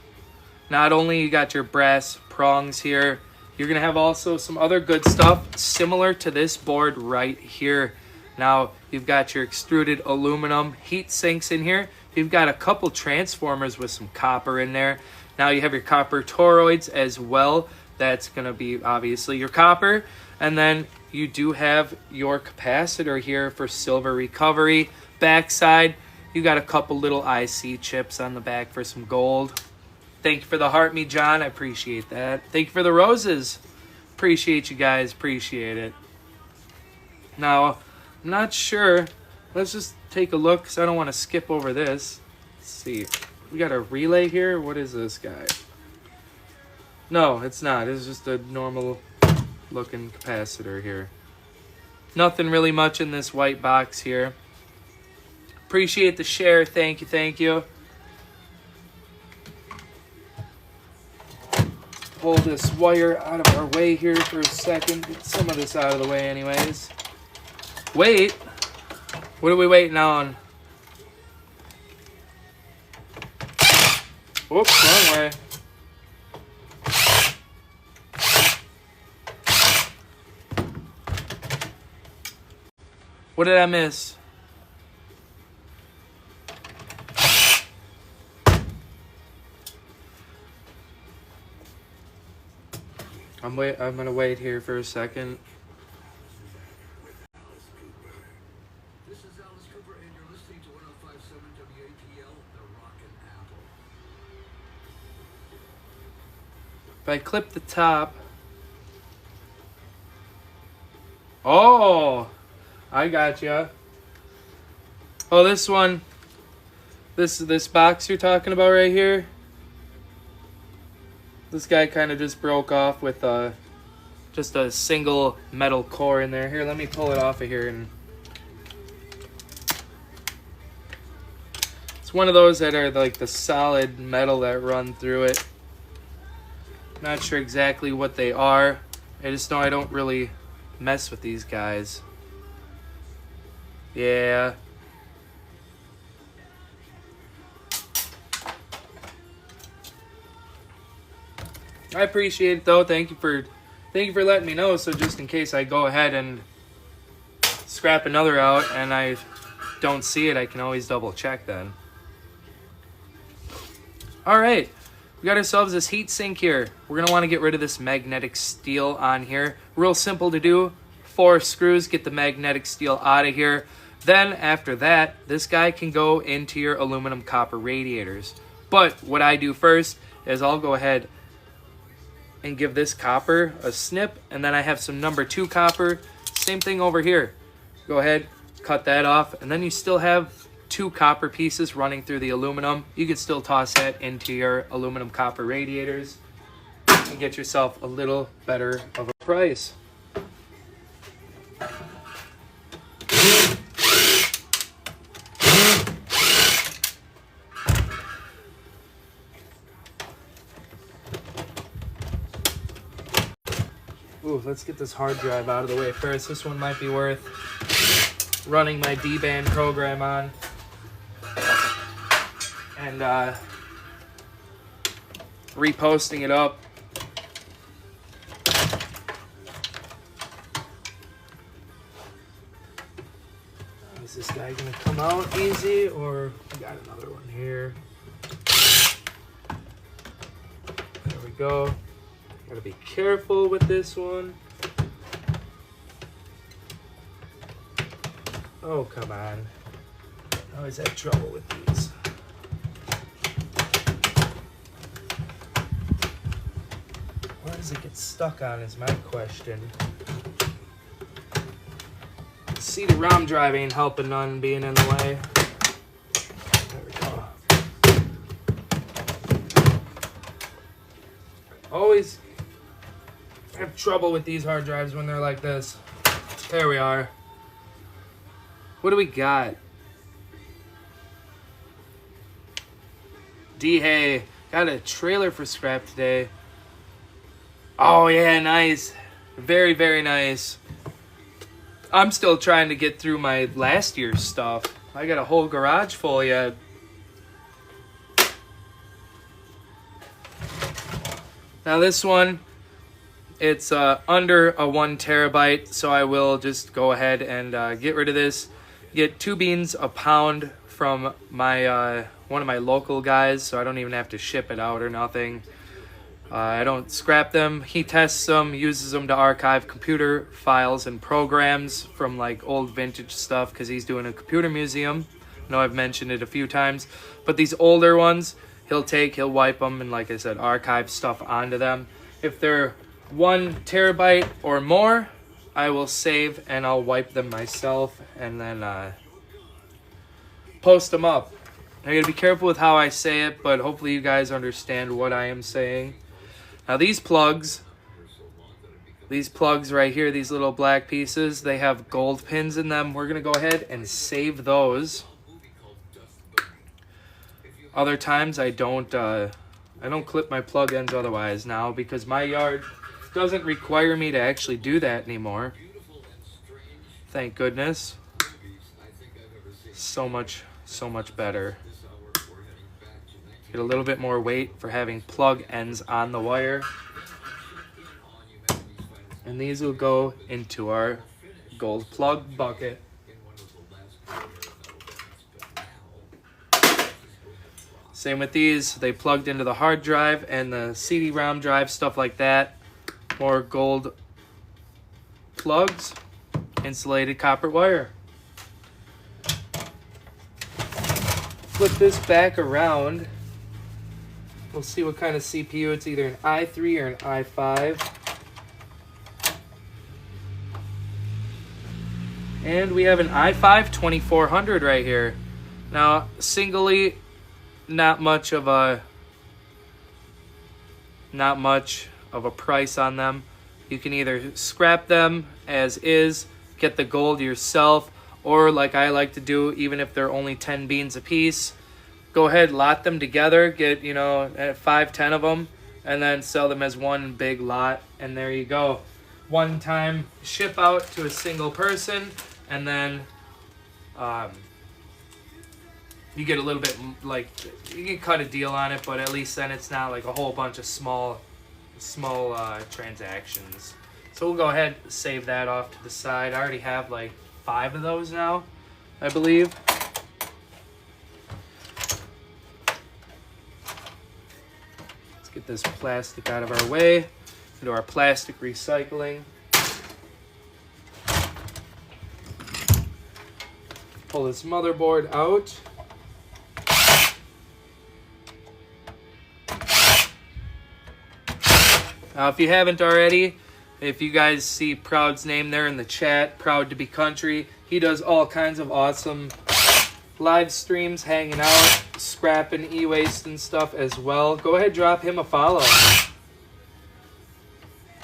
Not only you got your brass prongs here, you're going to have also some other good stuff similar to this board right here. Now, you've got your extruded aluminum heat sinks in here. You've got a couple transformers with some copper in there. Now you have your copper toroids as well. That's going to be obviously your copper. And then you do have your capacitor here for silver recovery. Backside, you got a couple little IC chips on the back for some gold. Thank you for the heart me, John. I appreciate that. Thank you for the roses. Appreciate you guys. Appreciate it. Now, I'm not sure. Let's just take a look because I don't want to skip over this. Let's see. We got a relay here. What is this guy? No, it's not. It's just a normal looking capacitor here. Nothing really much in this white box here. Appreciate the share. Thank you. Thank you. Pull this wire out of our way here for a second. Get some of this out of the way anyways. Wait. What are we waiting on? Whoops, wrong way. What did I miss? I'm gonna wait here for a second. If I clip the top. Oh, I gotcha. Oh, this one. This box you're talking about right here. This guy kind of just broke off with just a single metal core in there. Here, let me pull it off of here. And it's one of those that are like the solid metal that run through it. Not sure exactly what they are. I just know I don't really mess with these guys. Yeah. I appreciate it though. Thank you for letting me know. So just in case I go ahead and scrap another out and I don't see it, I can always double check then. All right. We got ourselves this heat sink here. We're going to want to get rid of this magnetic steel on here. Real simple to do. 4 screws, get the magnetic steel out of here. Then after that, this guy can go into your aluminum copper radiators. But what I do first is I'll go ahead and give this copper a snip. And then I have some number 2 copper. Same thing over here. Go ahead, cut that off, and then you still have 2 copper pieces running through the aluminum. You can still toss that into your aluminum copper radiators and get yourself a little better of a price. Ooh, let's get this hard drive out of the way first. This one might be worth running my D-band program on and reposting it up. Is this guy gonna come out easy, or I got another one here? There we go. Gotta be careful with this one. Oh, come on. I always have trouble with these. Where does it get stuck on is my question. CD-ROM drive ain't helping none being in the way. There we go. Always have trouble with these hard drives when they're like this. There we are. What do we got? D-Hay. Got a trailer for scrap today. Oh yeah, nice. Very, very nice. I'm still trying to get through my last year's stuff. I got a whole garage full yet. Now this one, it's under a 1 terabyte, so I will just go ahead and get rid of this. Get 2 beans a pound from my one of my local guys, so I don't even have to ship it out or nothing. I don't scrap them. He tests them, uses them to archive computer files and programs from like old vintage stuff because he's doing a computer museum. I know I've mentioned it a few times, but these older ones, he'll wipe them and, like I said, archive stuff onto them. If they're 1 terabyte or more, I will save and I'll wipe them myself and then post them up. I gotta be careful with how I say it, but hopefully you guys understand what I am saying. Now these plugs right here, these little black pieces, they have gold pins in them. We're gonna go ahead and save those. Other times I don't clip my plug ends otherwise now because my yard doesn't require me to actually do that anymore. Thank goodness. So much better. Get a little bit more weight for having plug ends on the wire. And these will go into our gold plug bucket. Same with these. They plugged into the hard drive and the CD-ROM drive, stuff like that. More gold plugs, insulated copper wire. Flip this back around. We'll see what kind of CPU. It's either an i3 or an i5. And we have an i5 2400 right here. Now, singly, not much of a price on them. You can either scrap them as is, get the gold yourself, or like I like to do, even if they're only 10 beans a piece, go ahead, lot them together, get 5-10 of them, and then sell them as one big lot, and there you go. One time ship out to a single person, and then you get a little bit, like, you can cut a deal on it, but at least then it's not like a whole bunch of small transactions. So we'll go ahead and save that off to the side. I already have like 5 of those now, I believe. Let's get this plastic out of our way, into our plastic recycling. Pull this motherboard out. Now, if you haven't already, If you guys see Proud's name there in the chat, Proud to be Country, he does all kinds of awesome live streams, hanging out, scrapping e-waste and stuff as well. Go ahead, drop him a follow.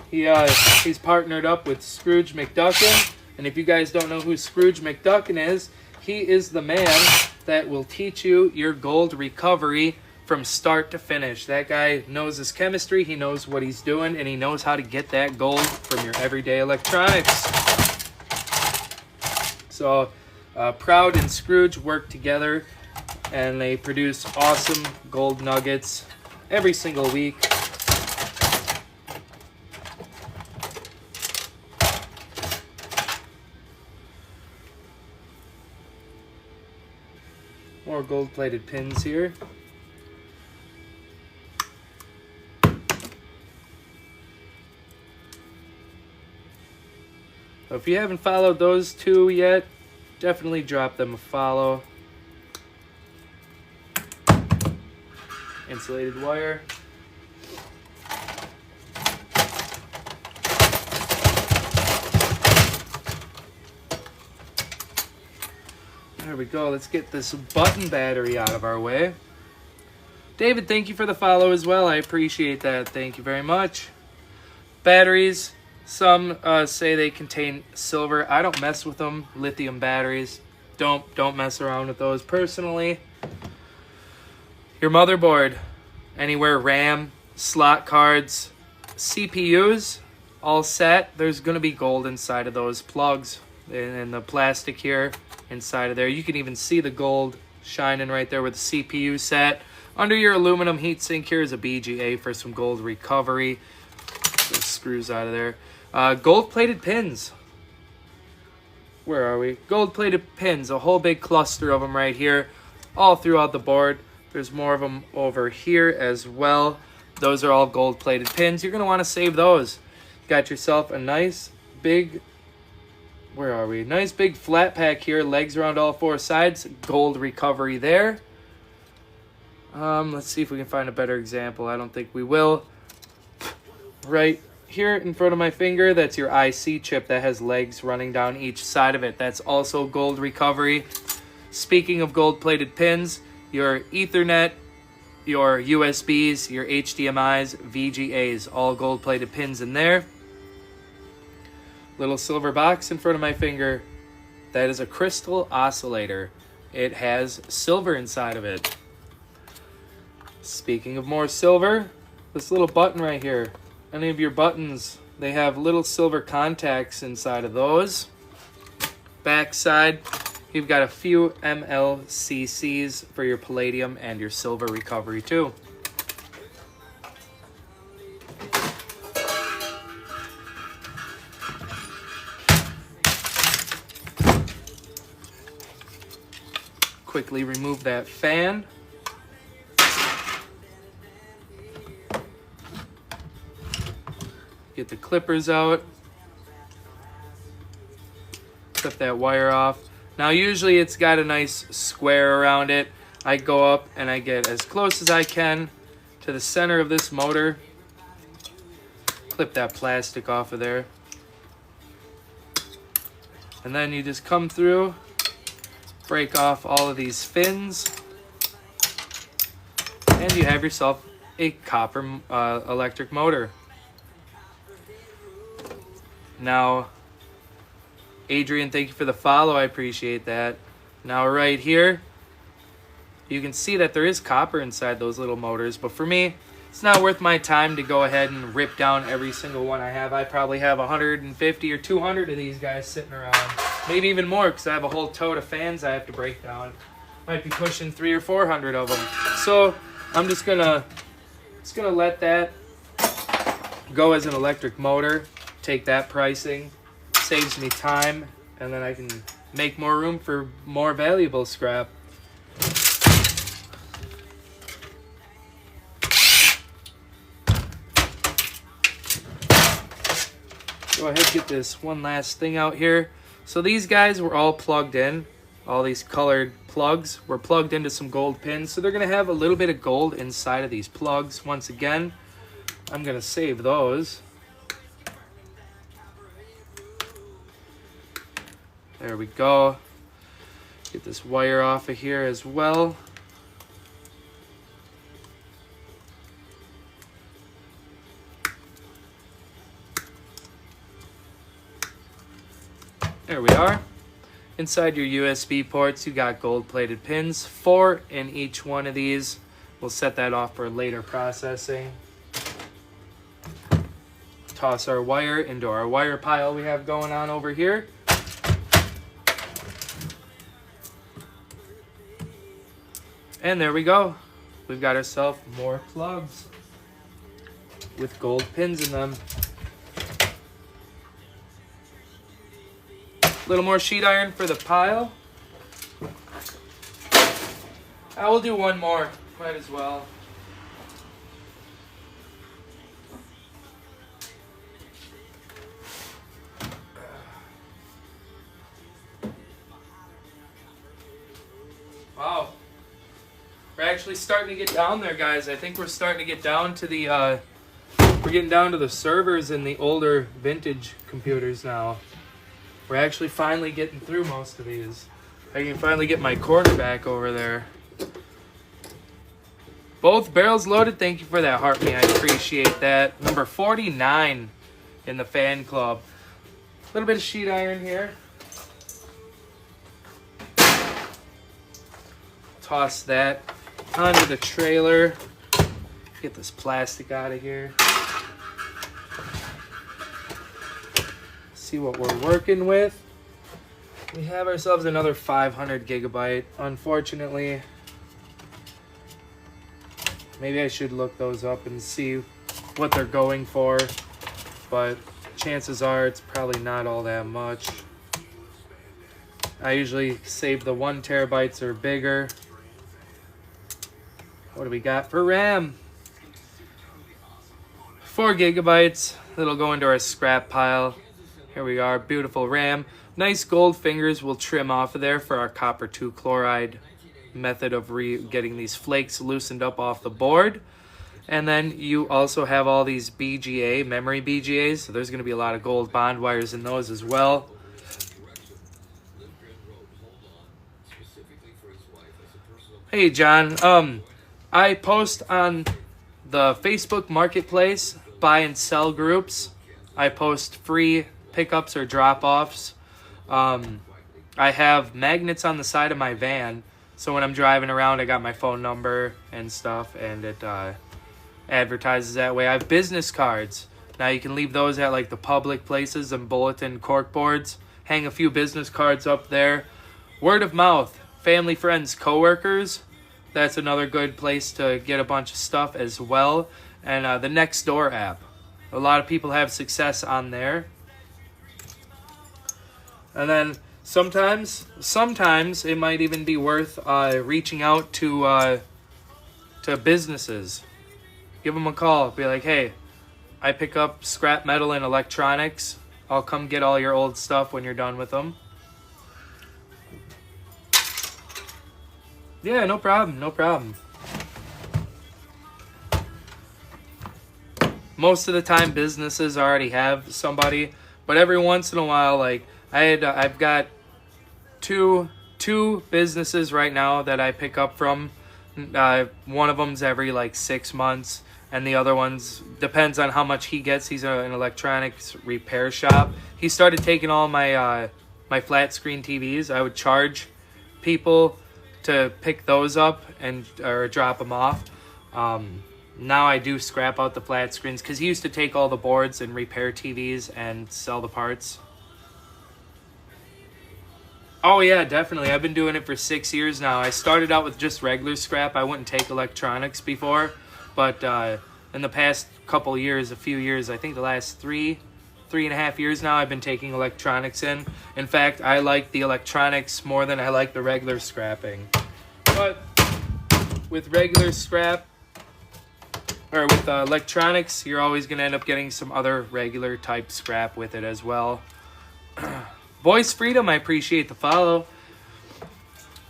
He's partnered up with Scrooge McDuckin, and if you guys don't know who Scrooge McDuckin is, he is the man that will teach you your gold recovery from start to finish. That guy knows his chemistry, he knows what he's doing, and he knows how to get that gold from your everyday electronics. So Proud and Scrooge work together, and they produce awesome gold nuggets every single week. More gold-plated pins here. So if you haven't followed those two yet, definitely drop them a follow. Insulated wire. There we go. Let's get this button battery out of our way. David, thank you for the follow as well. I appreciate that. Thank you very much. Batteries. Some say they contain silver. I don't mess with them. Lithium batteries. Don't mess around with those personally. Your motherboard. Anywhere RAM, slot cards, CPUs, all set. There's going to be gold inside of those plugs and the plastic here inside of there. You can even see the gold shining right there with the CPU set. Under your aluminum heatsink here is a BGA for some gold recovery. Those screws out of there. Gold-plated pins. Where are we? Gold-plated pins. A whole big cluster of them right here. All throughout the board. There's more of them over here as well. Those are all gold-plated pins. You're going to want to save those. Got yourself a nice big... Where are we? Nice big flat pack here. Legs around all four sides. Gold recovery there. Let's see if we can find a better example. I don't think we will. Right here in front of my finger, that's your IC chip that has legs running down each side of it. That's also gold recovery. Speaking of gold-plated pins, your Ethernet, your USBs, your HDMIs, VGAs, all gold-plated pins in there. Little silver box in front of my finger. That is a crystal oscillator. It has silver inside of it. Speaking of more silver, this little button right here. Any of your buttons, they have little silver contacts inside of those. Back side, you've got a few MLCCs for your palladium and your silver recovery too. Quickly remove that fan. Get the clippers out. Clip that wire off. Now usually it's got a nice square around it. I go up and I get as close as I can to the center of this motor. Clip that plastic off of there. And then you just come through, break off all of these fins, and you have yourself a copper electric motor. Now, Adrian, thank you for the follow. I appreciate that. Now, right here, you can see that there is copper inside those little motors. But for me, it's not worth my time to go ahead and rip down every single one I have. I probably have 150 or 200 of these guys sitting around. Maybe even more, because I have a whole tote of fans I have to break down. Might be pushing 300 or 400 of them. So, I'm just gonna let that go as an electric motor. Take that pricing, saves me time, and then I can make more room for more valuable scrap. Go ahead and get this one last thing out here. So these guys were all plugged in. All these colored plugs were plugged into some gold pins. So they're going to have a little bit of gold inside of these plugs. Once again, I'm going to save those. There we go. Get this wire off of here as well. There we are. Inside your USB ports, you got gold-plated pins, 4 in each one of these. We'll set that off for later processing. Toss our wire into our wire pile we have going on over here. And there we go. We've got ourselves more plugs with gold pins in them. A little more sheet iron for the pile. I will do one more, might as well. Wow. We're actually starting to get down there, guys. I think we're starting to get down to the, we're getting down to the servers in the older vintage computers now. We're actually finally getting through most of these. I can finally get my quarterback over there. Both barrels loaded. Thank you for that, Hartme. I appreciate that. Number 49 in the fan club. A little bit of sheet iron here. Toss that onto the trailer. Get this plastic out of here. See what we're working with. We have ourselves another 500 gigabyte. Unfortunately, maybe I should look those up and see what they're going for, but chances are it's probably not all that much. I usually save the 1 terabytes or bigger. What do we got for RAM? 4 gigabytes. That'll go into our scrap pile. Here we are, beautiful RAM. Nice gold fingers we'll trim off of there for our copper 2 chloride method of getting these flakes loosened up off the board. And then you also have all these BGA, memory BGAs, so there's going to be a lot of gold bond wires in those as well. Hey John, I post on the Facebook Marketplace, buy and sell groups. I post free pickups or drop-offs. I have magnets on the side of my van, so when I'm driving around I got my phone number and stuff, and it advertises that way. I have business cards. Now you can leave those at like the public places and bulletin cork boards. Hang a few business cards up there. Word of mouth, family, friends, coworkers. That's another good place to get a bunch of stuff as well. And the Nextdoor app. A lot of people have success on there. And then sometimes it might even be worth reaching out to businesses. Give them a call. Be like, hey, I pick up scrap metal and electronics. I'll come get all your old stuff when you're done with them. Yeah, no problem, no problem. Most of the time businesses already have somebody, but every once in a while, like I've got two businesses right now that I pick up from. One of them's every like 6 months, and the other one's depends on how much he gets. He's an electronics repair shop. He started taking all my my flat screen TVs. I would charge people to pick those up or drop them off. Now I do scrap out the flat screens because he used to take all the boards and repair TVs and sell the parts. Oh yeah, definitely. I've been doing it for 6 years now. I started out with just regular scrap. I wouldn't take electronics before, but in the past couple years, a few years, I think the last three and a half years now, I've been taking electronics in. In fact, I like the electronics more than I like the regular scrapping. But with regular scrap, or with electronics, you're always going to end up getting some other regular type scrap with it as well. Voice Freedom, I appreciate the follow.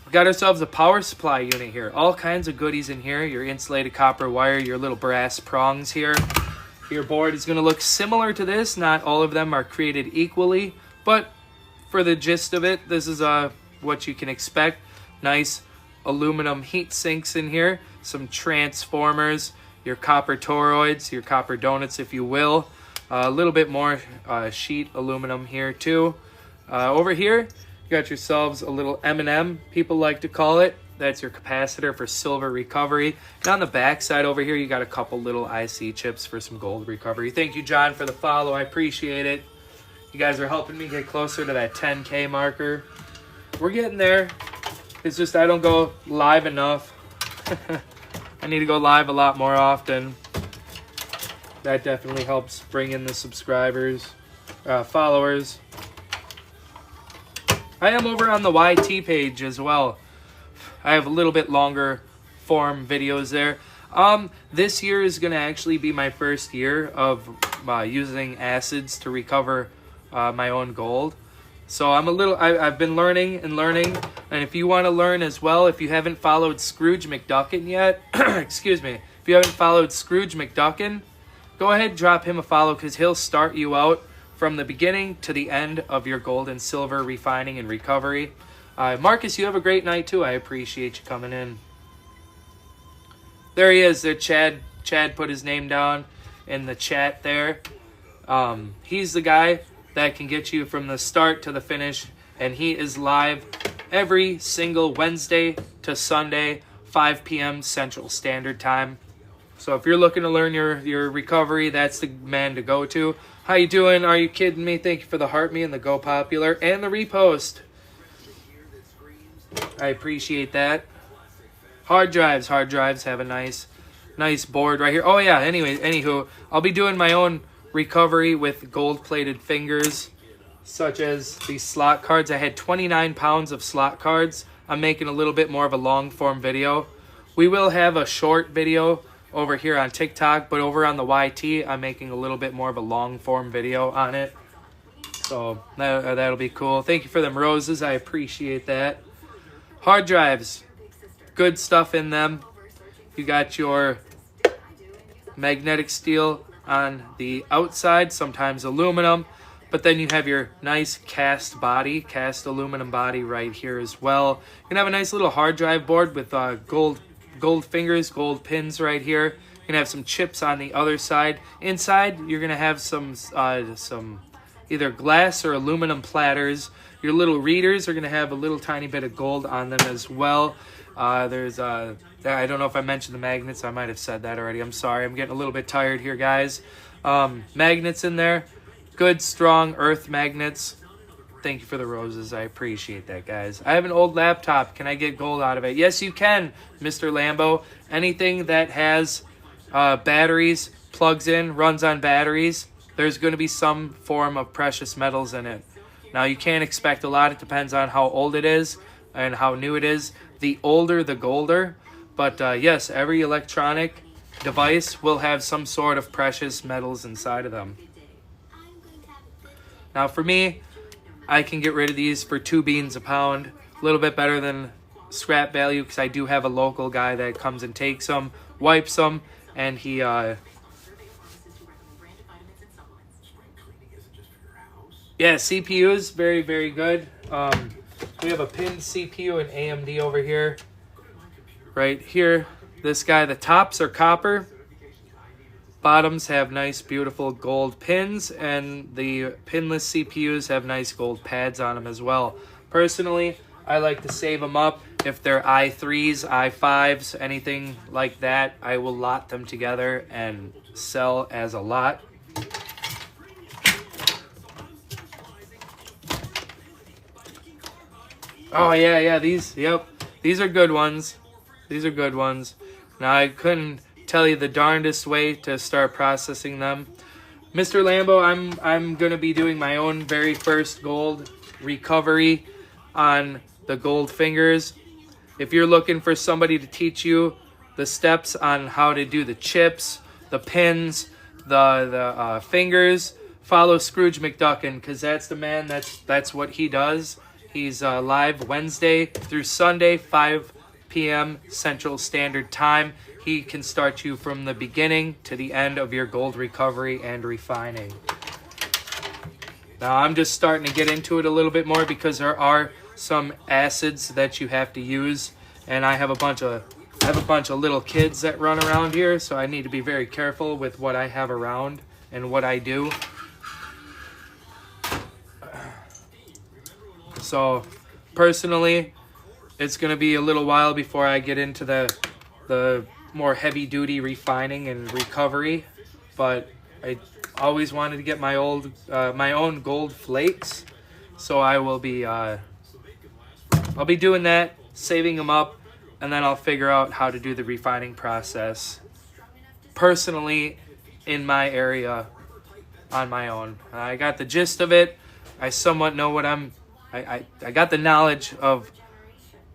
We got ourselves a power supply unit here. All kinds of goodies in here. Your insulated copper wire, your little brass prongs here. Your board is going to look similar to this. Not all of them are created equally, but for the gist of it, this is what you can expect. Nice aluminum heat sinks in here, some transformers, your copper toroids, your copper donuts, if you will. A little bit more sheet aluminum here too. Over here, you got yourselves a little M&M, people like to call it. That's your capacitor for silver recovery. And on the back side over here, you got a couple little IC chips for some gold recovery. Thank you, John, for the follow. I appreciate it. You guys are helping me get closer to that 10K marker. We're getting there. It's just I don't go live enough. I need to go live a lot more often. That definitely helps bring in the subscribers, followers. I am over on the YT page as well. I have a little bit longer form videos there. This year is going to actually be my first year of using acids to recover my own gold. So I've been learning, and if you want to learn as well, if you haven't followed Scrooge McDuckin yet, excuse me, if you haven't followed Scrooge McDuckin, go ahead and drop him a follow, because he'll start you out from the beginning to the end of your gold and silver refining and recovery. Marcus, you have a great night too. I appreciate you coming in. There he is. There, Chad put his name down in the chat there. He's the guy that can get you from the start to the finish, and he is live every single Wednesday to Sunday, 5 p.m. Central Standard Time. So if you're looking to learn your recovery, that's the man to go to. How you doing? Are you kidding me? Thank you for the heart me and the go popular and the repost. I appreciate that. Hard drives have a nice board right here. Oh yeah, anywho, I'll be doing my own recovery with gold-plated fingers, such as these slot cards. I had 29 pounds of slot cards. I'm making a little bit more of a long-form video. We will have a short video over here on TikTok, but over on the YT, I'm making a little bit more of a long-form video on it. So that'll be cool. Thank you for them roses. I appreciate that. Hard drives, good stuff in them. You got your magnetic steel on the outside, sometimes aluminum, but then you have your nice cast aluminum body right here as well. You're gonna have a nice little hard drive board with gold fingers, gold pins right here. You're gonna have some chips on the other side. Inside, you're gonna have some either glass or aluminum platters. Your little readers are going to have a little tiny bit of gold on them as well. I don't know if I mentioned the magnets. I might have said that already. I'm sorry. I'm getting a little bit tired here, guys. Magnets in there. Good, strong earth magnets. Thank you for the roses. I appreciate that, guys. I have an old laptop. Can I get gold out of it? Yes, you can, Mr. Lambo. Anything that has batteries, plugs in, runs on batteries, there's going to be some form of precious metals in it. Now, you can't expect a lot. It depends on how old it is and how new it is. The older, the golder. But yes, every electronic device will have some sort of precious metals inside of them. Now, for me, I can get rid of these for 2 beans a pound. A little bit better than scrap value, because I do have a local guy that comes and takes them, wipes them, and he... Yeah, CPUs, very, very good. We have a pinned CPU and AMD over here. Right here, this guy, the tops are copper. Bottoms have nice, beautiful gold pins, and the pinless CPUs have nice gold pads on them as well. Personally, I like to save them up. If they're i3s, i5s, anything like that, I will lot them together and sell as a lot. Oh, yeah, these are good ones. These are good ones. Now, I couldn't tell you the darndest way to start processing them. Mr. Lambo, I'm going to be doing my own very first gold recovery on the gold fingers. If you're looking for somebody to teach you the steps on how to do the chips, the pins, the fingers, follow Scrooge McDuckin, because that's the man. That's what he does. He's live Wednesday through Sunday, 5 p.m. Central Standard Time. He can start you from the beginning to the end of your gold recovery and refining. Now I'm just starting to get into it a little bit more because there are some acids that you have to use, and I have a bunch of little kids that run around here, so I need to be very careful with what I have around and what I do. So personally, it's going to be a little while before I get into the more heavy-duty refining and recovery, but I always wanted to get my own gold flakes, so I will be I'll be doing that, saving them up, and then I'll figure out how to do the refining process personally in my area on my own. I got the gist of it. I somewhat know what I got the knowledge of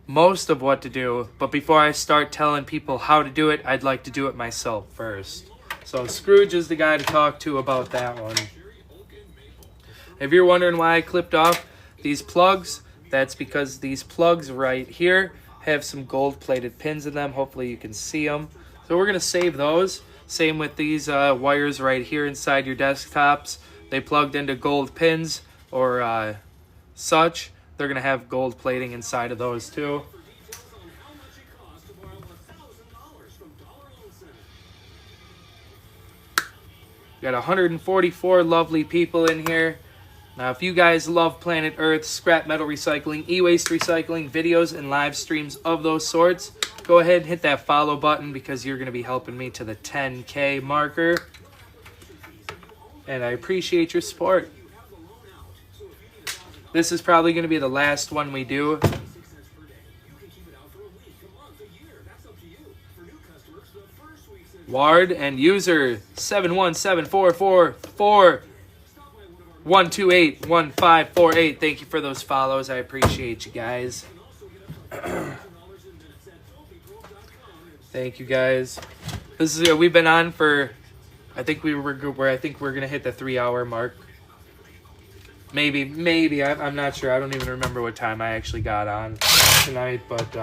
most of what to do, but before I start telling people how to do it, I'd like to do it myself first. So Scrooge is the guy to talk to about that one. If you're wondering why I clipped off these plugs, that's because these plugs right here have some gold-plated pins in them. Hopefully you can see them. So we're going to save those. Same with these wires right here inside your desktops. They plugged into gold pins or such. They're going to have gold plating inside of those too. Got 144 lovely people in here. Now, if you guys love Planet Earth, scrap metal recycling, e-waste recycling, videos, and live streams of those sorts, go ahead and hit that follow button because you're going to be helping me to the 10K marker. And I appreciate your support. This is probably going to be the last one we do. Ward and user 7174441281548. Thank you for those follows. I appreciate you guys. Thank you guys. This is we've been on for I think we're gonna hit the 3-hour mark. Maybe I'm not sure. I don't even remember what time I actually got on tonight, but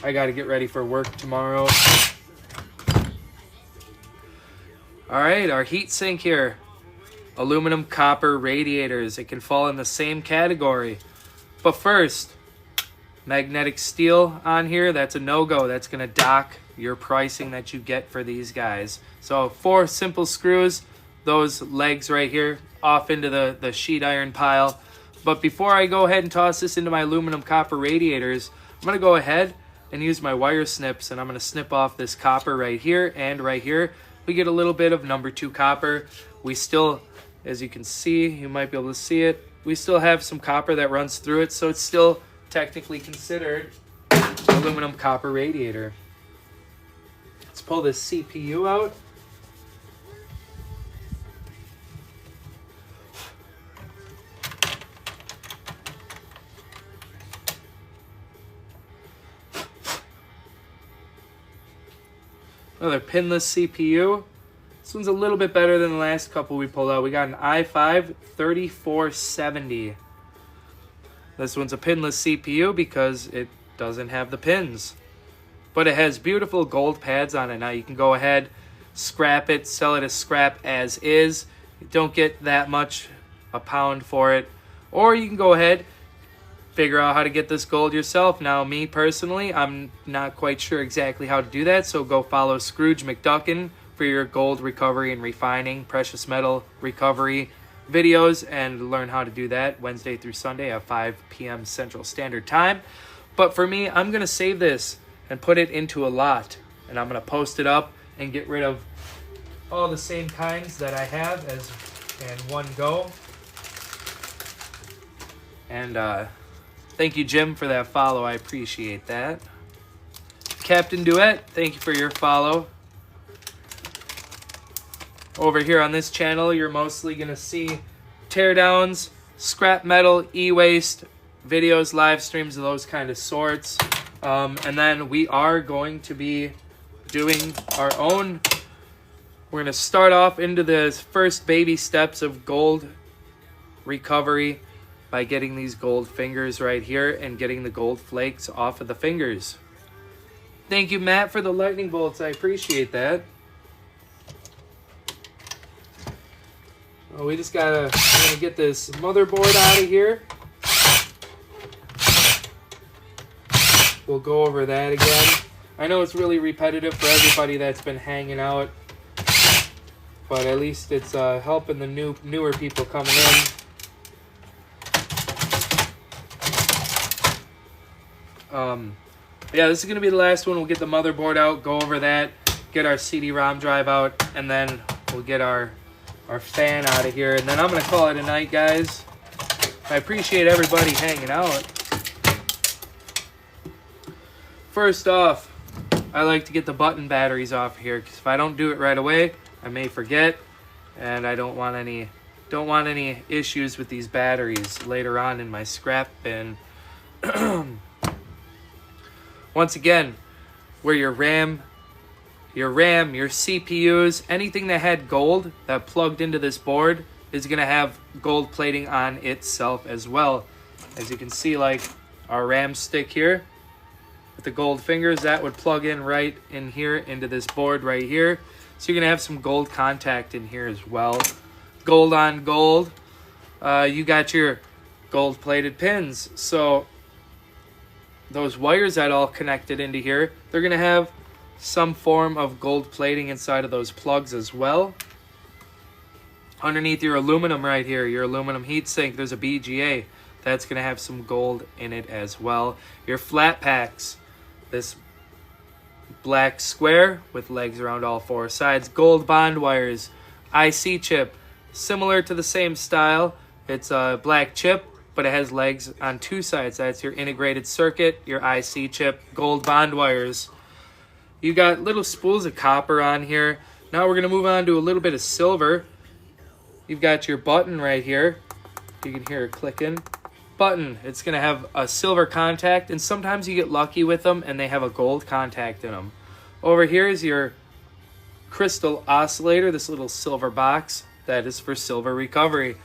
I got to get ready for work tomorrow. All right, our heat sink here. Aluminum copper radiators. It can fall in the same category. But first, magnetic steel on here. That's a no-go. That's going to dock your pricing that you get for these guys. So 4 simple screws. Those legs right here off into the sheet iron pile. But before I go ahead and toss this into my aluminum copper radiators, I'm going to go ahead and use my wire snips, and I'm going to snip off this copper right here and right here. We get a little bit of number 2 copper. We still, as you can see, you might be able to see it, we still have some copper that runs through it, so it's still technically considered aluminum copper radiator. Let's pull this CPU out. Another pinless CPU. This one's a little bit better than the last couple we pulled out. We got an i5 3470. This one's a pinless CPU because it doesn't have the pins. But it has beautiful gold pads on it. Now you can go ahead, scrap it, sell it as scrap as is. You don't get that much a pound for it. Or you can go ahead, figure out how to get this gold yourself. Now, me personally, I'm not quite sure exactly how to do that, so go follow Scrooge McDuckin for your gold recovery and refining, precious metal recovery videos, and learn how to do that Wednesday through Sunday at 5 p.m. Central Standard Time. But for me, I'm going to save this and put it into a lot, and I'm going to post it up and get rid of all the same kinds that I have as in one go. And, thank you, Jim, for that follow. I appreciate that. Captain Duet, thank you for your follow. Over here on this channel, you're mostly going to see teardowns, scrap metal, e-waste, videos, live streams, those kind of sorts. And then we are going to be doing our own. We're going to start off into the first baby steps of gold recovery by getting these gold fingers right here and getting the gold flakes off of the fingers. Thank you, Matt, for the lightning bolts. I appreciate that. Oh, we just gotta, I'm gonna get this motherboard out of here. We'll go over that again. I know it's really repetitive for everybody that's been hanging out, but at least it's helping the newer people coming in. Yeah, this is gonna be the last one. We'll get the motherboard out, go over that, get our CD-ROM drive out, and then we'll get our fan out of here. And then I'm gonna call it a night, guys. I appreciate everybody hanging out. First off, I like to get the button batteries off here, because if I don't do it right away, I may forget, and I don't want any issues with these batteries later on in my scrap bin. Once again, where your RAM, your CPUs, anything that had gold that plugged into this board is going to have gold plating on itself as well. As you can see, like our RAM stick here with the gold fingers, that would plug in right in here into this board right here. So you're going to have some gold contact in here as well. Gold on gold. You got your gold plated pins. So those wires that all connected into here, they're going to have some form of gold plating inside of those plugs as well. Underneath your aluminum right here, your aluminum heatsink, there's a BGA. That's going to have some gold in it as well. Your flat packs, this black square with legs around all four sides. Gold bond wires, IC chip, similar to the same style. It's a black chip, but it has legs on two sides. That's your integrated circuit, your IC chip, gold bond wires. You got little spools of copper on here. Now we're going to move on to a little bit of silver. You've got your button right here. You can hear it clicking. Button, it's going to have a silver contact, and sometimes you get lucky with them and they have a gold contact in them. Over here is your crystal oscillator, this little silver box. That is for silver recovery.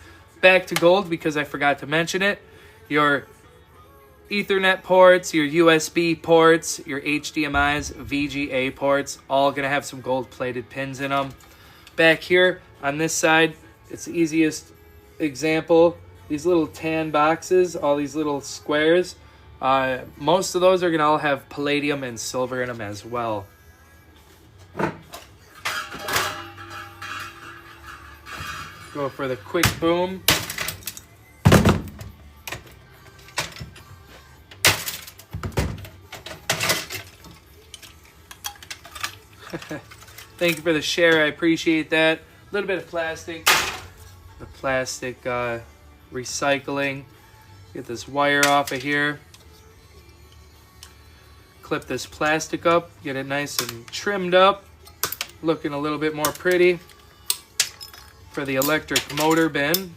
Back to gold, because I forgot to mention it. Your Ethernet ports, your USB ports, your HDMIs, VGA ports, all going to have some gold-plated pins in them. Back here on this side, it's the easiest example. These little tan boxes, all these little squares, most of those are going to all have palladium and silver in them as well. Go for the quick boom. Thank you for the share. I appreciate that. A little bit of plastic. The plastic recycling. Get this wire off of here. Clip this plastic up. Get it nice and trimmed up. Looking a little bit more pretty for the electric motor bin.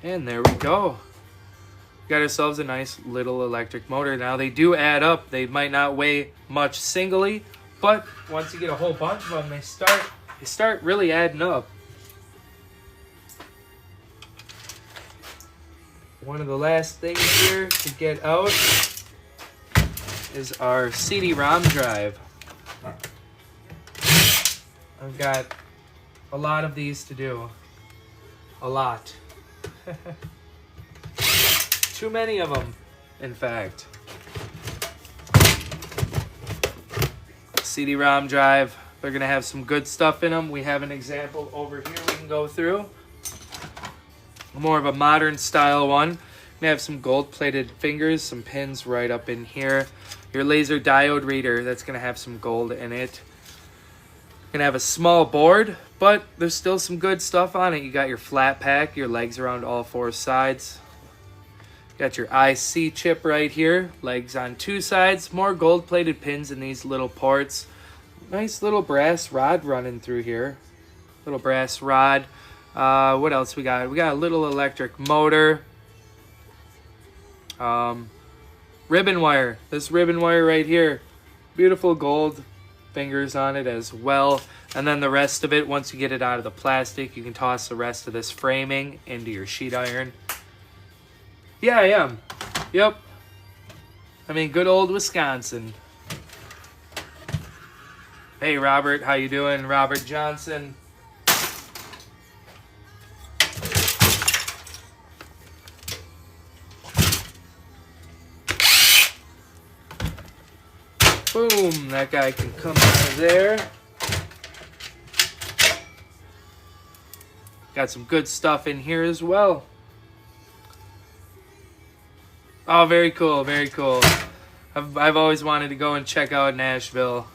And there we go. Got ourselves a nice little electric motor. Now they do add up. They might not weigh much singly, but once you get a whole bunch of them, they start really adding up. One of the last things here to get out is our CD-ROM drive. I've got a lot of these to do. A lot. Too many of them, in fact. CD-ROM drive. They're going to have some good stuff in them. We have an example over here we can go through. More of a modern style one. We have some gold-plated fingers, some pins right up in here. Your laser diode reader, that's going to have some gold in it. Going to have a small board, but there's still some good stuff on it. You got your flat pack, your legs around all four sides. Got your IC chip right here, legs on two sides, more gold-plated pins in these little ports. Nice little brass rod running through here. Little brass rod. What else we got? We got a little electric motor. Ribbon wire. This ribbon wire right here. Beautiful gold fingers on it as well. And then the rest of it, once you get it out of the plastic, you can toss the rest of this framing into your sheet iron. Yeah, I am. Yep. I mean, good old Wisconsin. Hey Robert, how you doing? Robert Johnson. Boom, that guy can come out of there. Got some good stuff in here as well. Oh, very cool, very cool. I've always wanted to go and check out Nashville.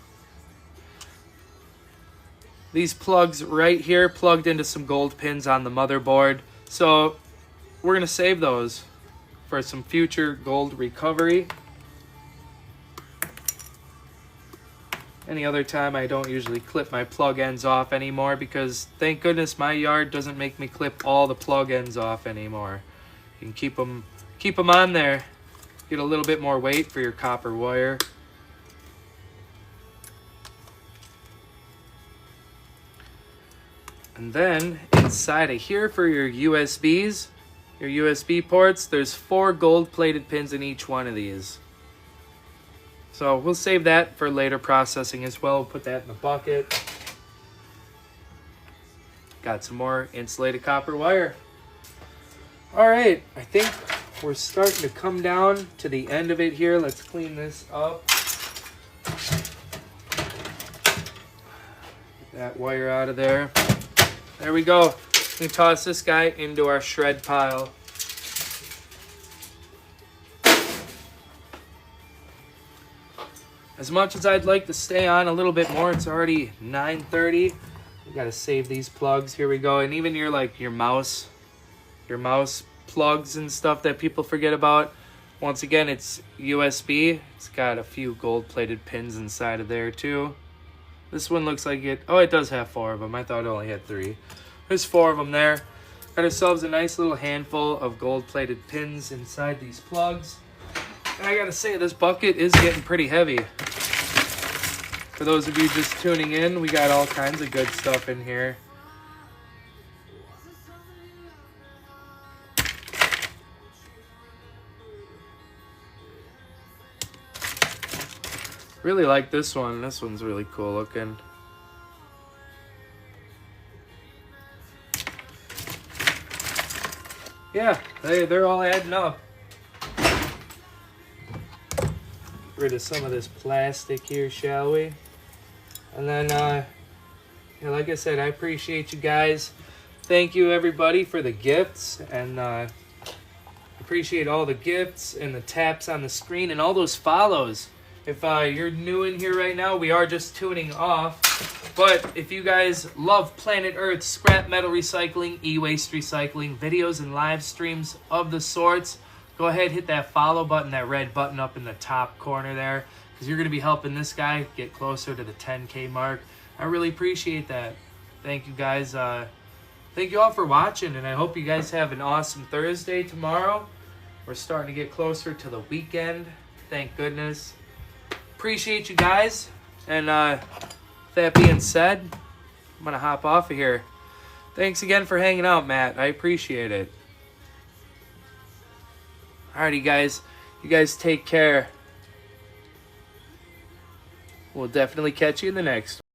These plugs right here plugged into some gold pins on the motherboard. So we're gonna save those for some future gold recovery. Any other time I don't usually clip my plug ends off anymore because thank goodness my yard doesn't make me clip all the plug ends off anymore. You can keep them on there. Get a little bit more weight for your copper wire. And then inside of here for your USBs, your USB ports, there's 4 gold-plated pins in each one of these. So we'll save that for later processing as well. We'll put that in the bucket. Got some more insulated copper wire. All right, I think we're starting to come down to the end of it here. Let's clean this up. Get that wire out of there. There we go. We toss this guy into our shred pile. As much as I'd like to stay on a little bit more, it's already 9:30. We gotta save these plugs. Here we go. And even your mouse plugs and stuff that people forget about. Once again, it's USB. It's got a few gold-plated pins inside of there too. This one looks like it. Oh, it does have 4 of them. I thought it only had 3. There's 4 of them there. Got ourselves a nice little handful of gold-plated pins inside these plugs. And I gotta say, this bucket is getting pretty heavy. For those of you just tuning in, we got all kinds of good stuff in here. Really like this one. This one's really cool looking. Yeah, they're all adding up. Rid of some of this plastic here, shall we? And then, yeah, like I said, I appreciate you guys. Thank you, everybody, for the gifts. And appreciate all the gifts and the taps on the screen and all those follows. If you're new in here right now, we are just tuning off. But if you guys love Planet Earth, scrap metal recycling, e-waste recycling, videos and live streams of the sorts, go ahead, hit that follow button, that red button up in the top corner there, because you're going to be helping this guy get closer to the 10K mark. I really appreciate that. Thank you guys. Thank you all for watching, and I hope you guys have an awesome Thursday tomorrow. We're starting to get closer to the weekend. Thank goodness. Appreciate you guys. And that being said, I'm going to hop off of here. Thanks again for hanging out, Matt. I appreciate it. Alrighty, guys. You guys take care. We'll definitely catch you in the next one.